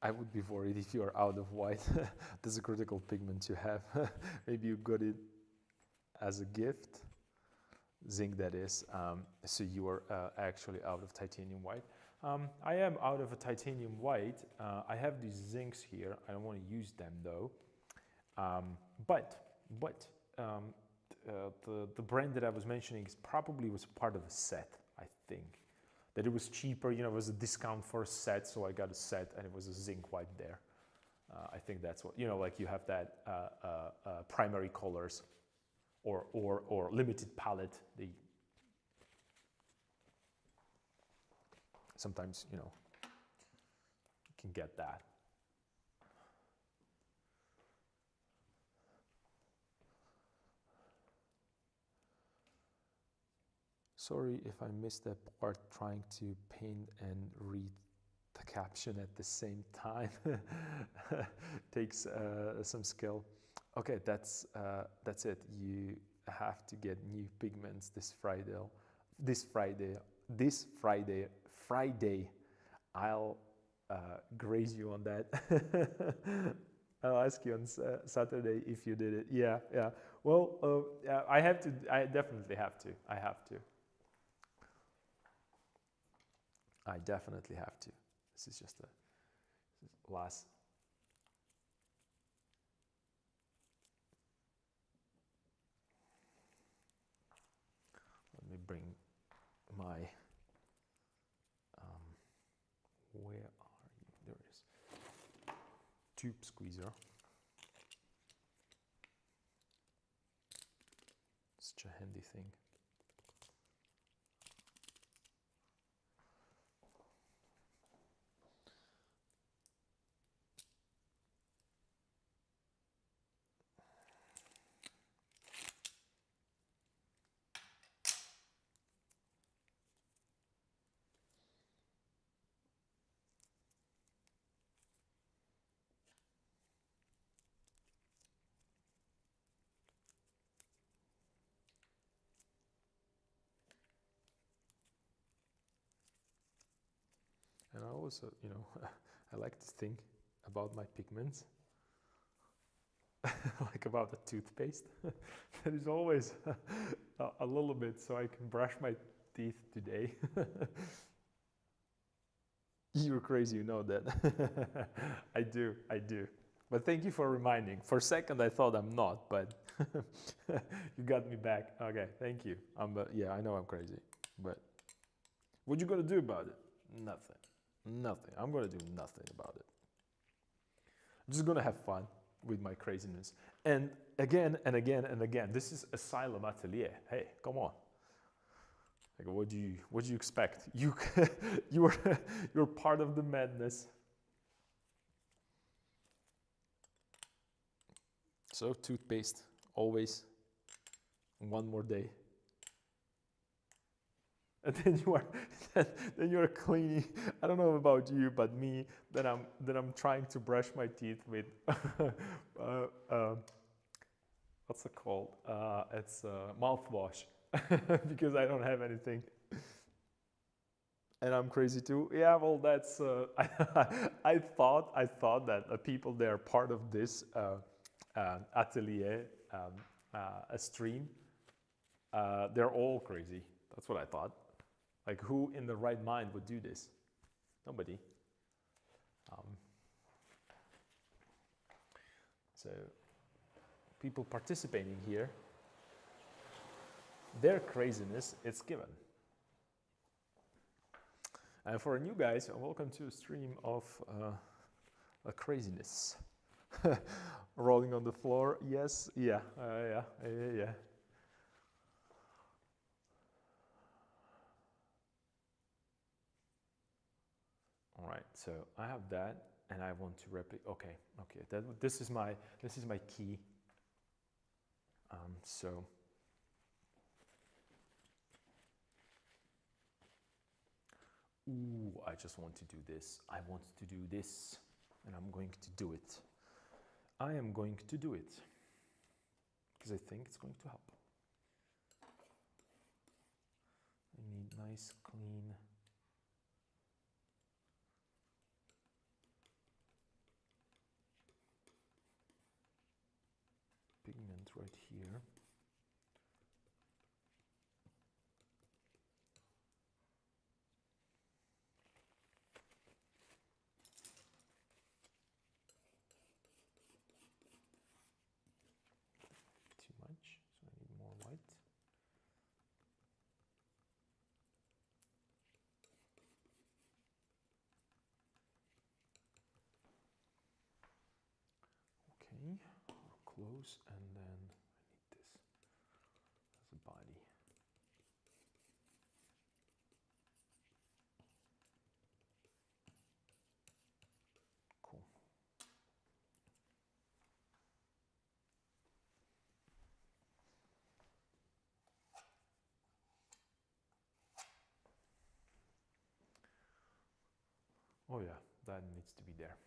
I would be worried if you are out of white. That's a critical pigment to have. Maybe you got it as a gift, zinc that is, so you are actually out of titanium white. I am out of a titanium white. I have these zincs here. I don't want to use them though. But the brand that I was mentioning is probably was part of a set, I think. That it was cheaper, you know, it was a discount for a set, so I got a set and it was a zinc white there. I think that's what, you know, like you have that primary colors or limited palette. They sometimes, you know, you can get that. Sorry if I missed that part trying to paint and read the caption at the same time. Takes some skill. Okay, that's it. You have to get new pigments this Friday. I'll graze you on that. I'll ask you on Saturday if you did it. Yeah. Well, I have to. I definitely have to. I definitely have to. This is just a last. Let me bring my. Where are you? There it is. Tube squeezer. Such a handy thing. And I also, you know, I like to think about my pigments, like about the toothpaste. There is always a little bit so I can brush my teeth today. You're crazy, you know that. I do. But thank you for reminding. For a second I thought I'm not, but you got me back. Okay, thank you. Yeah, I know I'm crazy, but what you gonna do about it? Nothing. I'm gonna do nothing about it. I'm just gonna have fun with my craziness. And again and again and again, this is Asylum Atelier. Hey, come on. Like, what do you expect? You're part of the madness. So toothpaste, always. One more day. And then you are cleaning. I don't know about you, but me, then I'm trying to brush my teeth with what's it called? It's mouthwash because I don't have anything. And I'm crazy too. Yeah, well, that's I thought that people that are part of this atelier a stream, they're all crazy. That's what I thought. Like, who in the right mind would do this? Nobody. So people participating here, their craziness, it's given. And for you guys, welcome to a stream of a craziness. Rolling on the floor, yes, yeah. All right, so I have that, and I want to replicate. Okay. This is my key. So. Ooh, I just want to do this. I want to do this, and I'm going to do it. I am going to do it because I think it's going to help. I need nice, clean. Pigment right here. body, or close, and then I need this as a body. Cool. Oh yeah, that needs to be there.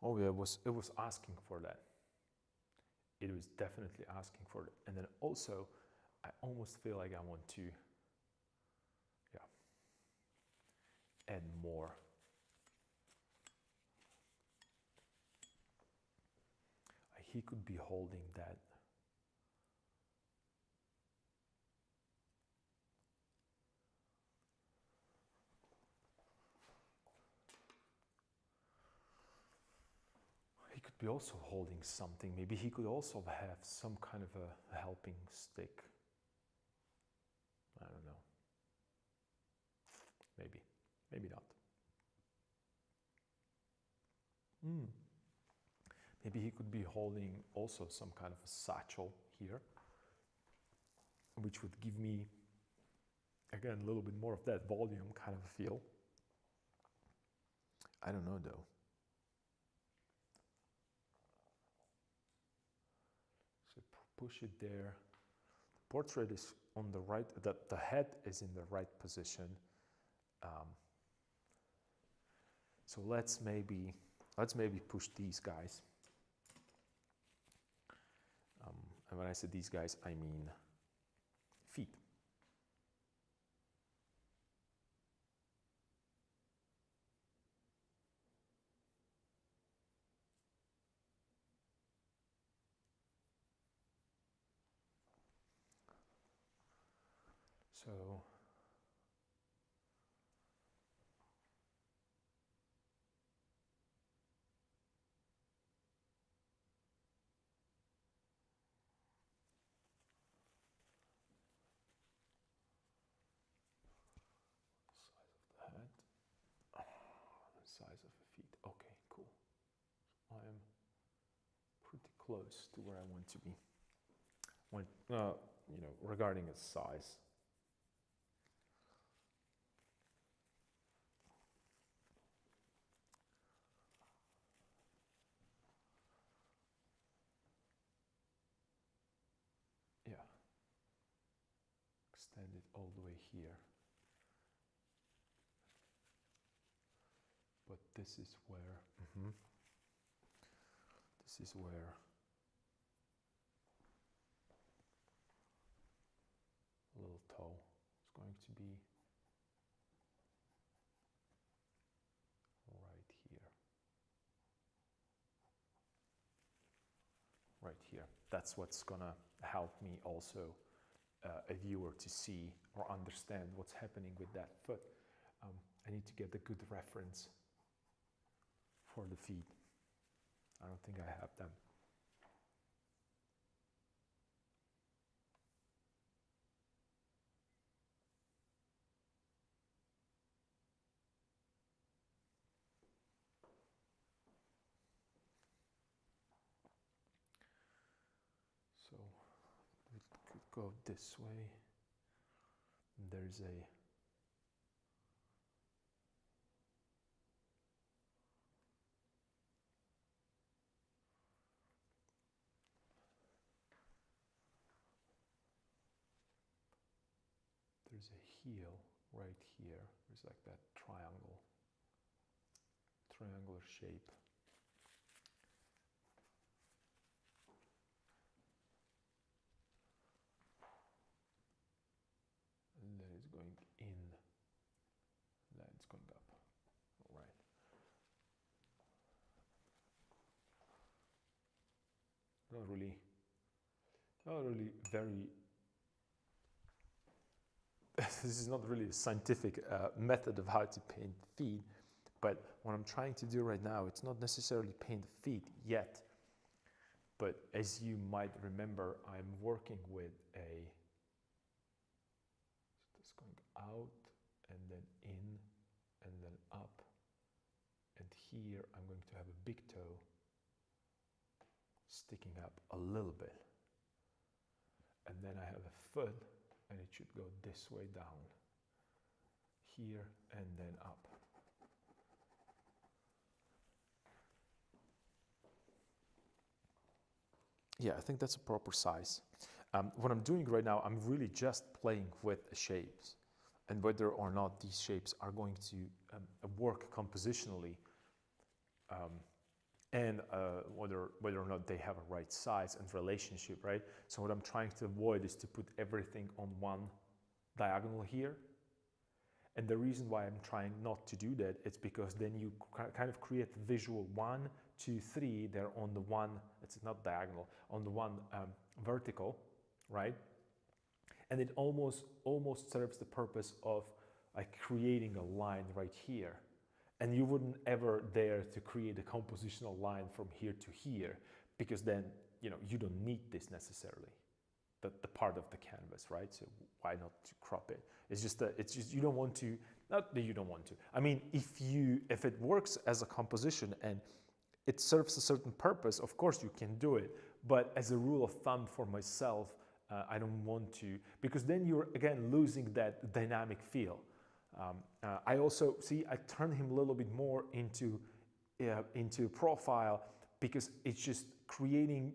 Oh yeah, it was asking for that. It was definitely asking for it. And then also, I almost feel like I want to, yeah, add more. He could be holding that. He could be also holding something. Maybe he could also have some kind of a helping stick. I don't know. Maybe. Maybe not. Maybe he could be holding also some kind of a satchel here, which would give me, again, a little bit more of that volume kind of feel. I don't know though. So push it there. The portrait is on the right, the head is in the right position. So let's maybe push these guys. And when I say these guys, I mean feet. So size of the feet. Okay, cool. I am pretty close to where I want to be. When you know, regarding its size. Yeah. Extend it all the way here. But this is where, this is where little toe is going to be right here. Right here. That's what's gonna help me also a viewer to see or understand what's happening with that foot. I need to get a good reference for the feet. I don't think I have them. So it could go this way. There's a heel right here. There's like that triangular shape. And then it's going in, then it's going up. All right. not really very. This is not really a scientific method of how to paint feet, but what I'm trying to do right now, it's not necessarily paint feet yet, but as you might remember, I'm working with a, just going out and then in and then up, and here I'm going to have a big toe sticking up a little bit, and then I have a foot and it should go this way down, here and then up. Yeah, I think that's a proper size. What I'm doing right now, I'm really just playing with shapes and whether or not these shapes are going to work compositionally, and whether or not they have a right size and relationship, right? So what I'm trying to avoid is to put everything on one diagonal here. And the reason why I'm trying not to do that, it's because then you kind of create visual 1, 2, 3, they're on the one, it's not diagonal, on the one vertical, right? And it almost serves the purpose of like creating a line right here. And you wouldn't ever dare to create a compositional line from here to here, because then, you know, you don't need this necessarily, the part of the canvas, right? So why not to crop it? It's just you don't want to, not that you don't want to. I mean, if it works as a composition and it serves a certain purpose, of course you can do it. But as a rule of thumb for myself, I don't want to, because then you're again losing that dynamic feel. I also see I turn him a little bit more into profile, because it's just creating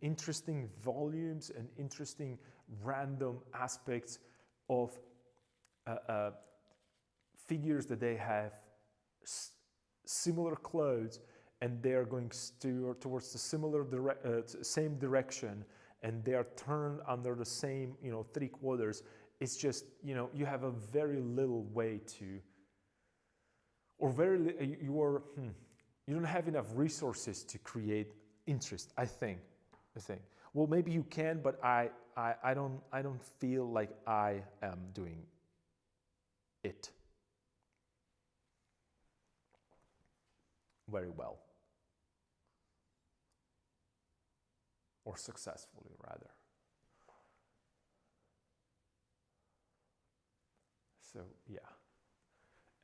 interesting volumes and interesting random aspects of figures that they have similar clothes and they are going towards the same direction, and they are turned under the same, you know, 3/4. It's just, you know, you have a very little way to, or you don't have enough resources to create interest. I think. Well, maybe you can, but I don't feel like I am doing it very well, or successfully rather. So yeah,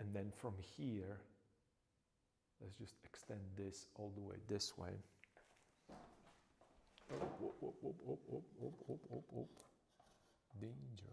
and then from here, let's just extend this all the way this way. Oh. Danger.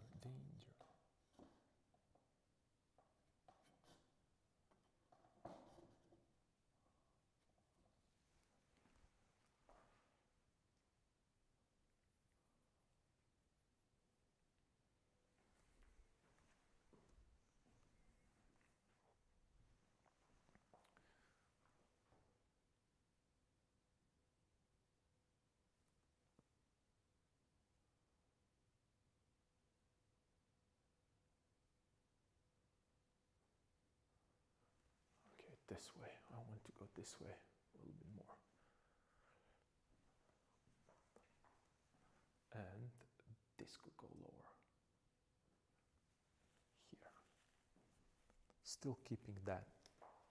Okay, this way. I want to go this way a little bit more. And this could go lower. Here. Still keeping that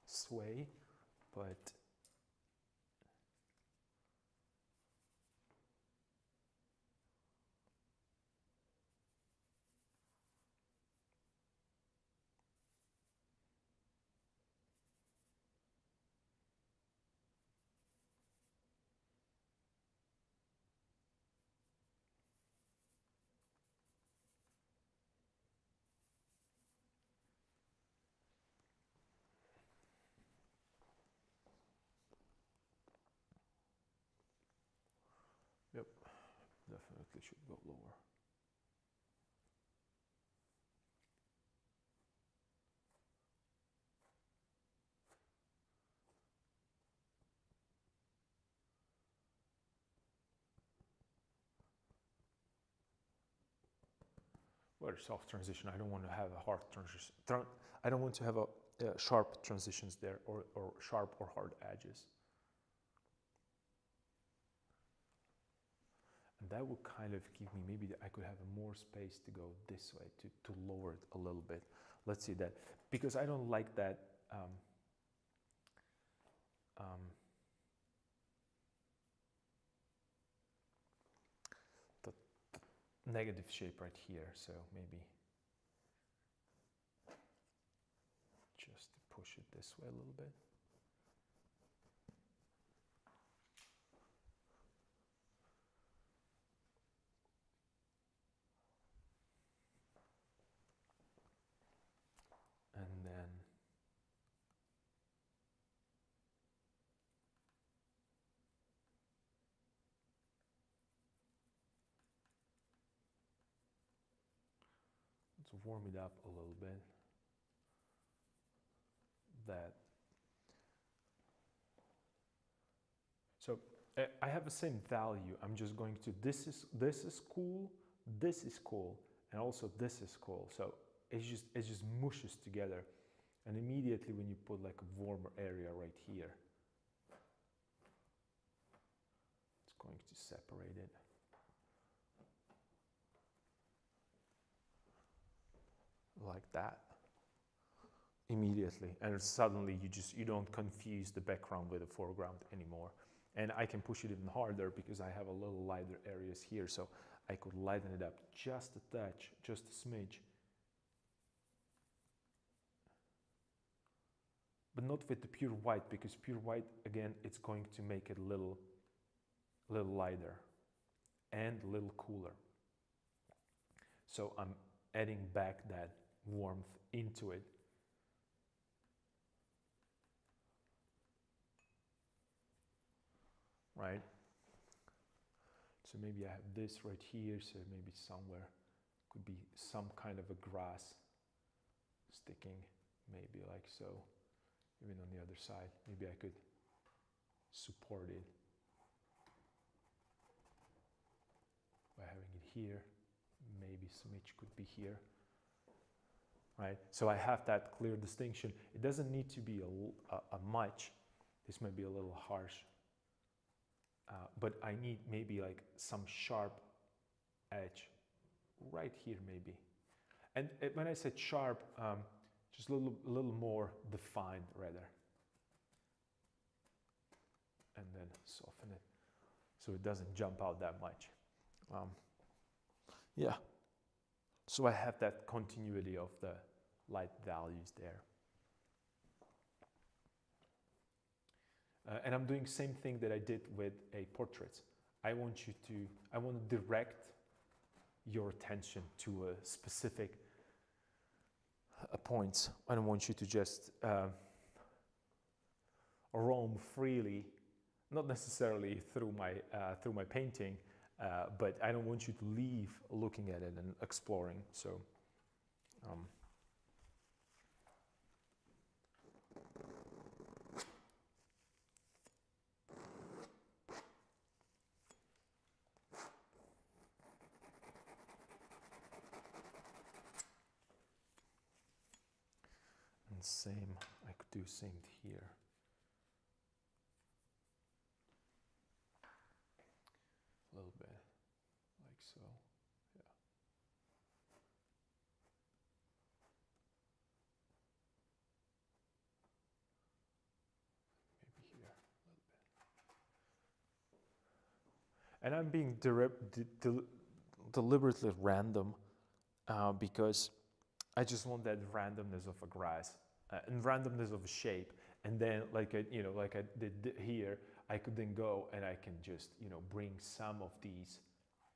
sway, but yep, definitely should go lower. Very soft transition. I don't want to have a hard transition. I don't want to have a sharp transitions there, or sharp or hard edges. And that would kind of give me, maybe I could have more space to go this way, to lower it a little bit. Let's see that, because I don't like that the negative shape right here, so maybe just to push it this way a little bit. And then let's warm it up a little bit. That. So I have the same value. I'm just going to, this is cool, and also this is cool. So it just mushes together. And immediately when you put like a warmer area right here, it's going to separate it. Like that. Immediately, and suddenly you don't confuse the background with the foreground anymore. And I can push it even harder because I have a little lighter areas here, so I could lighten it up just a touch, just a smidge. But not with the pure white, because pure white, again, it's going to make it a little lighter and a little cooler. So I'm adding back that warmth into it. Right? So maybe I have this right here, so maybe somewhere could be some kind of a grass sticking, maybe like so. Even on the other side, maybe I could support it by having it here. Maybe smidge could be here. Right? So I have that clear distinction. It doesn't need to be a much. This might be a little harsh. But I need maybe like some sharp edge right here maybe. And when I said sharp, just a little more defined rather. And then soften it so it doesn't jump out that much. Yeah. So I have that continuity of the light values there. And I'm doing same thing that I did with a portrait. I want to direct your attention to a specific point. I don't want you to just roam freely, not necessarily through my painting, but I don't want you to leave looking at it and exploring. So. Same, I could do same here. A little bit, like so, yeah. Maybe here, a little bit. And I'm being deliberately random because I just want that randomness of a grass. And randomness of a shape, and then like I did here, I could then go and I can just bring some of these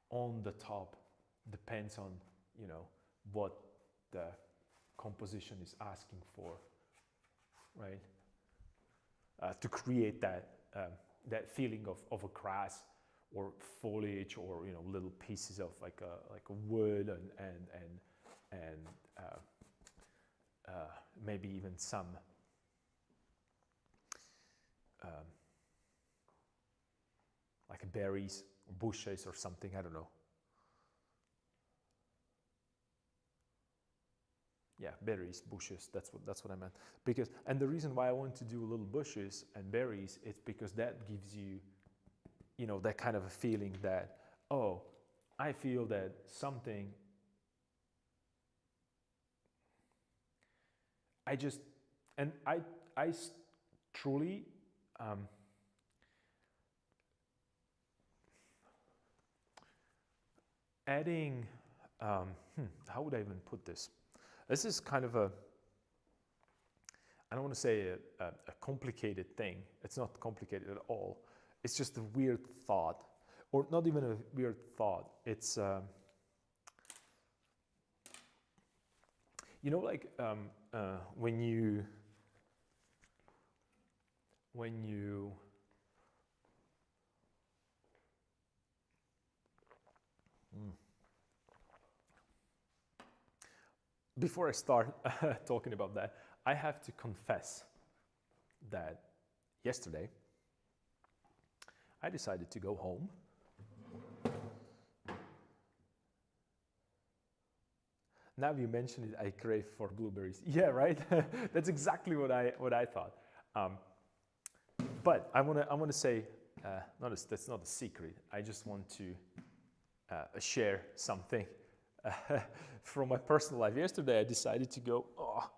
on the top. Depends on what the composition is asking for, right? To create that that feeling of a grass or foliage or little pieces of like a wood and maybe even some like berries or bushes or something, I don't know. Yeah, berries, bushes, that's what I meant. Because, and the reason why I want to do little bushes and berries, it's because that gives you, that kind of a feeling that oh, I feel that something, I just, and I truly, um, adding, how would I even put this? This is kind of a, I don't want to say a complicated thing. It's not complicated at all. It's just a weird thought, or not even a weird thought. It's, you know, like when you, before I start talking about that, I have to confess that yesterday I decided to go home. Now you mentioned it, I crave for blueberries. Yeah, right. That's exactly what I thought. But I want to say, that's not a secret. I just want to share something from my personal life. Yesterday I decided to go. Oh,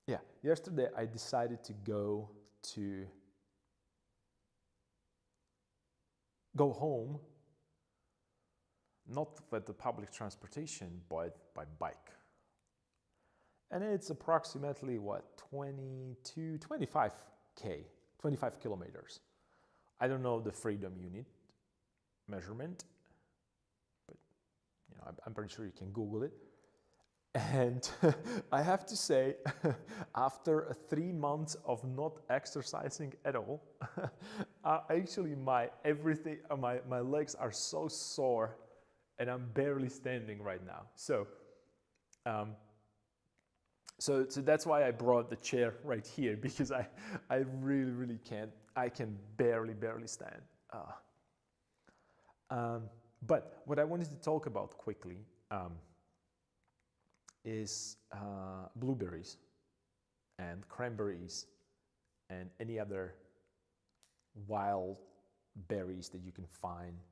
yeah. Yesterday I decided to go home, not with the public transportation, but by bike. And it's approximately what, 25 kilometers. I don't know the freedom unit measurement, but you know, I'm pretty sure you can Google it. And I have to say, after 3 months of not exercising at all, actually my legs are so sore, and I'm barely standing right now. So that's why I brought the chair right here, because I really can't. I can barely stand. But what I wanted to talk about quickly is blueberries and cranberries and any other wild berries that you can find.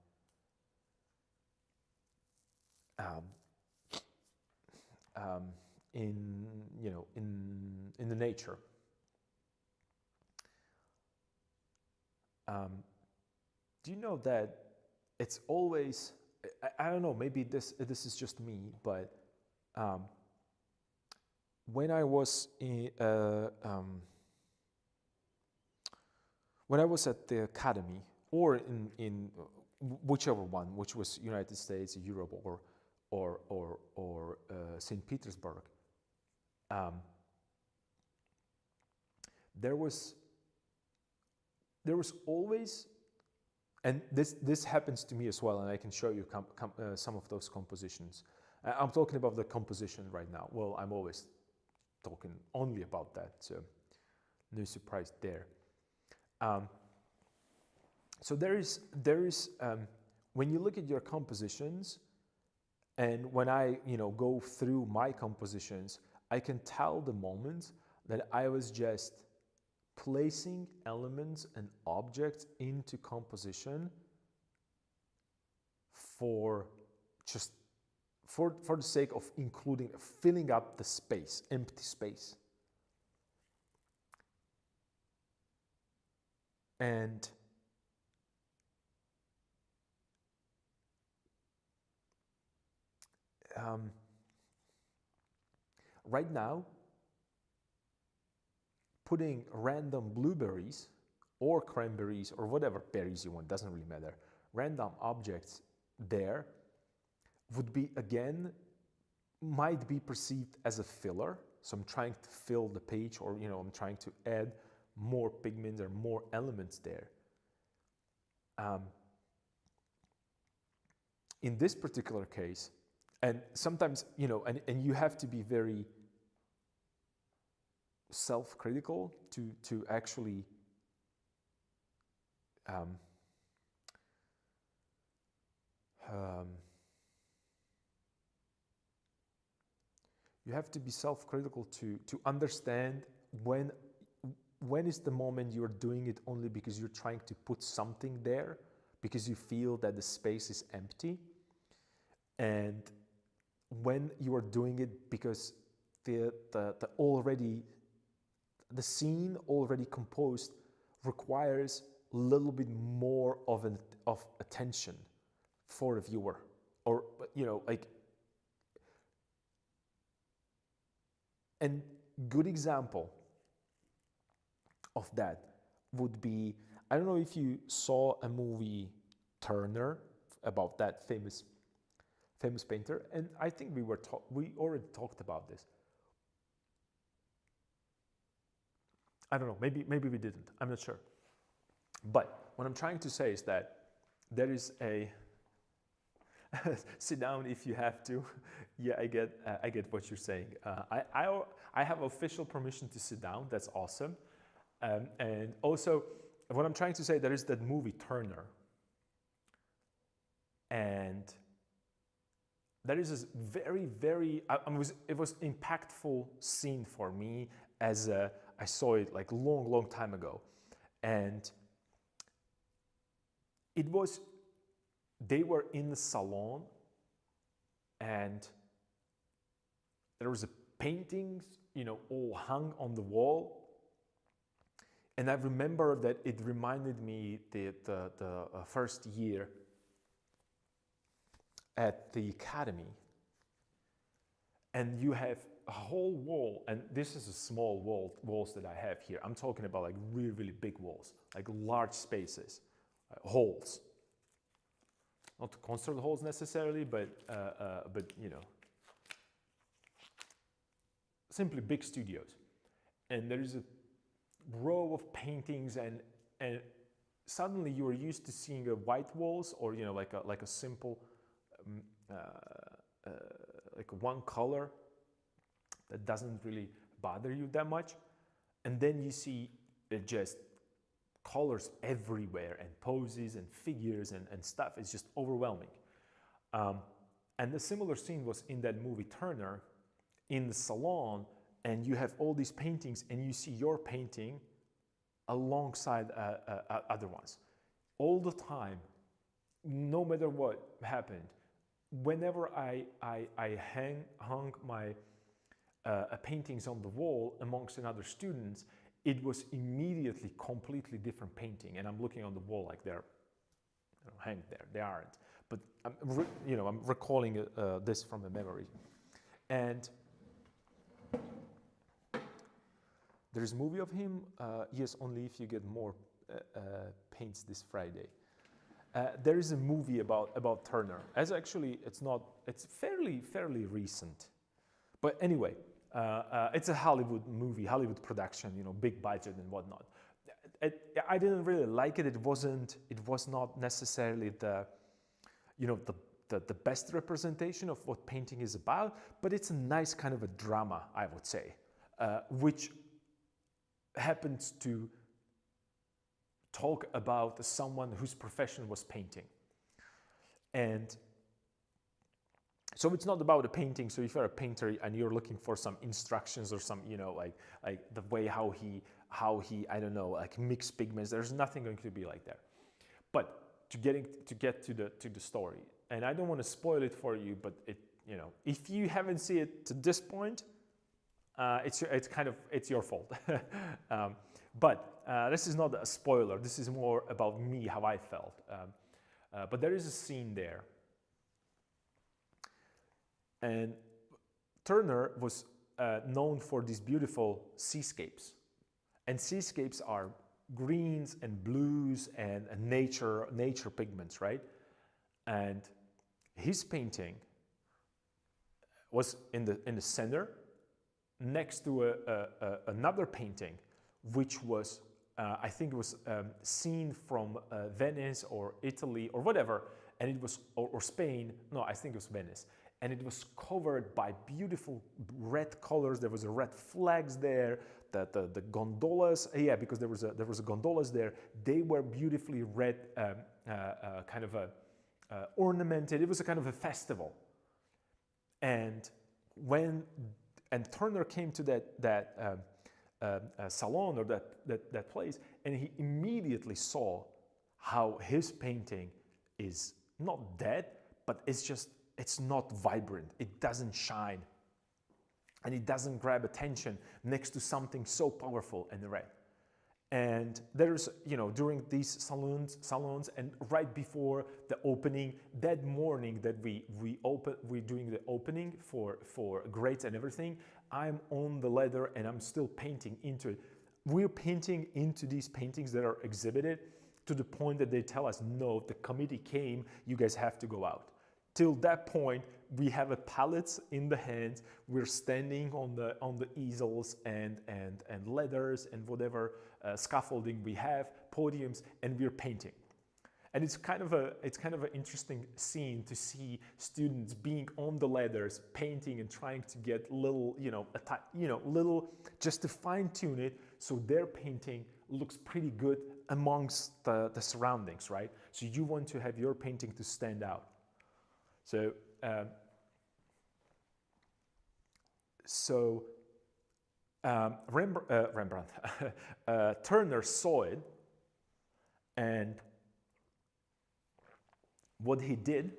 In the nature. Do you know that it's always, I don't know, maybe this is just me, but when I was at the academy, or in whichever one, which was United States, Europe, or St. Petersburg, there was always, and this happens to me as well, and I can show you some of those compositions. I'm talking about the composition right now. Well, I'm always talking only about that, so no surprise there. So there is when you look at your compositions, and when I go through my compositions, I can tell the moment that I was just placing elements and objects into composition for the sake of filling up the space, empty space. And right now, putting random blueberries or cranberries or whatever berries you want, doesn't really matter, random objects there would be, again, might be perceived as a filler. So I'm trying to fill the page, or I'm trying to add more pigments or more elements there. In this particular case, and sometimes, and you have to be very self-critical to actually you have to be self-critical to understand when is the moment you're doing it only because you're trying to put something there, because you feel that the space is empty. And when you are doing it because the scene already composed requires a little bit more of attention for the viewer, or and good example of that would be, I don't know if you saw a movie Turner about that famous painter, and I think we already talked about this. I don't know, maybe we didn't, I'm not sure. But what I'm trying to say is that there is a sit down if you have to. Yeah, I get what you're saying. I have official permission to sit down. That's awesome. And also, what I'm trying to say, there is that movie Turner, and there is this very it was impactful scene for me, as I saw it like long time ago, and they were in the salon, and there was a paintings, all hung on the wall. And I remember that it reminded me the first year at the academy. And you have a whole wall, and this is a small walls that I have here. I'm talking about like really big walls, like large spaces, halls. Not concert halls necessarily, but simply big studios. And there is a row of paintings, and suddenly you are used to seeing a white walls, or like a simple like one color that doesn't really bother you that much, and then you see just colors everywhere, and poses and figures and stuff. It's just overwhelming. And the similar scene was in that movie Turner, in the salon, and you have all these paintings, and you see your painting alongside other ones all the time, no matter what happened. Whenever I hung my paintings on the wall amongst another students, it was immediately completely different painting, and I'm looking on the wall like they're hanged there. They aren't, but I'm recalling this from a memory. And there's a movie of him. Yes, only if you get more paints this Friday. There is a movie about Turner. As actually, it's fairly recent, but anyway. It's a Hollywood movie, Hollywood production, big budget and whatnot. I didn't really like it. It was not necessarily the best representation of what painting is about, but it's a nice kind of a drama, I would say, which happens to talk about someone whose profession was painting. And so it's not about a painting. So if you're a painter and you're looking for some instructions or some, like the way how he, I don't know, like mix pigments, there's nothing going to be like that. But to get to the story, and I don't want to spoil it for you, but if you haven't seen it to this point, it's your fault. But this is not a spoiler. This is more about me, how I felt. But there is a scene there. And Turner was known for these beautiful seascapes. And seascapes are greens and blues and nature pigments, right? And his painting was in the center, next to another painting, which was, I think it was seen from Venice or Italy or whatever, and it was, or Spain, no, I think it was Venice. And it was covered by beautiful red colors. There was a red flags there, the gondolas, yeah, because there was a gondolas there. They were beautifully red, kind of ornamented. It was a kind of a festival. And Turner came to that salon or that place, and he immediately saw how his painting is not dead, but it's not vibrant. It doesn't shine. And it doesn't grab attention next to something so powerful and red. And there's, during these salons and right before the opening, that morning that we're doing the opening for grades and everything, I'm on the ladder and I'm still painting into it. We're painting into these paintings that are exhibited to the point that they tell us, no, the committee came, you guys have to go out. Till that point, we have a palettes in the hands. We're standing on the easels and ladders and whatever scaffolding we have, podiums, and we're painting. And it's kind of an interesting scene to see students being on the ladders, painting and trying to get little, little, just to fine tune it so their painting looks pretty good amongst the surroundings, right? So you want to have your painting to stand out. So, Rembrandt, Turner saw it, and what he did,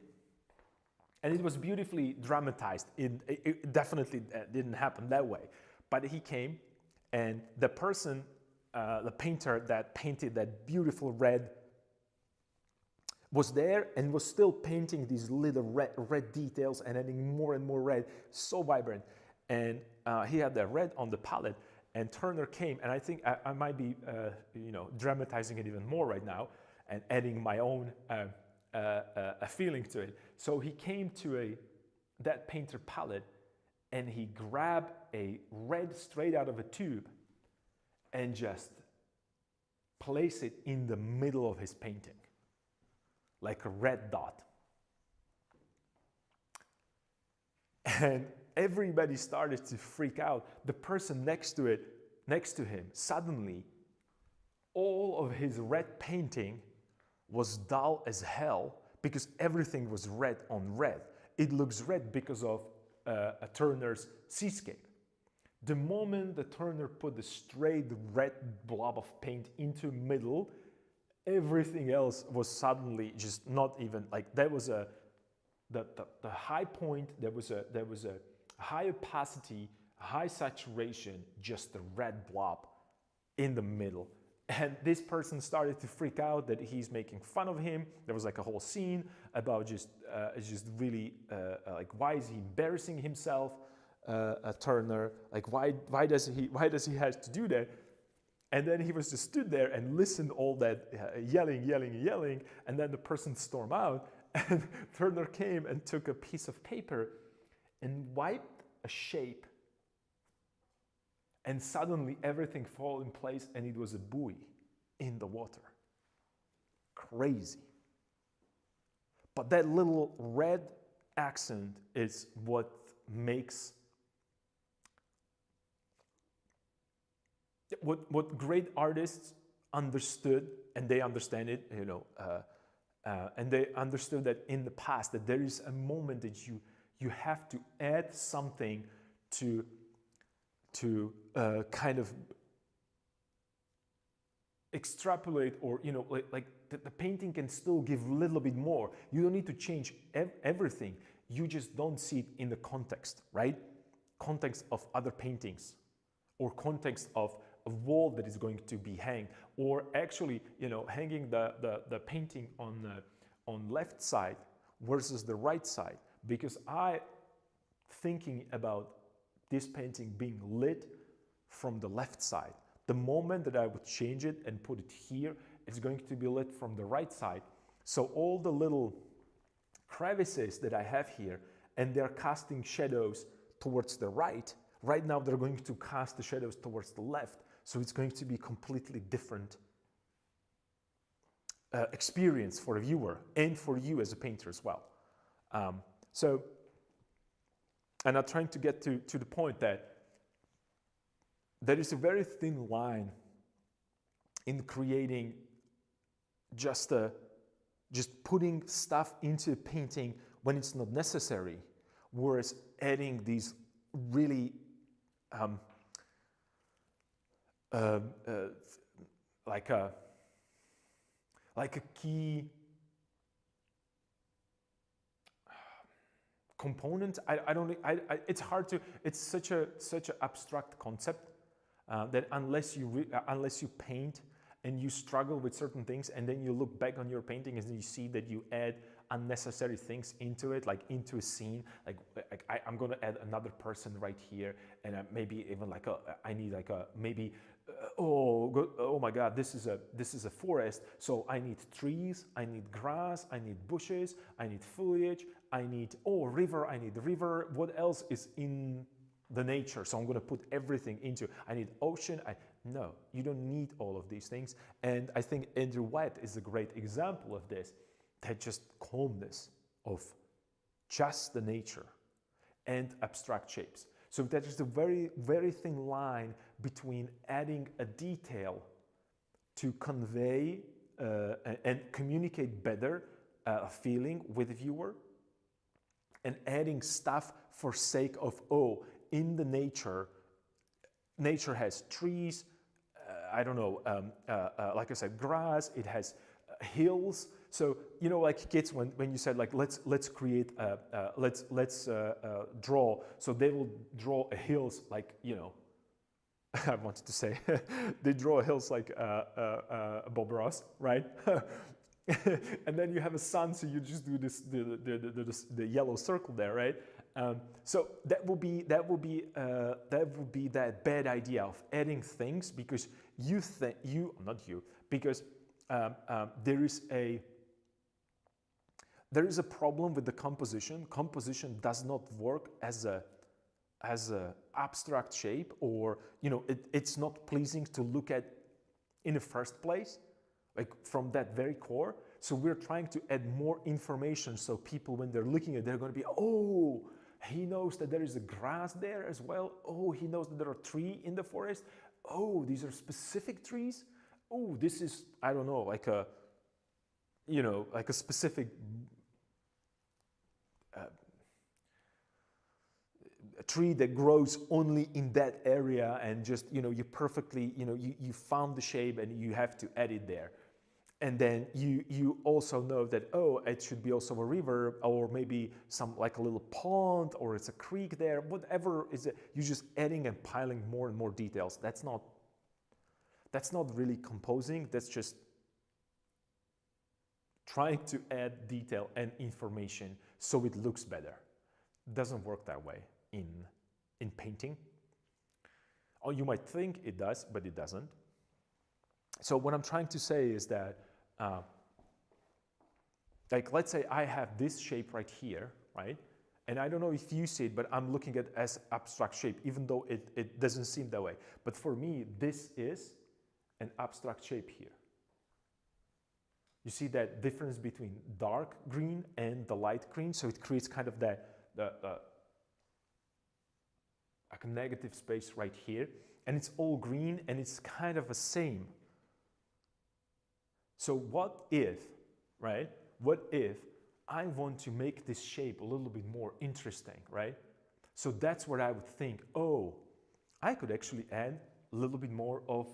and it was beautifully dramatized. It definitely didn't happen that way, but he came, and the person, the painter that painted that beautiful red, was there and was still painting these little red details and adding more and more red, so vibrant. And he had that red on the palette, and Turner came, and I think I might be, dramatizing it even more right now and adding my own a feeling to it. So he came to that painter palette, and he grabbed a red straight out of a tube and just placed it in the middle of his painting, like a red dot. And everybody started to freak out. The person next to him, suddenly, all of his red painting was dull as hell because everything was red on red. It looks red because of a Turner's seascape. The moment the Turner put the straight red blob of paint into middle, everything else was suddenly just not even like, that was the high point, there was a high opacity, high saturation, just a red blob in the middle. And this person started to freak out that he's making fun of him. There was like a whole scene about just really like, why is he embarrassing himself, Turner? Like, why does he have to do that? And then he was just stood there and listened all that yelling, and then the person stormed out, and Turner came and took a piece of paper and wiped a shape, and suddenly everything fell in place, and it was a buoy in the water. Crazy. But that little red accent is what makes what great artists understood, and they understand it, and they understood that in the past, that there is a moment that you have to add something to kind of extrapolate, or like the painting can still give a little bit more. You don't need to change everything. You just don't see it in the context, right? Context of other paintings, or context of a wall that is going to be hanged, or actually, hanging the painting on left side versus the right side, because I thinking about this painting being lit from the left side. The moment that I would change it and put it here, it's going to be lit from the right side. So all the little crevices that I have here, and they're casting shadows towards the right now they're going to cast the shadows towards the left. So it's going to be completely different experience for a viewer and for you as a painter as well. And I'm trying to get to the point that there is a very thin line in creating just putting stuff into a painting when it's not necessary, whereas adding these really like like a key component. I don't. It's hard to. It's such an abstract concept that unless you paint and you struggle with certain things, and then you look back on your painting and you see that you add unnecessary things into it, like into a scene. Like I'm gonna add another person right here, and maybe even like I need like a maybe. Oh my God! This is a forest. So I need trees, I need grass, I need bushes, I need foliage, I need river. I need river. What else is in the nature? So I'm going to put everything into. I need ocean. No, you don't need all of these things. And I think Andrew White is a great example of this. That just calmness of just the nature and abstract shapes. So that is a very, very thin line between adding a detail to convey and communicate better a feeling with the viewer, and adding stuff for sake of, in the nature has trees, I don't know, like I said, grass, it has hills. So, like kids, when you said like, let's create, let's draw. So they will draw hills like, I wanted to say, they draw hills like Bob Ross, right? And then you have a sun, so you just do this the yellow circle there, right? So that would be that bad idea of adding things, because because there is a problem with the composition. Composition does not work as a abstract shape, or it's not pleasing to look at in the first place, like from that very core. So we're trying to add more information, so people, when they're looking at it, they're going to be, he knows that there is a grass there as well. He knows that there are trees in the forest. These are specific trees. This is, I don't know, like a specific a tree that grows only in that area, and just, you perfectly, you found the shape and you have to add it there. And then you also know that, it should be also a river, or maybe some like a little pond, or it's a creek there, whatever is it. You're just adding and piling more and more details. That's not really composing. That's just trying to add detail and information so it looks better. It doesn't work that way in painting. Or you might think it does, but it doesn't. So what I'm trying to say is that, like, let's say I have this shape right here, right? And I don't know if you see it, but I'm looking at it as abstract shape, even though it doesn't seem that way. But for me, this is an abstract shape here. You see that difference between dark green and the light green? So it creates kind of like a negative space right here. And it's all green, and it's kind of the same. So what if, right? What if I want to make this shape a little bit more interesting, right? So that's what I would think. I could actually add a little bit more of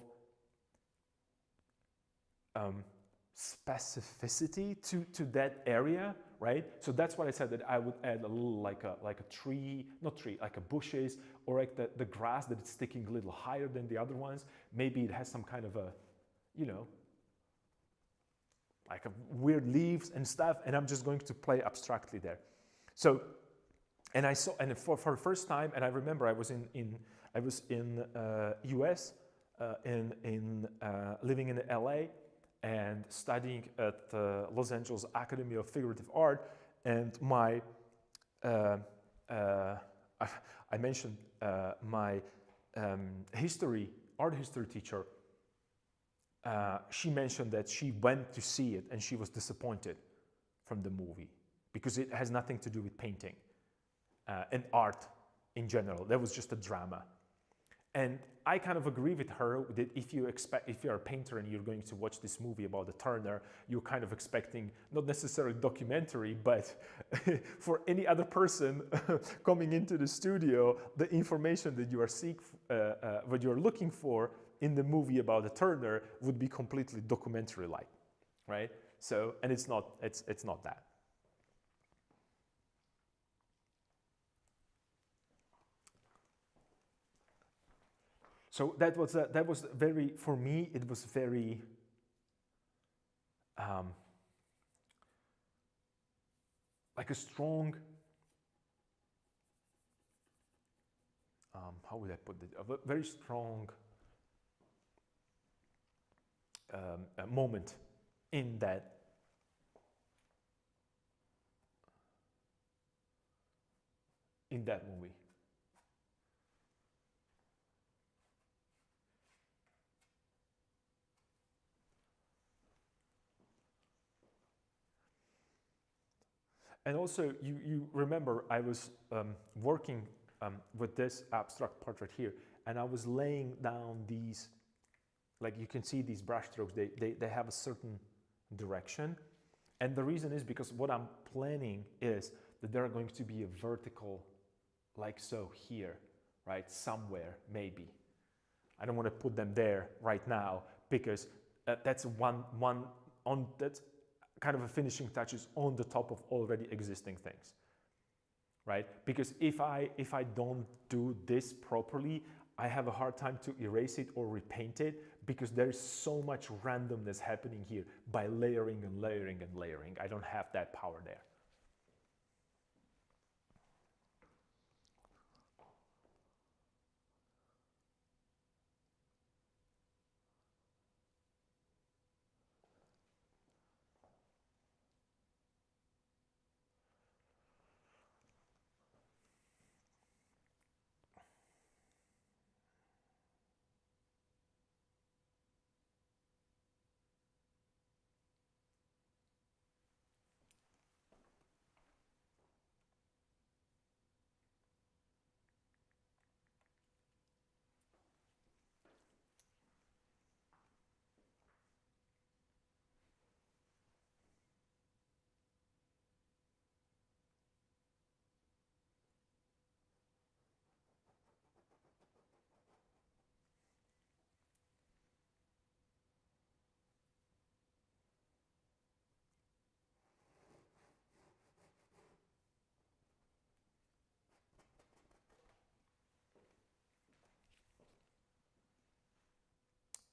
specificity to that area, right? So that's what I said, that I would add a little like a tree, not tree, like a bushes, or like the grass that is sticking a little higher than the other ones. Maybe it has some kind of a, like a weird leaves and stuff, and I'm just going to play abstractly there. So, and I saw, and for the first time, and I remember I was in US, living in LA, and studying at the Los Angeles Academy of Figurative Art, and my I mentioned my art history teacher. She mentioned that she went to see it and she was disappointed from the movie because it has nothing to do with painting and art in general. That was just a drama. And I kind of agree with her that if you're a painter and you're going to watch this movie about the Turner, you're kind of expecting not necessarily documentary, but for any other person coming into the studio, the information that you are what you're looking for in the movie about the Turner would be completely documentary-like. right? So, and it's not that. So that was very, for me, it was very like a strong, how would I put it? A very strong moment in that movie. And also, you remember I was working with this abstract portrait here, and I was laying down these, like you can see these brush strokes, they have a certain direction. And the reason is because what I'm planning is that there are going to be a vertical, like so here, right? Somewhere, maybe. I don't want to put them there right now because that's that's kind of a finishing touches on the top of already existing things, right? Because if I don't do this properly, I have a hard time to erase it or repaint it because there's so much randomness happening here by layering and layering and layering. I don't have that power there.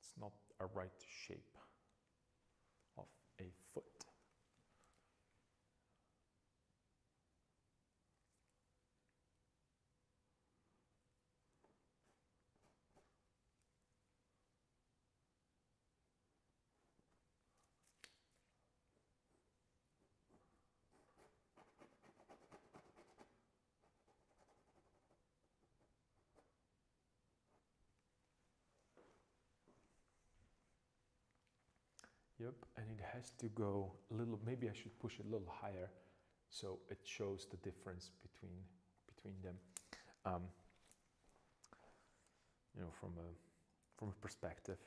It's not a right shape of a foot. Yep, and it has to go a little, maybe I should push it a little higher so it shows the difference between them. You know, from a perspective.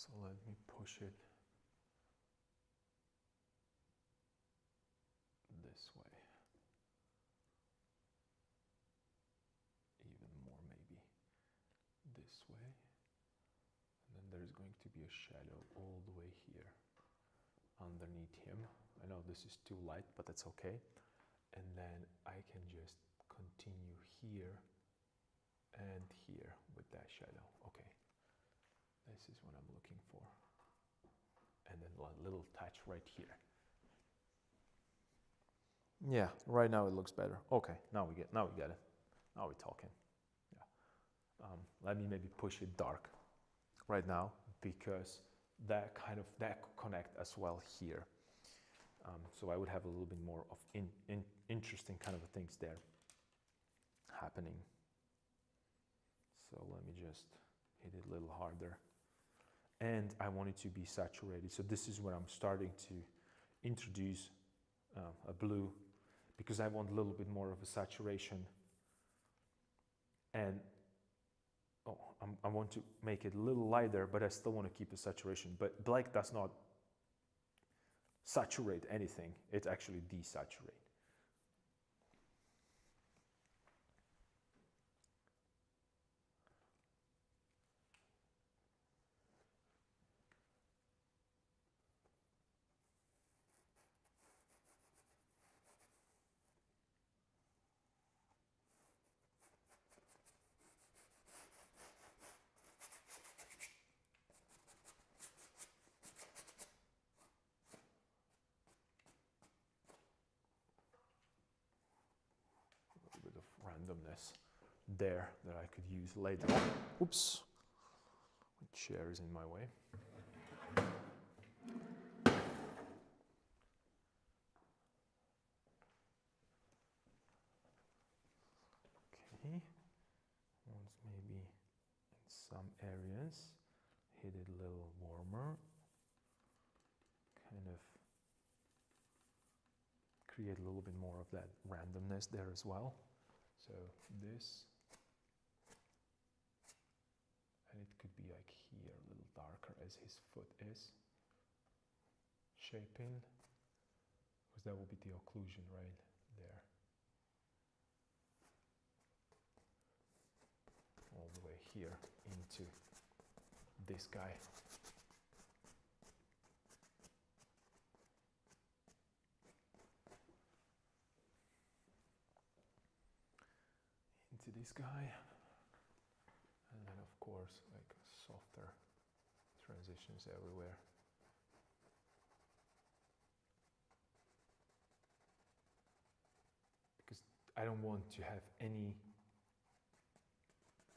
So let me push it this way. Even more maybe this way. And then there's going to be a shadow all the way here underneath him. I know this is too light, but that's okay. And then I can just continue here and here with that shadow. Okay. This is what I'm looking for. And then a little touch right here. Yeah, right now it looks better. Okay, now we get it. Now we're talking. Yeah. Let me maybe push it dark right now because that could connect as well here. So I would have a little bit more of interesting kind of things there happening. So let me just hit it a little harder. and I want it to be saturated. So this is where I'm starting to introduce a blue, because I want a little bit more of a saturation. And I want to make it a little lighter, but I still want to keep the saturation. But black does not saturate anything, it actually desaturates. Bit of randomness there that I could use later on. Oops, my chair is in my way. Okay, once maybe in some areas hit it a little warmer, kind of create a little bit more of that randomness there as well. So this, and it could be like here a little darker as his foot is shaping, because that will be the occlusion right there, all the way here into this guy. Into this guy, and then of course like softer transitions everywhere. Because I don't want to have any,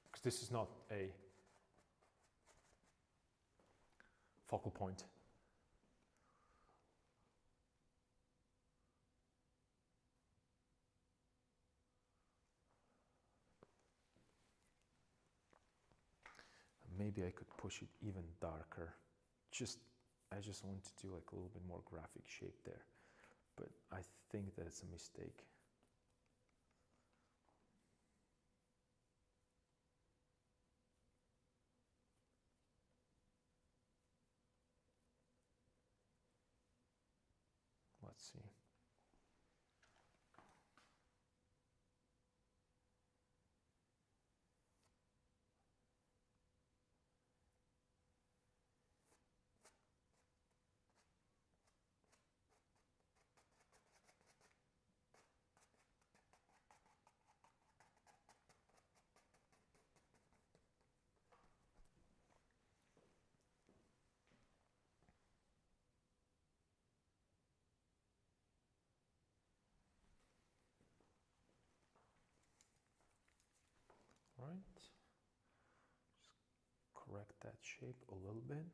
because this is not a focal point. Maybe I could push it even darker. I just want to do like a little bit more graphic shape there, but I think that it's a mistake. Let's see. Right, just correct that shape a little bit.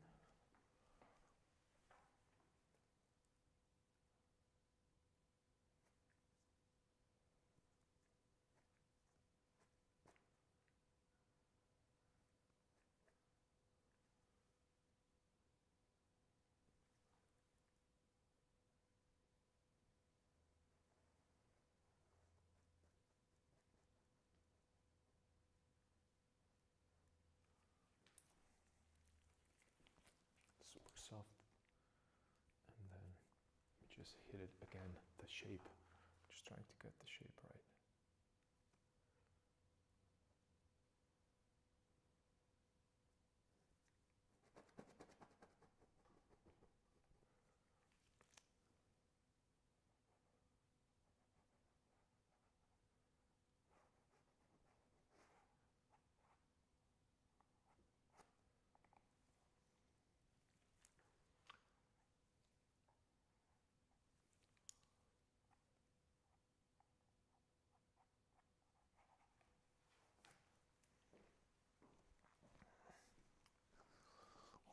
Super soft, and then just hit it again, the shape, just trying to get the shape right.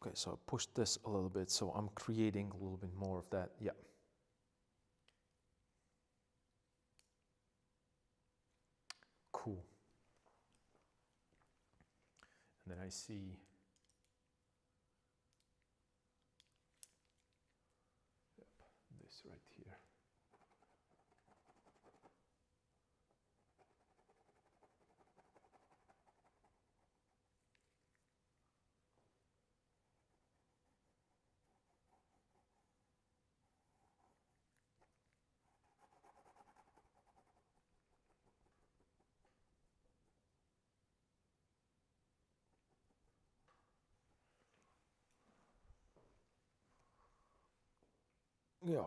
Okay, so I pushed this a little bit, so I'm creating a little bit more of that, yeah. Cool. And then I see is right here. Yeah.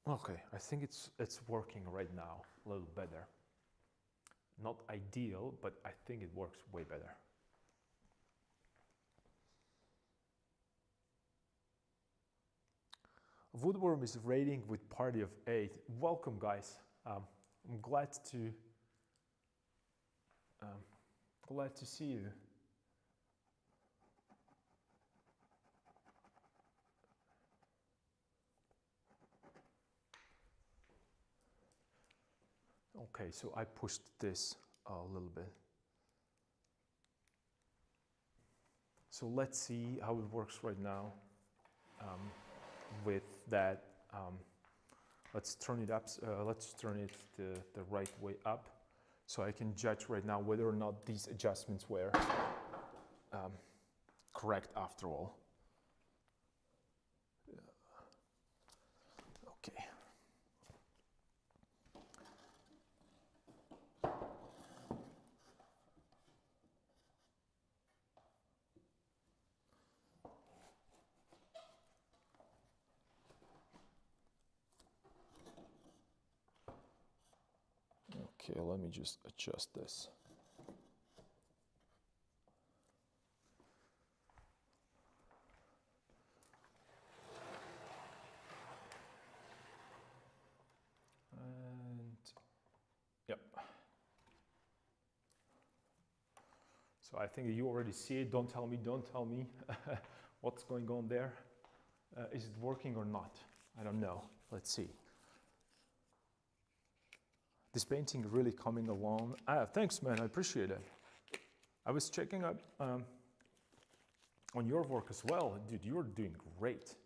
Okay, I think it's working right now a little better. Not ideal, but I think it works way better. Woodworm is rating with party of 8. Welcome, guys. I'm glad to see you. Okay, so I pushed this a little bit. So let's see how it works right now with that. Let's turn it up. Let's turn it the right way up, so I can judge right now whether or not these adjustments were correct after all. Okay. Okay, let me just adjust this. And yep. So I think you already see it. Don't tell me what's going on there. Is it working or not? I don't know. Let's see. This painting really coming along. Thanks, man. I appreciate it. I was checking up on your work as well. Dude, you're doing great.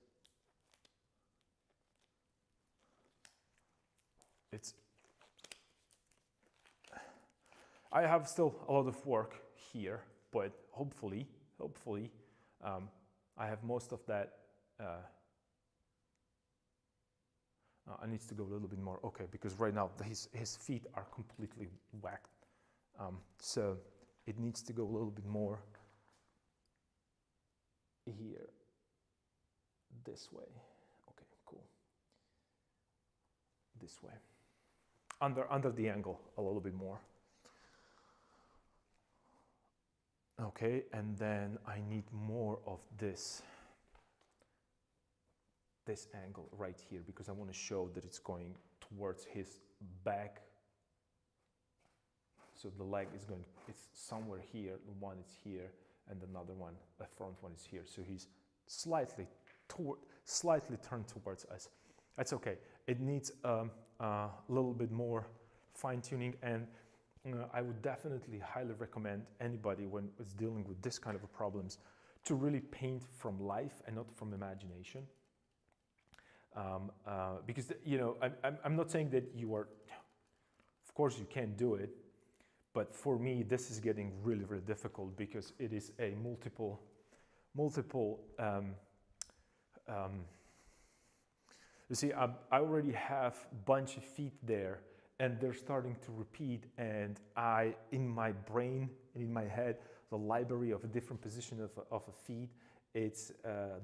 I have still a lot of work here, but hopefully, I have most of that. I need to go a little bit more. Okay, because right now his feet are completely whacked. So it needs to go a little bit more here, this way. Okay, cool. This way, under the angle a little bit more. Okay, and then I need more of this angle right here, because I want to show that it's going towards his back. So the leg is going, it's somewhere here, one is here, and another one, the front one is here. So he's slightly turned towards us. That's okay. It needs a little bit more fine tuning, and I would definitely highly recommend anybody when is dealing with this kind of problems to really paint from life and not from imagination. Because, you know, I'm not saying that you are, of course you can do it, but for me this is getting really, really difficult because it is a multiple, you see, I already have a bunch of feet there and they're starting to repeat, and in my brain and in my head, the library of a different position of a feet, it's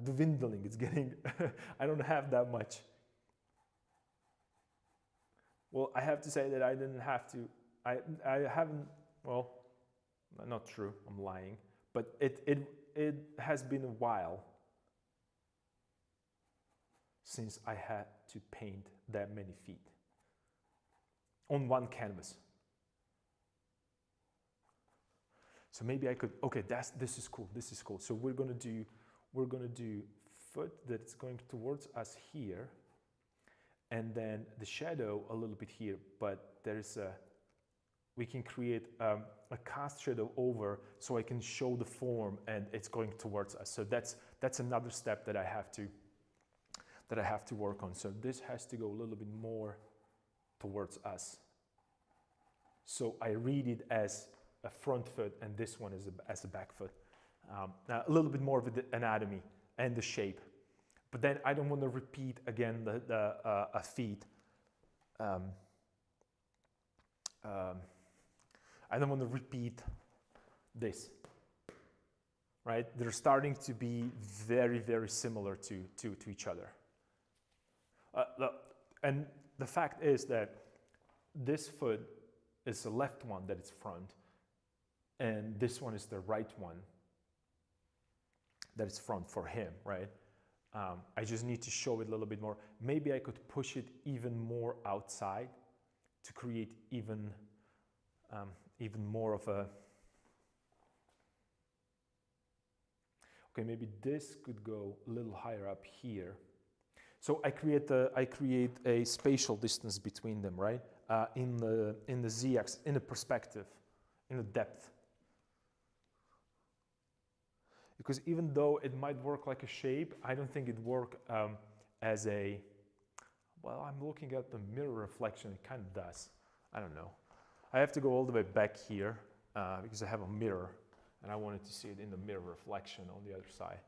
dwindling, it's getting, I don't have that much. Well, I have to say that I didn't have to, I haven't, well, not true, I'm lying, but it has been a while since I had to paint that many feet on one canvas. So maybe I could, okay, this is cool. So we're gonna do foot that's going towards us here, and then the shadow a little bit here, but there's we can create a cast shadow over, so I can show the form and it's going towards us. So that's another step that I have to that I have to work on. So this has to go a little bit more towards us. So I read it as a front foot, and this one is as a back foot. Now a little bit more of the anatomy and the shape. But then I don't want to repeat again the feet. I don't want to repeat this, right? They're starting to be very, very similar to each other. And the fact is that this foot is the left one that is front, and this one is the right one that is front for him, right? I just need to show it a little bit more. Maybe I could push it even more outside to create even more of a... Okay, maybe this could go a little higher up here. So I create a spatial distance between them, right? In the z-axis, in the perspective, in the depth. Because even though it might work like a shape, I don't think it works as a... Well, I'm looking at the mirror reflection. It kind of does. I don't know. I have to go all the way back here because I have a mirror, and I wanted to see it in the mirror reflection on the other side.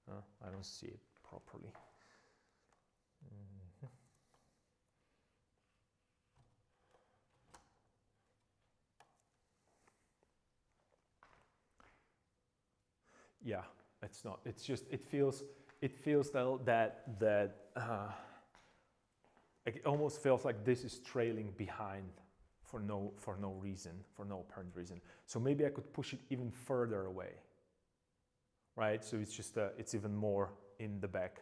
I don't see it properly. Yeah, it's not. It's just it feels that it almost feels like this is trailing behind for no reason, for no apparent reason. So maybe I could push it even further away, right? So it's just it's even more in the back.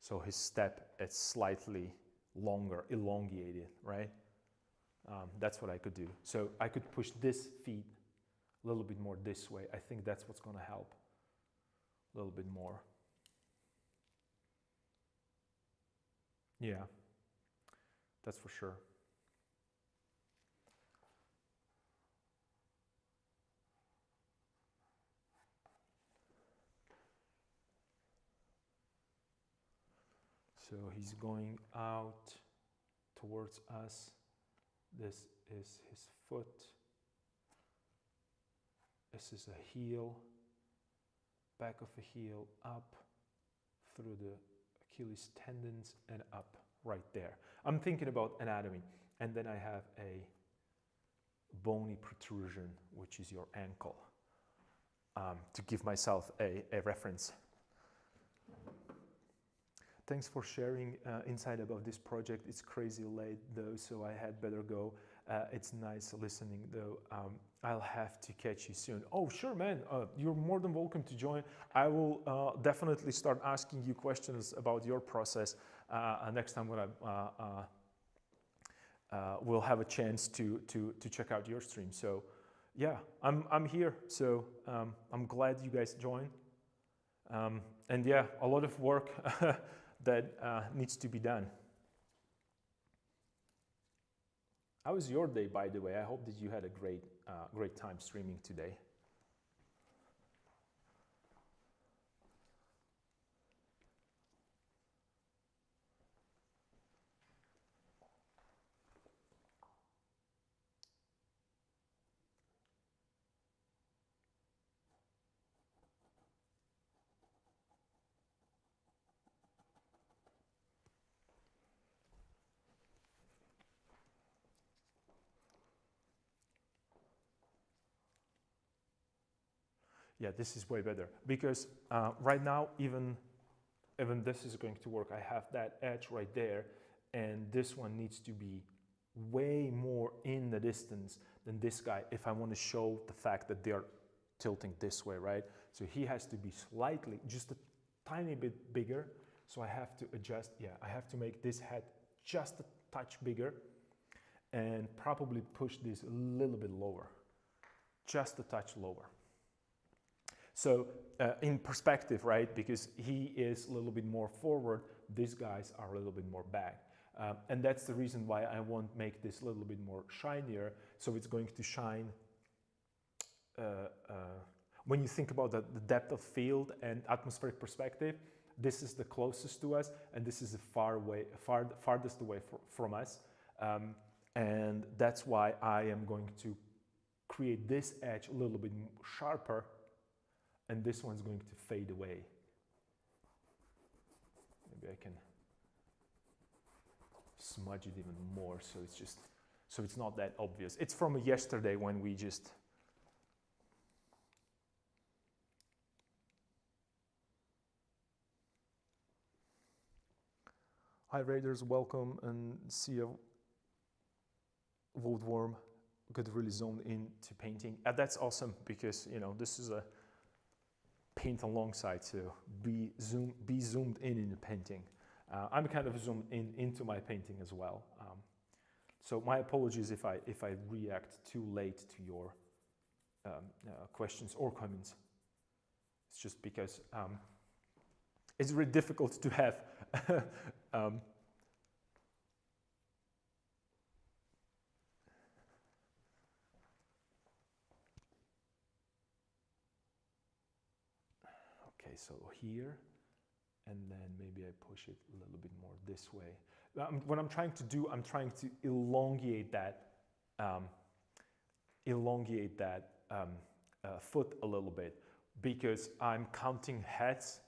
So his step is slightly longer, elongated, right? That's what I could do. So I could push this feet a little bit more this way. I think that's what's going to help a little bit more. Yeah, that's for sure. So he's going out towards us. This is his foot. This is a heel, back of a heel, up through the Achilles tendons and up right there. I'm thinking about anatomy. And then I have a bony protrusion, which is your ankle, to give myself a reference. Thanks for sharing insight about this project. It's crazy late though, so I had better go. It's nice listening though. I'll have to catch you soon. Oh, sure, man. You're more than welcome to join. I will definitely start asking you questions about your process next time when we'll have a chance to check out your stream. So yeah, I'm here. So I'm glad you guys joined. And yeah, a lot of work that needs to be done. How was your day, by the way? I hope that you had a great time streaming today. Yeah, this is way better because right now even this is going to work. I have that edge right there, and this one needs to be way more in the distance than this guy if I want to show the fact that they are tilting this way, right? So he has to be slightly, just a tiny bit bigger. So I have to adjust. Yeah, I have to make this head just a touch bigger and probably push this a little bit lower, just a touch lower. So in perspective, right, because he is a little bit more forward, these guys are a little bit more back. And that's the reason why I want to make this a little bit more shinier. So it's going to shine when you think about the depth of field and atmospheric perspective. This is the closest to us, and this is the farthest away from us. And that's why I am going to create this edge a little bit sharper, and this one's going to fade away. Maybe I can smudge it even more so it's not that obvious. It's from yesterday when we just Hi Raiders, welcome, and see a Woodworm got really zoned into painting. That's awesome because this is a paint alongside, so be zoomed in the painting. I'm kind of zoomed into my painting as well. So my apologies if I react too late to your questions or comments. It's just because it's really difficult to have okay, so here, and then maybe I push it a little bit more this way. What I'm trying to do, I'm trying to elongate that foot a little bit, because I'm counting heads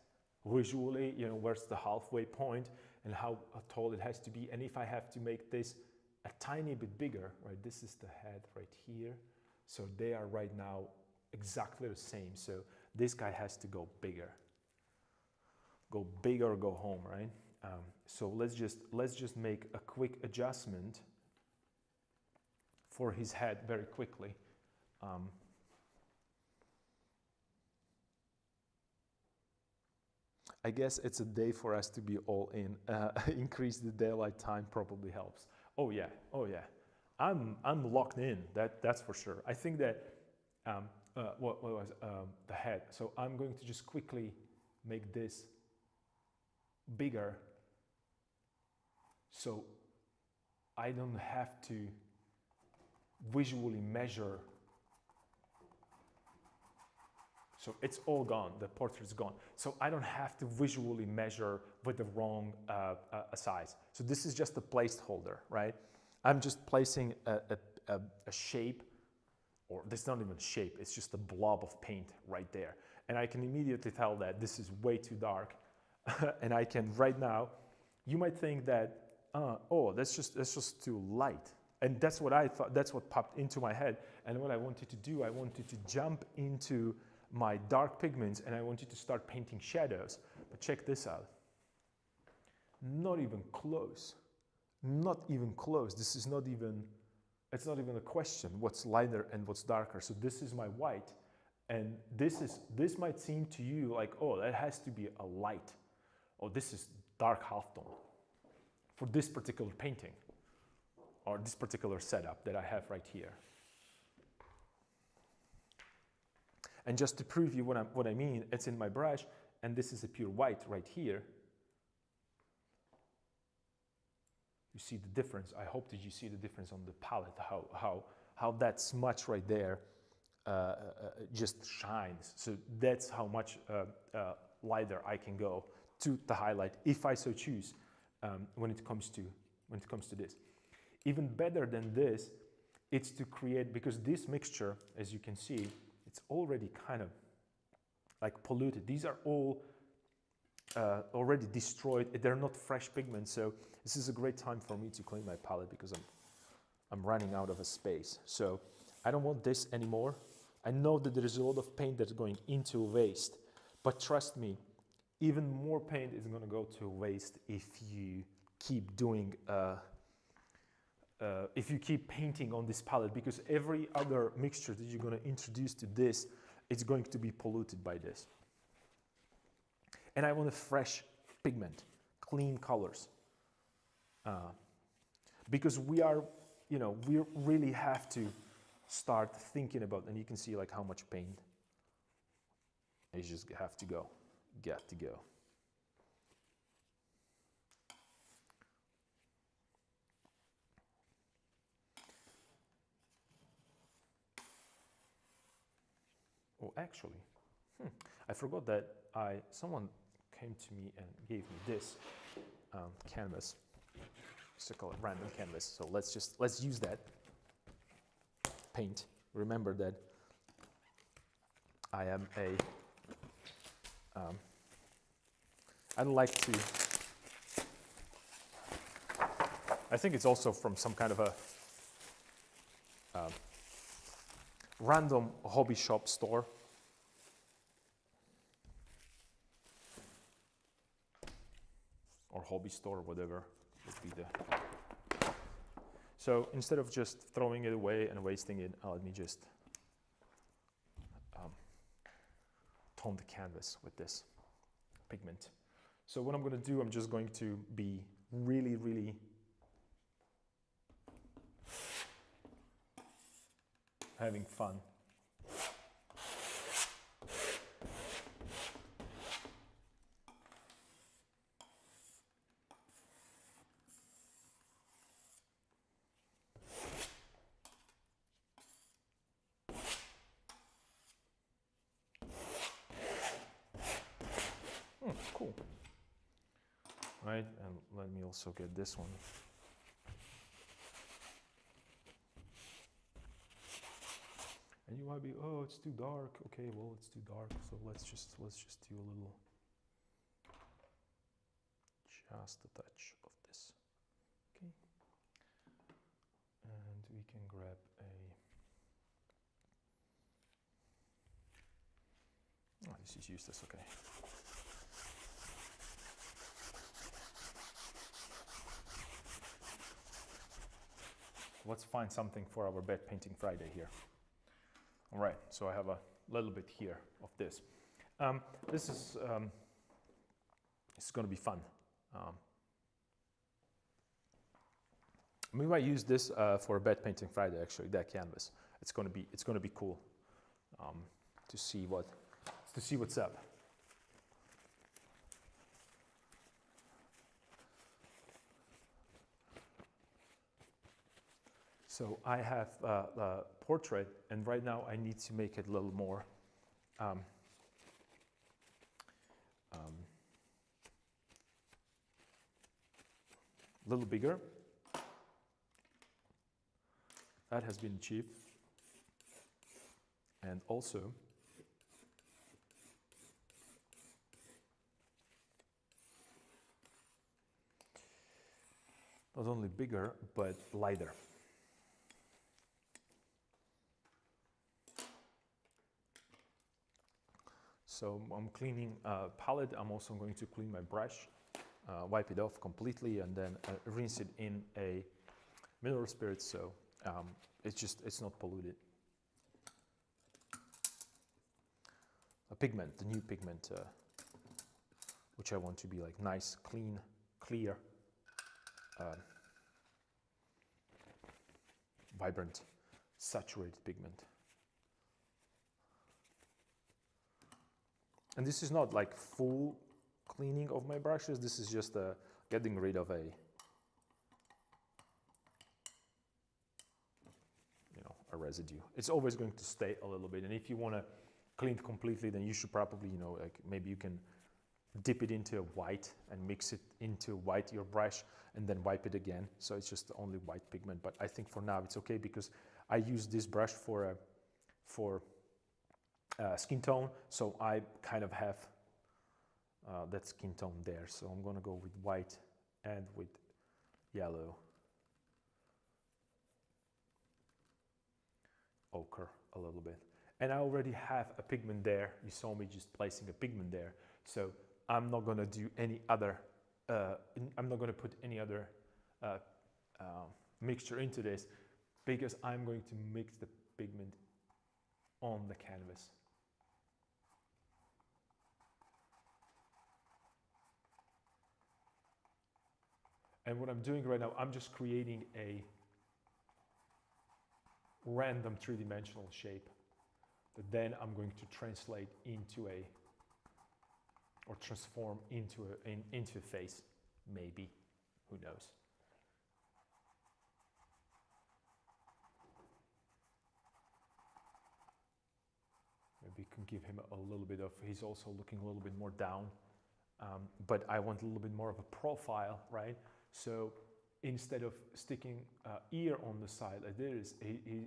visually, where's the halfway point and how tall it has to be. And if I have to make this a tiny bit bigger, right, this is the head right here. So they are right now exactly the same. So this guy has to go bigger. Go big or go home, right? So let's just make a quick adjustment for his head very quickly. I guess it's a day for us to be all in. Increase the daylight time probably helps. Oh yeah. I'm locked in. That's for sure. I think that what was the head? So I'm going to just quickly make this bigger, so I don't have to visually measure. So it's all gone, the portrait's gone. So I don't have to visually measure with the wrong size. So this is just a placeholder, right? I'm just placing a shape, or this is not even a shape, it's just a blob of paint right there. And I can immediately tell that this is way too dark. And I can right now, you might think that, oh, that's just too light. And that's what I thought, that's what popped into my head. And what I wanted to do, I wanted to jump into my dark pigments, and I wanted to start painting shadows. But check this out. Not even close. Not even close. This is not even, it's not even a question what's lighter and what's darker. So this is my white. And this might seem to you like, oh, that has to be a light. Oh, this is dark halftone for this particular painting or this particular setup that I have right here. And just to prove you what I mean, it's in my brush, and this is a pure white right here. You see the difference. I hope that you see the difference on the palette, how that smudge right there just shines. So that's how much lighter I can go to the highlight, if I so choose, when it comes to this. Even better than this, it's to create, because this mixture, as you can see, it's already kind of like polluted. These are all already destroyed. They're not fresh pigments, so this is a great time for me to clean my palette because I'm running out of a space. So I don't want this anymore. I know that there is a lot of paint that's going into waste, but trust me, even more paint is going to go to waste if you keep doing if you keep painting on this palette, because every other mixture that you're going to introduce to this, it's going to be polluted by this. And I want a fresh pigment, clean colors, because we are, we really have to start thinking about, and you can see like how much paint you just have to go, got to go. Oh, actually, I forgot that someone came to me and gave me this canvas. Just to call it random canvas. So let's use that. Paint. Remember that I am I don't like to. I think it's also from some kind of a random hobby shop store. Or hobby store, whatever would be the. So instead of just throwing it away and wasting it, let me just tone the canvas with this pigment. So what I'm going to do, I'm just going to be really, really having fun. Cool. Right, and let me also get this one. And you might be, oh, it's too dark. Okay, well, it's too dark, so let's just do a little, just a touch of this. Okay, and we can grab a. Oh, this is useless. Okay. Let's find something for our bed painting Friday here. All right, so I have a little bit here of this. This is it's going to be fun. We might use this for a bed painting Friday. Actually, that canvas. It's going to be cool to see what's up. So I have a portrait, and right now I need to make it a little more a little bigger. That has been achieved. And also not only bigger, but lighter. So I'm cleaning palette. I'm also going to clean my brush, wipe it off completely, and then rinse it in a mineral spirit, so it's not polluted. A pigment, the new pigment, which I want to be like nice, clean, clear, vibrant, saturated pigment. And this is not like full cleaning of my brushes. This is just getting rid of a residue. It's always going to stay a little bit, and if you want to clean it completely, then you should probably, like maybe you can dip it into a white and mix it into white your brush and then wipe it again. So it's just only white pigment. But I think for now it's okay because I use this brush for skin tone, so I kind of have that skin tone there. So I'm gonna go with white and with yellow, ochre a little bit. And I already have a pigment there. You saw me just placing a pigment there. So I'm not gonna do any other, I'm not gonna put any other mixture into this because I'm going to mix the pigment on the canvas. And what I'm doing right now, I'm just creating a random three-dimensional shape that then I'm going to translate into or transform into a face, maybe, who knows. Maybe you can give him a little bit of, he's also looking a little bit more down but I want a little bit more of a profile, right? So instead of sticking ear on the side like this,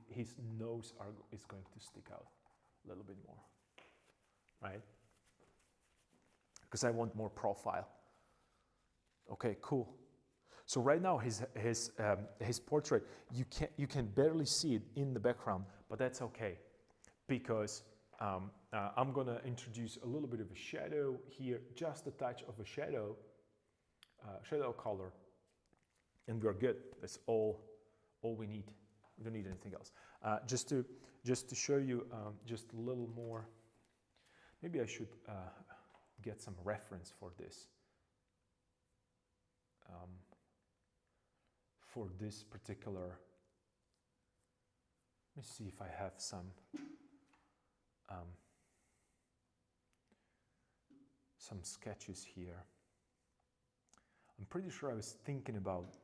his nose is going to stick out a little bit more, right? Because I want more profile. Okay, cool. So right now his portrait, you can barely see it in the background, but that's okay, because I'm gonna introduce a little bit of a shadow here, just a touch of a shadow color, and we're good. That's all we need. We don't need anything else. Just to show you just a little more. Maybe I should get some reference for this. For this particular, let me see if I have some sketches here. I'm pretty sure I was thinking about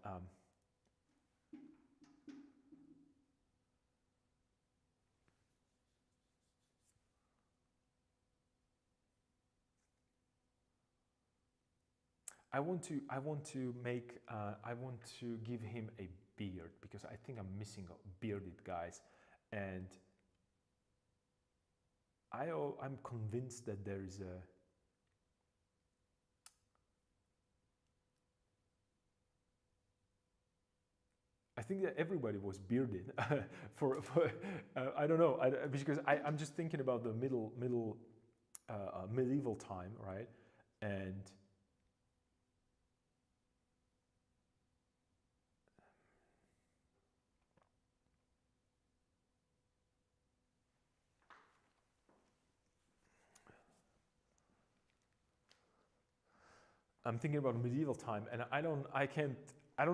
I want to give him a beard, because I think I'm missing bearded guys, and I'm convinced that there is a I think that everybody was bearded for I don't know, because I'm just thinking about the medieval time, right? And I'm thinking about medieval time, and I don't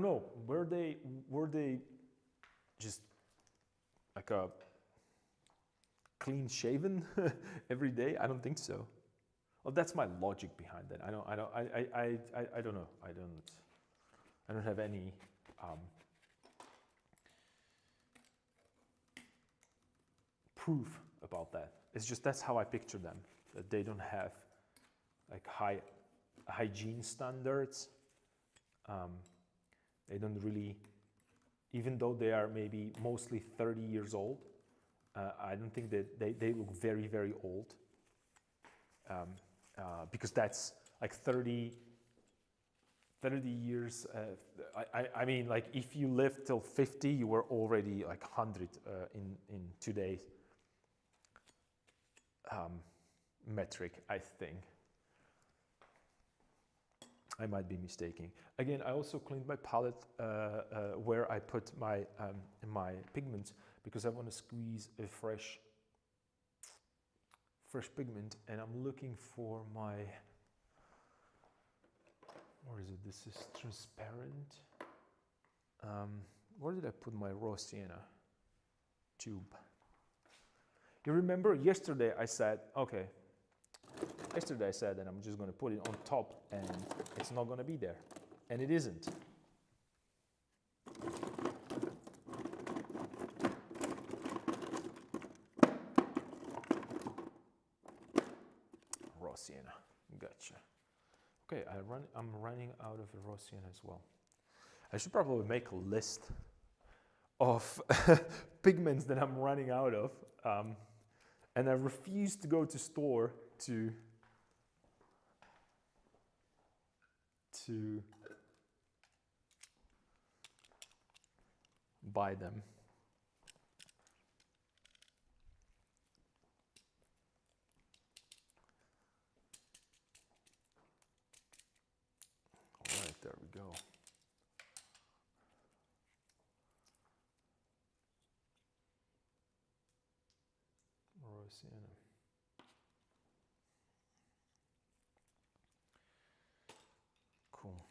know, were they just like a clean shaven every day? I don't think so. Well, that's my logic behind that. I don't know. I don't have any proof about that. It's just that's how I picture them. That they don't have like high hygiene standards. They don't really, even though they are maybe mostly 30 years old, I don't think that they look very, very old, because that's like 30 years. I mean, like if you live till 50, you were already like 100 in today's metric, I think. I might be mistaken. Again, I also cleaned my palette where I put my my pigments, because I want to squeeze a fresh pigment, and I'm looking for my, where is it? This is transparent. Where did I put my raw sienna tube? You remember yesterday I said, okay, yesterday I said that I'm just going to put it on top and it's not going to be there. And it isn't. Raw sienna. Gotcha. Okay, I'm running out of raw sienna as well. I should probably make a list of pigments that I'm running out of. And I refuse to go to store to buy them. All right, there we go. Raw sienna. Cool.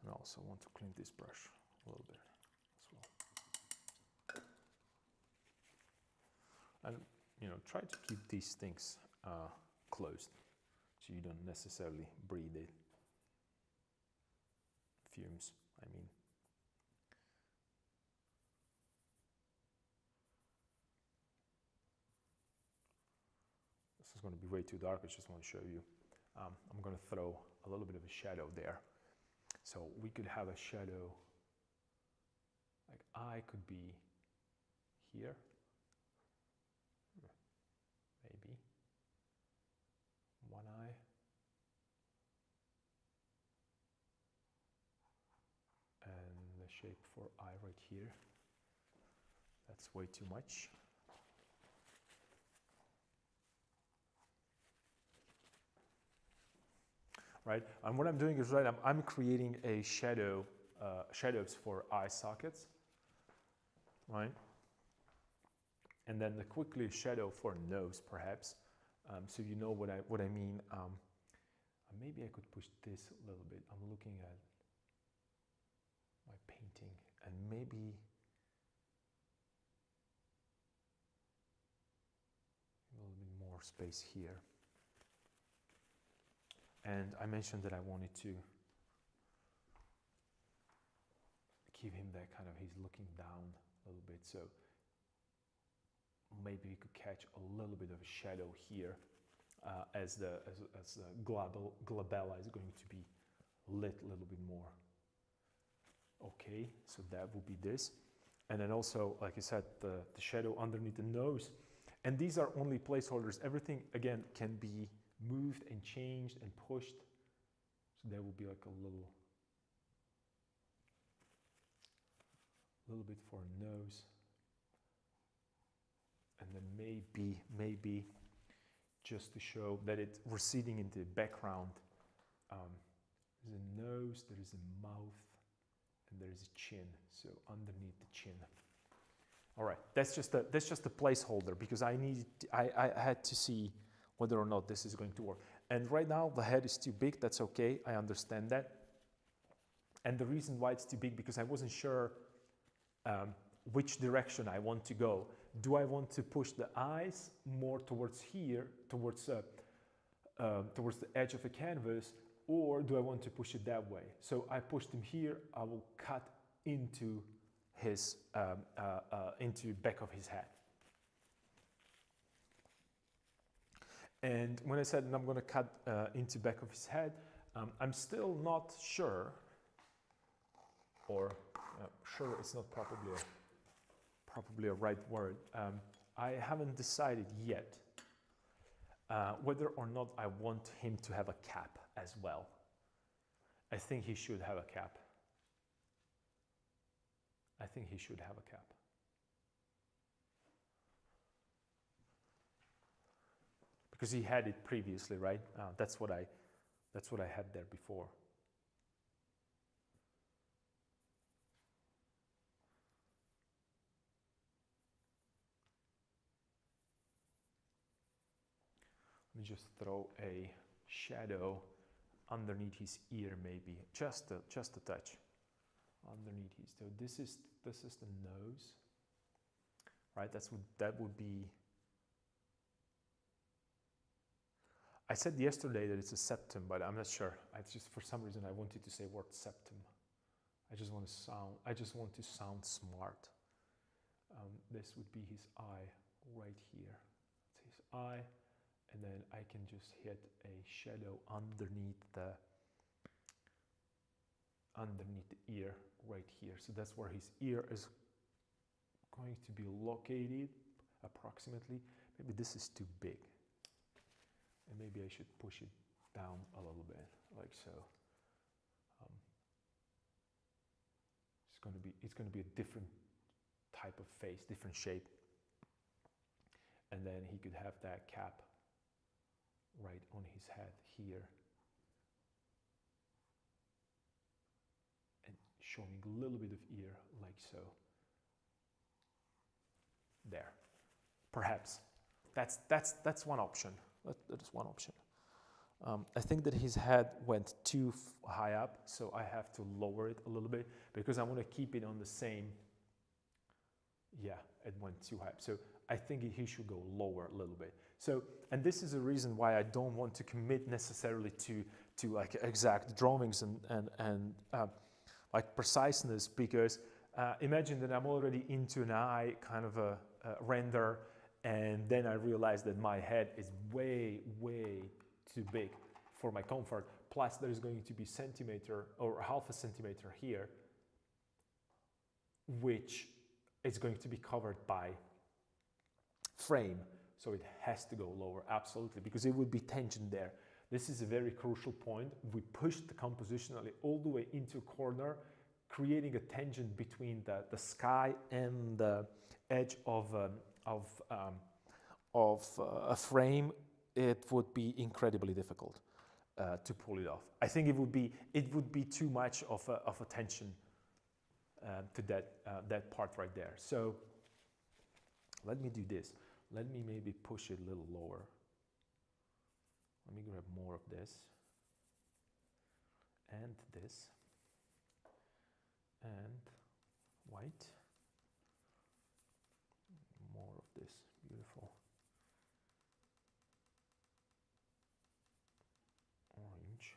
And I also want to clean this brush a little bit as well. And try to keep these things closed. so you don't necessarily breathe it. Fumes, I mean. This is going to be way too dark. I just want to show you. I'm going to throw a little bit of a shadow there. So we could have a shadow, like eye could be here, maybe one eye. And the shape for eye right here. That's way too much. Right, and what I'm doing is I'm creating a shadows for eye sockets, right? And then the quickly shadow for nose, perhaps. So you know what I mean. Maybe I could push this a little bit. I'm looking at my painting, and maybe a little bit more space here. And I mentioned that I wanted to give him that kind of, he's looking down a little bit, so maybe you could catch a little bit of a shadow here as the glabella is going to be lit a little bit more. Okay, so that would be this. And then also, like I said, the shadow underneath the nose. And these are only placeholders. Everything, again, can be moved and changed and pushed. So there will be like a little bit for a nose. And then maybe just to show that it's receding into the background. There's a nose, there is a mouth, and there is a chin. So underneath the chin. All right, that's just a placeholder because I had to see whether or not this is going to work. And right now the head is too big. That's okay. I understand that. And the reason why it's too big because I wasn't sure which direction I want to go. Do I want to push the eyes more towards here, towards the edge of the canvas, or do I want to push it that way? So I pushed him here. I will cut into his into back of his head. And when I said I'm going to cut into back of his head, I'm still not sure, or sure it's not probably a right word. I haven't decided yet whether or not I want him to have a cap as well. I think he should have a cap. I think he should have a cap. Because he had it previously, right? That's what I had there before. Let me just throw a shadow underneath his ear, maybe just a touch underneath his. So this is the nose, right? That would be. I said yesterday that it's a septum, but I'm not sure. I just, for some reason, I wanted to say word septum. I just want to sound smart. This would be his eye right here. It's his eye, and then I can just hit a shadow underneath the ear right here. So that's where his ear is going to be located approximately. Maybe this is too big. And maybe I should push it down a little bit, like so. It's going to be a different type of face, different shape. And then he could have that cap right on his head here. And showing a little bit of ear, like so. There. Perhaps. That's one option. That is one option. I think that his head went too high up, so I have to lower it a little bit because I want to keep it on the same. Yeah, it went too high. So I think he should go lower a little bit. So, and this is a reason why I don't want to commit necessarily to like exact drawings and like preciseness, because imagine that I'm already into an eye kind of a render, and then I realize that my head is way too big for my comfort. Plus there's going to be centimeter or half a centimeter here, which is going to be covered by frame. So it has to go lower, absolutely, because it would be tension there. This is a very crucial point. We pushed the compositionally all the way into a corner, creating a tension between the sky and the edge of a frame. It would be incredibly difficult to pull it off. I think it would be too much of a tension to that part right there. So let me do this. Let me maybe push it a little lower. Let me grab more of this and this and white. More of this, beautiful. Orange.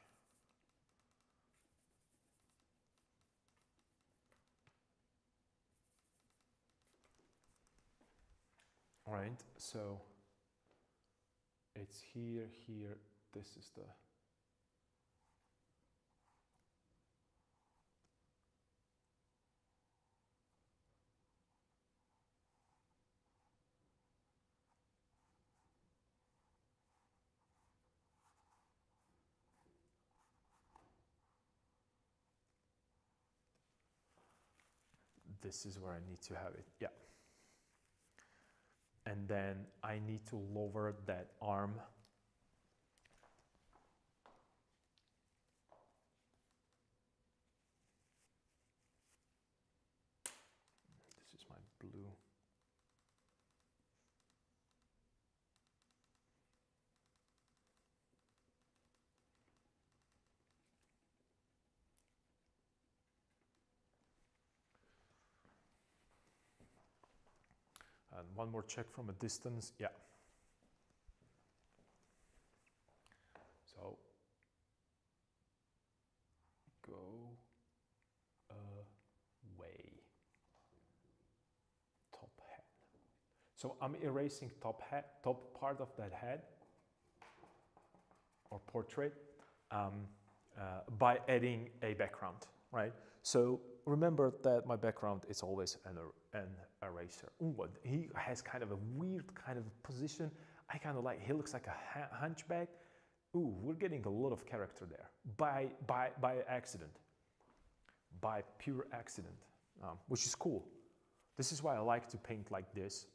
All right, so it's here, this is the this is where I need to have it, yeah. And then I need to lower that arm. This is my blue. And one more check from a distance, yeah. So go away. Top head. So I'm erasing top part of that head or portrait by adding a background, right? So remember that my background is always an eraser. Ooh, but he has kind of a weird kind of position. I kind of like, he looks like a hunchback. Ooh, we're getting a lot of character there by accident, by pure accident, which is cool. This is why I like to paint like this,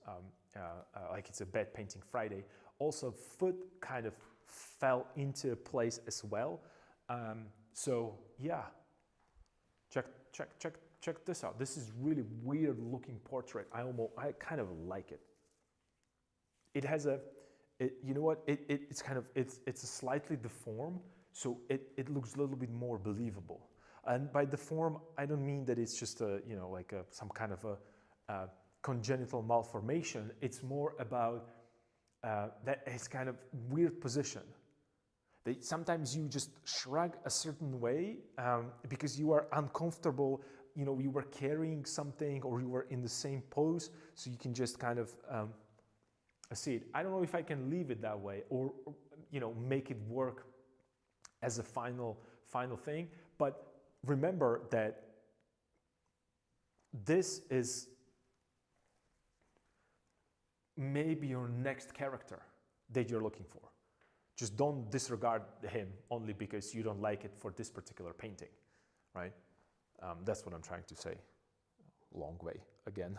like it's a bed painting Friday. Also, foot kind of fell into place as well. So yeah, check this out. This is really weird looking portrait. I kind of like it. It has you know what? It's kind of, it's a slightly deformed, so it looks a little bit more believable. And by deform, I don't mean that it's just a, you know, like some kind of a congenital malformation. It's more about that it's kind of weird position. Sometimes you just shrug a certain way because you are uncomfortable, you know, you were carrying something or you were in the same pose, so you can just kind of see it. I don't know if I can leave it that way or you know, make it work as a final thing, but remember that this is maybe your next character that you're looking for. Just don't disregard him only because you don't like it for this particular painting, right? That's what I'm trying to say. Long way again.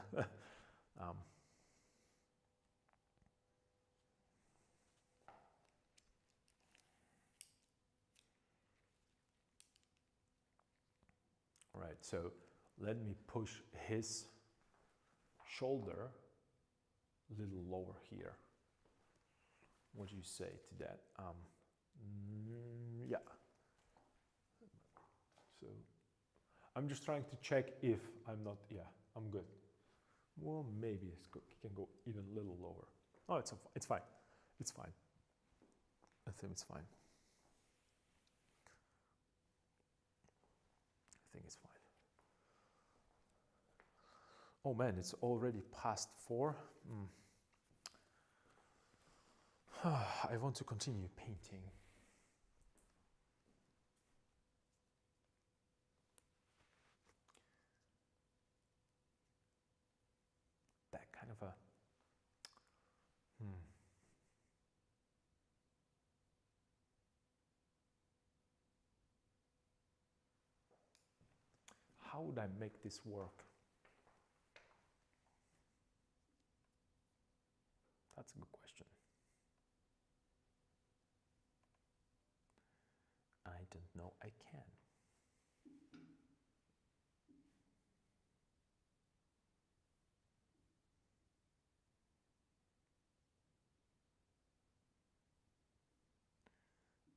All right, so let me push his shoulder a little lower here. What do you say to that? Yeah. So I'm just trying to check if I'm not, yeah, I'm good. Well, maybe it can go even a little lower. Oh, it's fine. It's fine. I think it's fine. I think it's fine. Oh man, it's already past 4. I want to continue painting. That kind of a how would I make this work? That's a good question. I don't know. I can.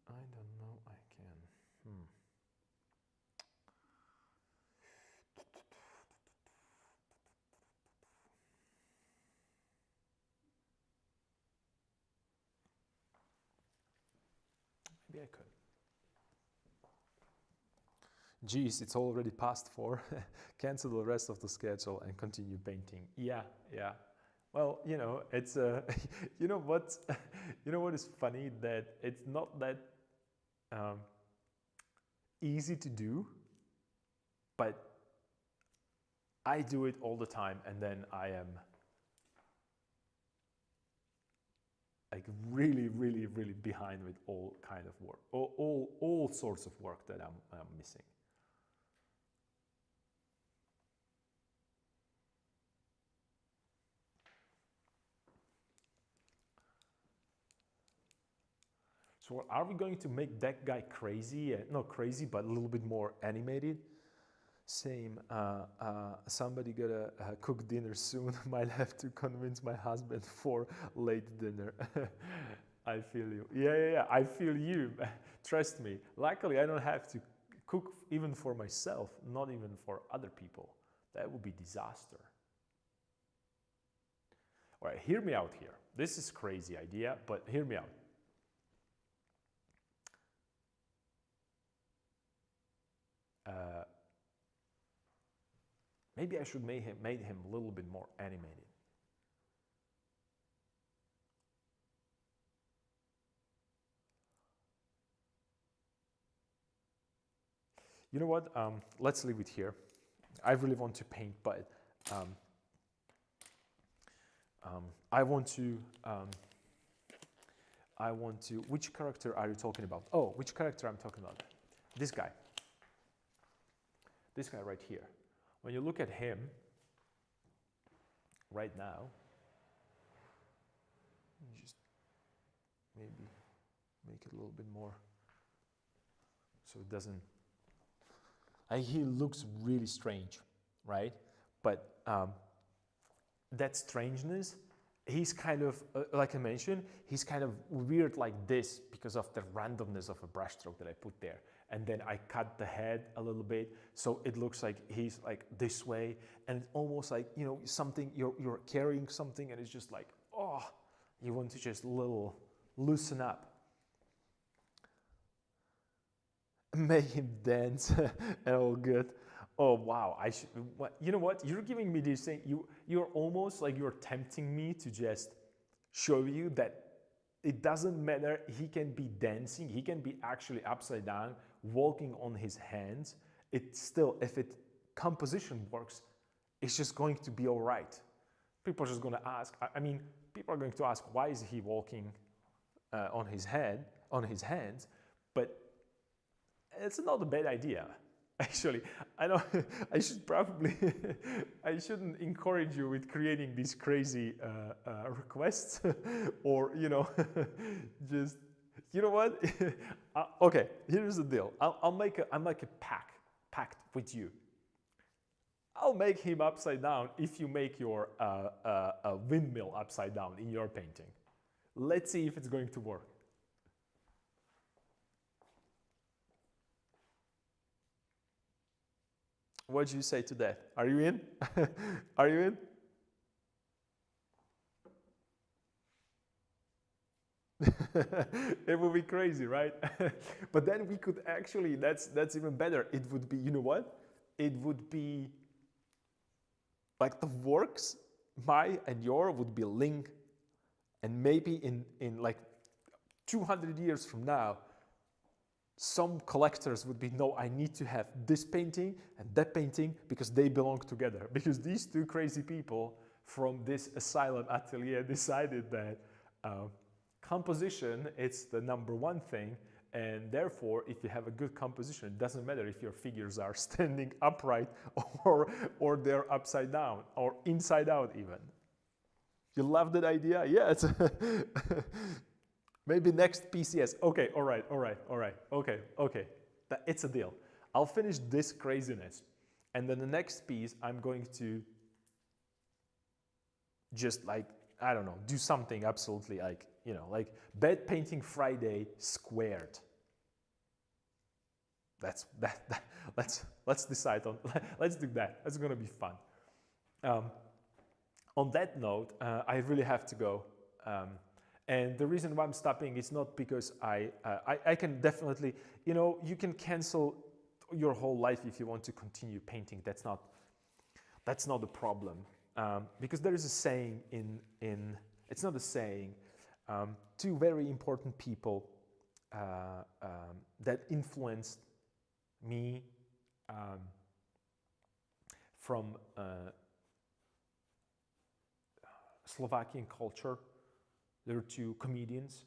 I don't know. I can. Maybe I could. Geez, it's already past 4. Cancel the rest of the schedule and continue painting. Yeah. Well, you know, it's you know what, you know what is funny, that it's not that easy to do, but I do it all the time, and then I am like really behind with all kind of work, all sorts of work that I'm missing. So are we going to make that guy crazy? Not crazy, but a little bit more animated? Same. Somebody gotta cook dinner soon. Might have to convince my husband for late dinner. I feel you. Yeah. I feel you. Trust me. Luckily, I don't have to cook even for myself, not even for other people. That would be disaster. All right, hear me out here. This is crazy idea, but hear me out. Maybe I should made him a little bit more animated. You know what? Let's leave it here. I really want to paint, but I want to. Which character are you talking about? Oh, which character I'm talking about? This guy. This guy right here. When you look at him right now, just maybe make it a little bit more so it doesn't. He looks really strange, right? But that strangeness, he's kind of, like I mentioned, he's kind of weird like this because of the randomness of a brushstroke that I put there. And then I cut the head a little bit, so it looks like he's like this way, and it's almost like, you know, something, you're carrying something, and it's just like, oh, you want to just little loosen up. Make him dance and all good. Oh wow! You know what? You're giving me this thing. You're almost like you're tempting me to just show you that it doesn't matter. He can be dancing. He can be actually upside down, walking on his hands. It's still, if it composition works, it's just going to be all right. People are just going to ask. I mean, people are going to ask, why is he walking on his hands? But it's not a bad idea. Actually, I know I should probably, I shouldn't encourage you with creating these crazy requests, or, you know, just, you know what? Okay, here's the deal. I'll make a pact with you. I'll make him upside down if you make your a windmill upside down in your painting. Let's see if it's going to work. What do you say to that? Are you in? Are you in? It would be crazy, right? But then we could actually, that's even better. It would be, you know what? It would be like the works, my and your would be linked, and maybe in like 200 years from now, some collectors would be, no, I need to have this painting and that painting because they belong together. Because these two crazy people from this asylum atelier decided that composition, it's the number one thing. And therefore, if you have a good composition, it doesn't matter if your figures are standing upright or they're upside down or inside out even. You love that idea? Yeah, it's maybe next PCS. Okay, all right, okay. It's a deal. I'll finish this craziness. And then the next piece, I'm going to just like, I don't know, do something absolutely like, you know, like Bed Painting Friday squared. Let's decide on, let's do that. That's gonna be fun. On that note, I really have to go. And the reason why I'm stopping is not because I can definitely, you know, you can cancel your whole life if you want to continue painting. That's not the problem. Because there is a saying it's not a saying, two very important people that influenced me from Slovakian culture. There are two comedians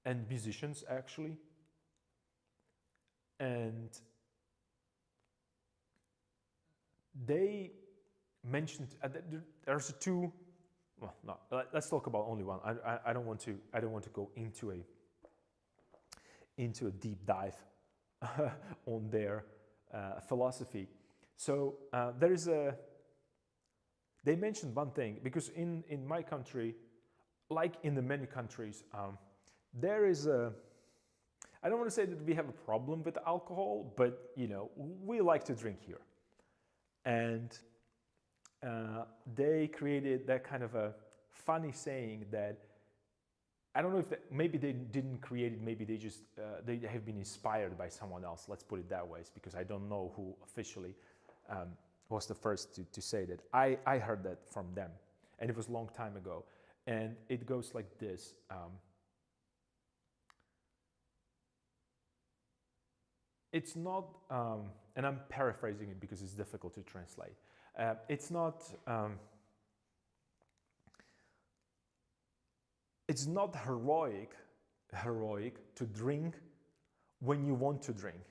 and musicians actually. And they mentioned there's two. Well, no. Let's talk about only one. I don't want to go into a deep dive on their philosophy. So there is a. They mentioned one thing because in my country, like in the many countries, there is a. I don't want to say that we have a problem with alcohol, but you know we like to drink here. And they created that kind of a funny saying that I don't know if maybe they didn't create it, maybe they just they have been inspired by someone else. Let's put it that way, because I don't know who officially was the first to say that. I heard that from them, and it was a long time ago. And it goes like this. It's not, and I'm paraphrasing it because it's difficult to translate. It's not heroic to drink when you want to drink.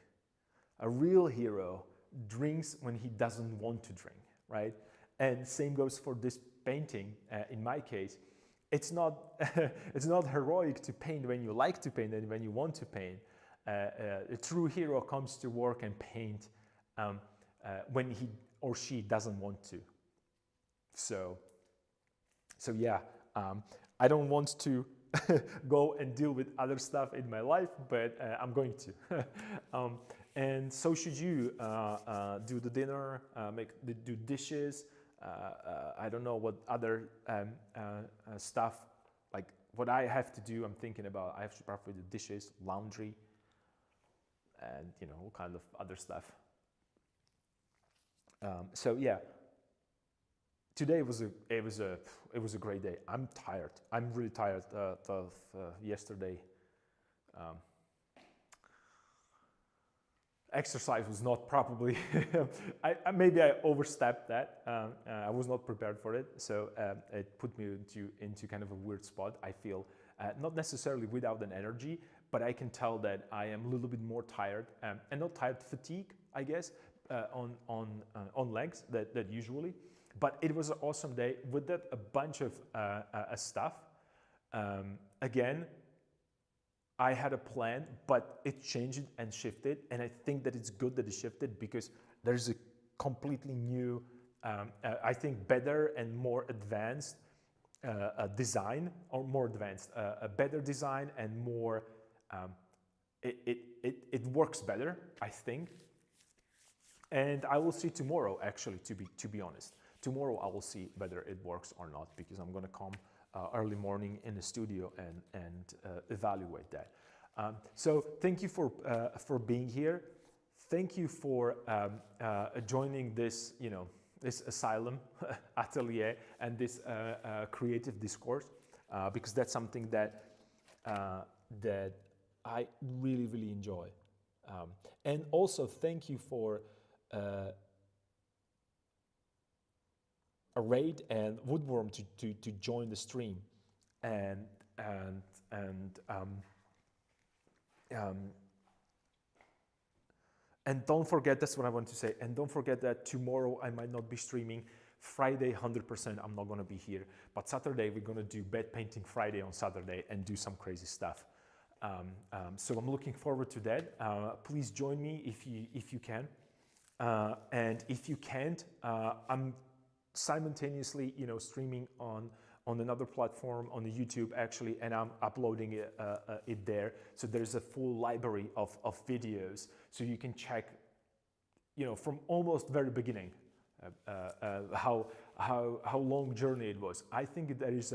A real hero drinks when he doesn't want to drink, right? And same goes for this painting. In my case, it's not it's not heroic to paint when you like to paint and when you want to paint. A true hero comes to work and paint when he or she doesn't want to. So yeah, I don't want to go and deal with other stuff in my life, but I'm going to. And so should you do the dinner, do dishes. I don't know what other stuff, like what I have to do. I'm thinking about I have to probably do dishes, laundry, and you know all kind of other stuff. So yeah, today was a great day. I'm tired. I'm really tired of yesterday. Exercise was not probably. Maybe I overstepped that. I was not prepared for it, so it put me into kind of a weird spot. I feel not necessarily without an energy, but I can tell that I am a little bit more tired, and not tired, fatigue, I guess, on legs that usually. But it was an awesome day with that a bunch of stuff. Again, I had a plan, but it changed and shifted, and I think that it's good that it shifted because there's a completely new, I think, better and more advanced design, or more advanced, a better design and more. It works better, I think. And I will see tomorrow, actually, to be honest. Tomorrow I will see whether it works or not, because I'm going to come early morning in the studio and evaluate that. So thank you for being here. Thank you for joining this, this asylum atelier and this creative discourse, because that's something that that I really, really enjoy. And also thank you for Raid and Woodworm to join the stream, and don't forget, that's what I want to say, and don't forget that tomorrow I might not be streaming. Friday 100% I'm not going to be here, but Saturday we're going to do bed painting Friday on Saturday and do some crazy stuff. So I'm looking forward to that. Please join me if you can, and if you can't, I'm simultaneously streaming on another platform, on the YouTube actually, and I'm uploading it there. So there's a full library of videos, so you can check from almost very beginning how long journey it was. I think there is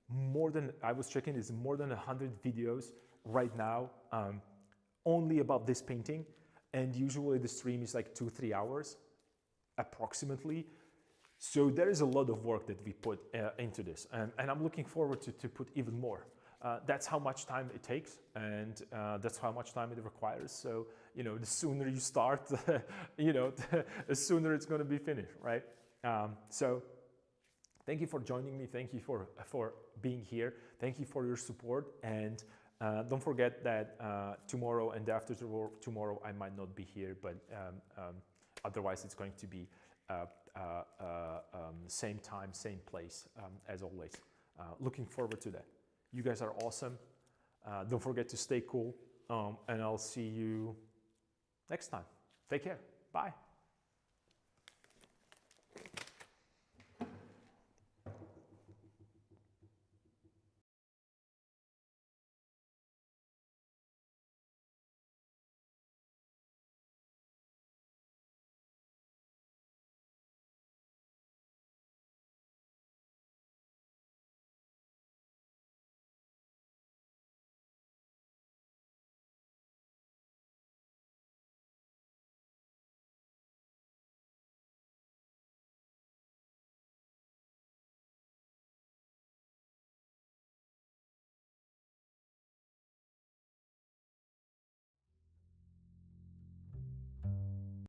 more than, I was checking, is more than 100 videos right now only about this painting, and usually the stream is like 2-3 hours approximately. So there is a lot of work that we put into this, and I'm looking forward to put even more. That's how much time it takes, and that's how much time it requires. So the sooner you start, the sooner it's going to be finished, right? So thank you for joining me. Thank you for being here. Thank you for your support, and don't forget that tomorrow and after tomorrow I might not be here, but otherwise it's going to be same time, same place, as always. Looking forward to that. You guys are awesome. Don't forget to stay cool, and I'll see you next time. Take care. Bye.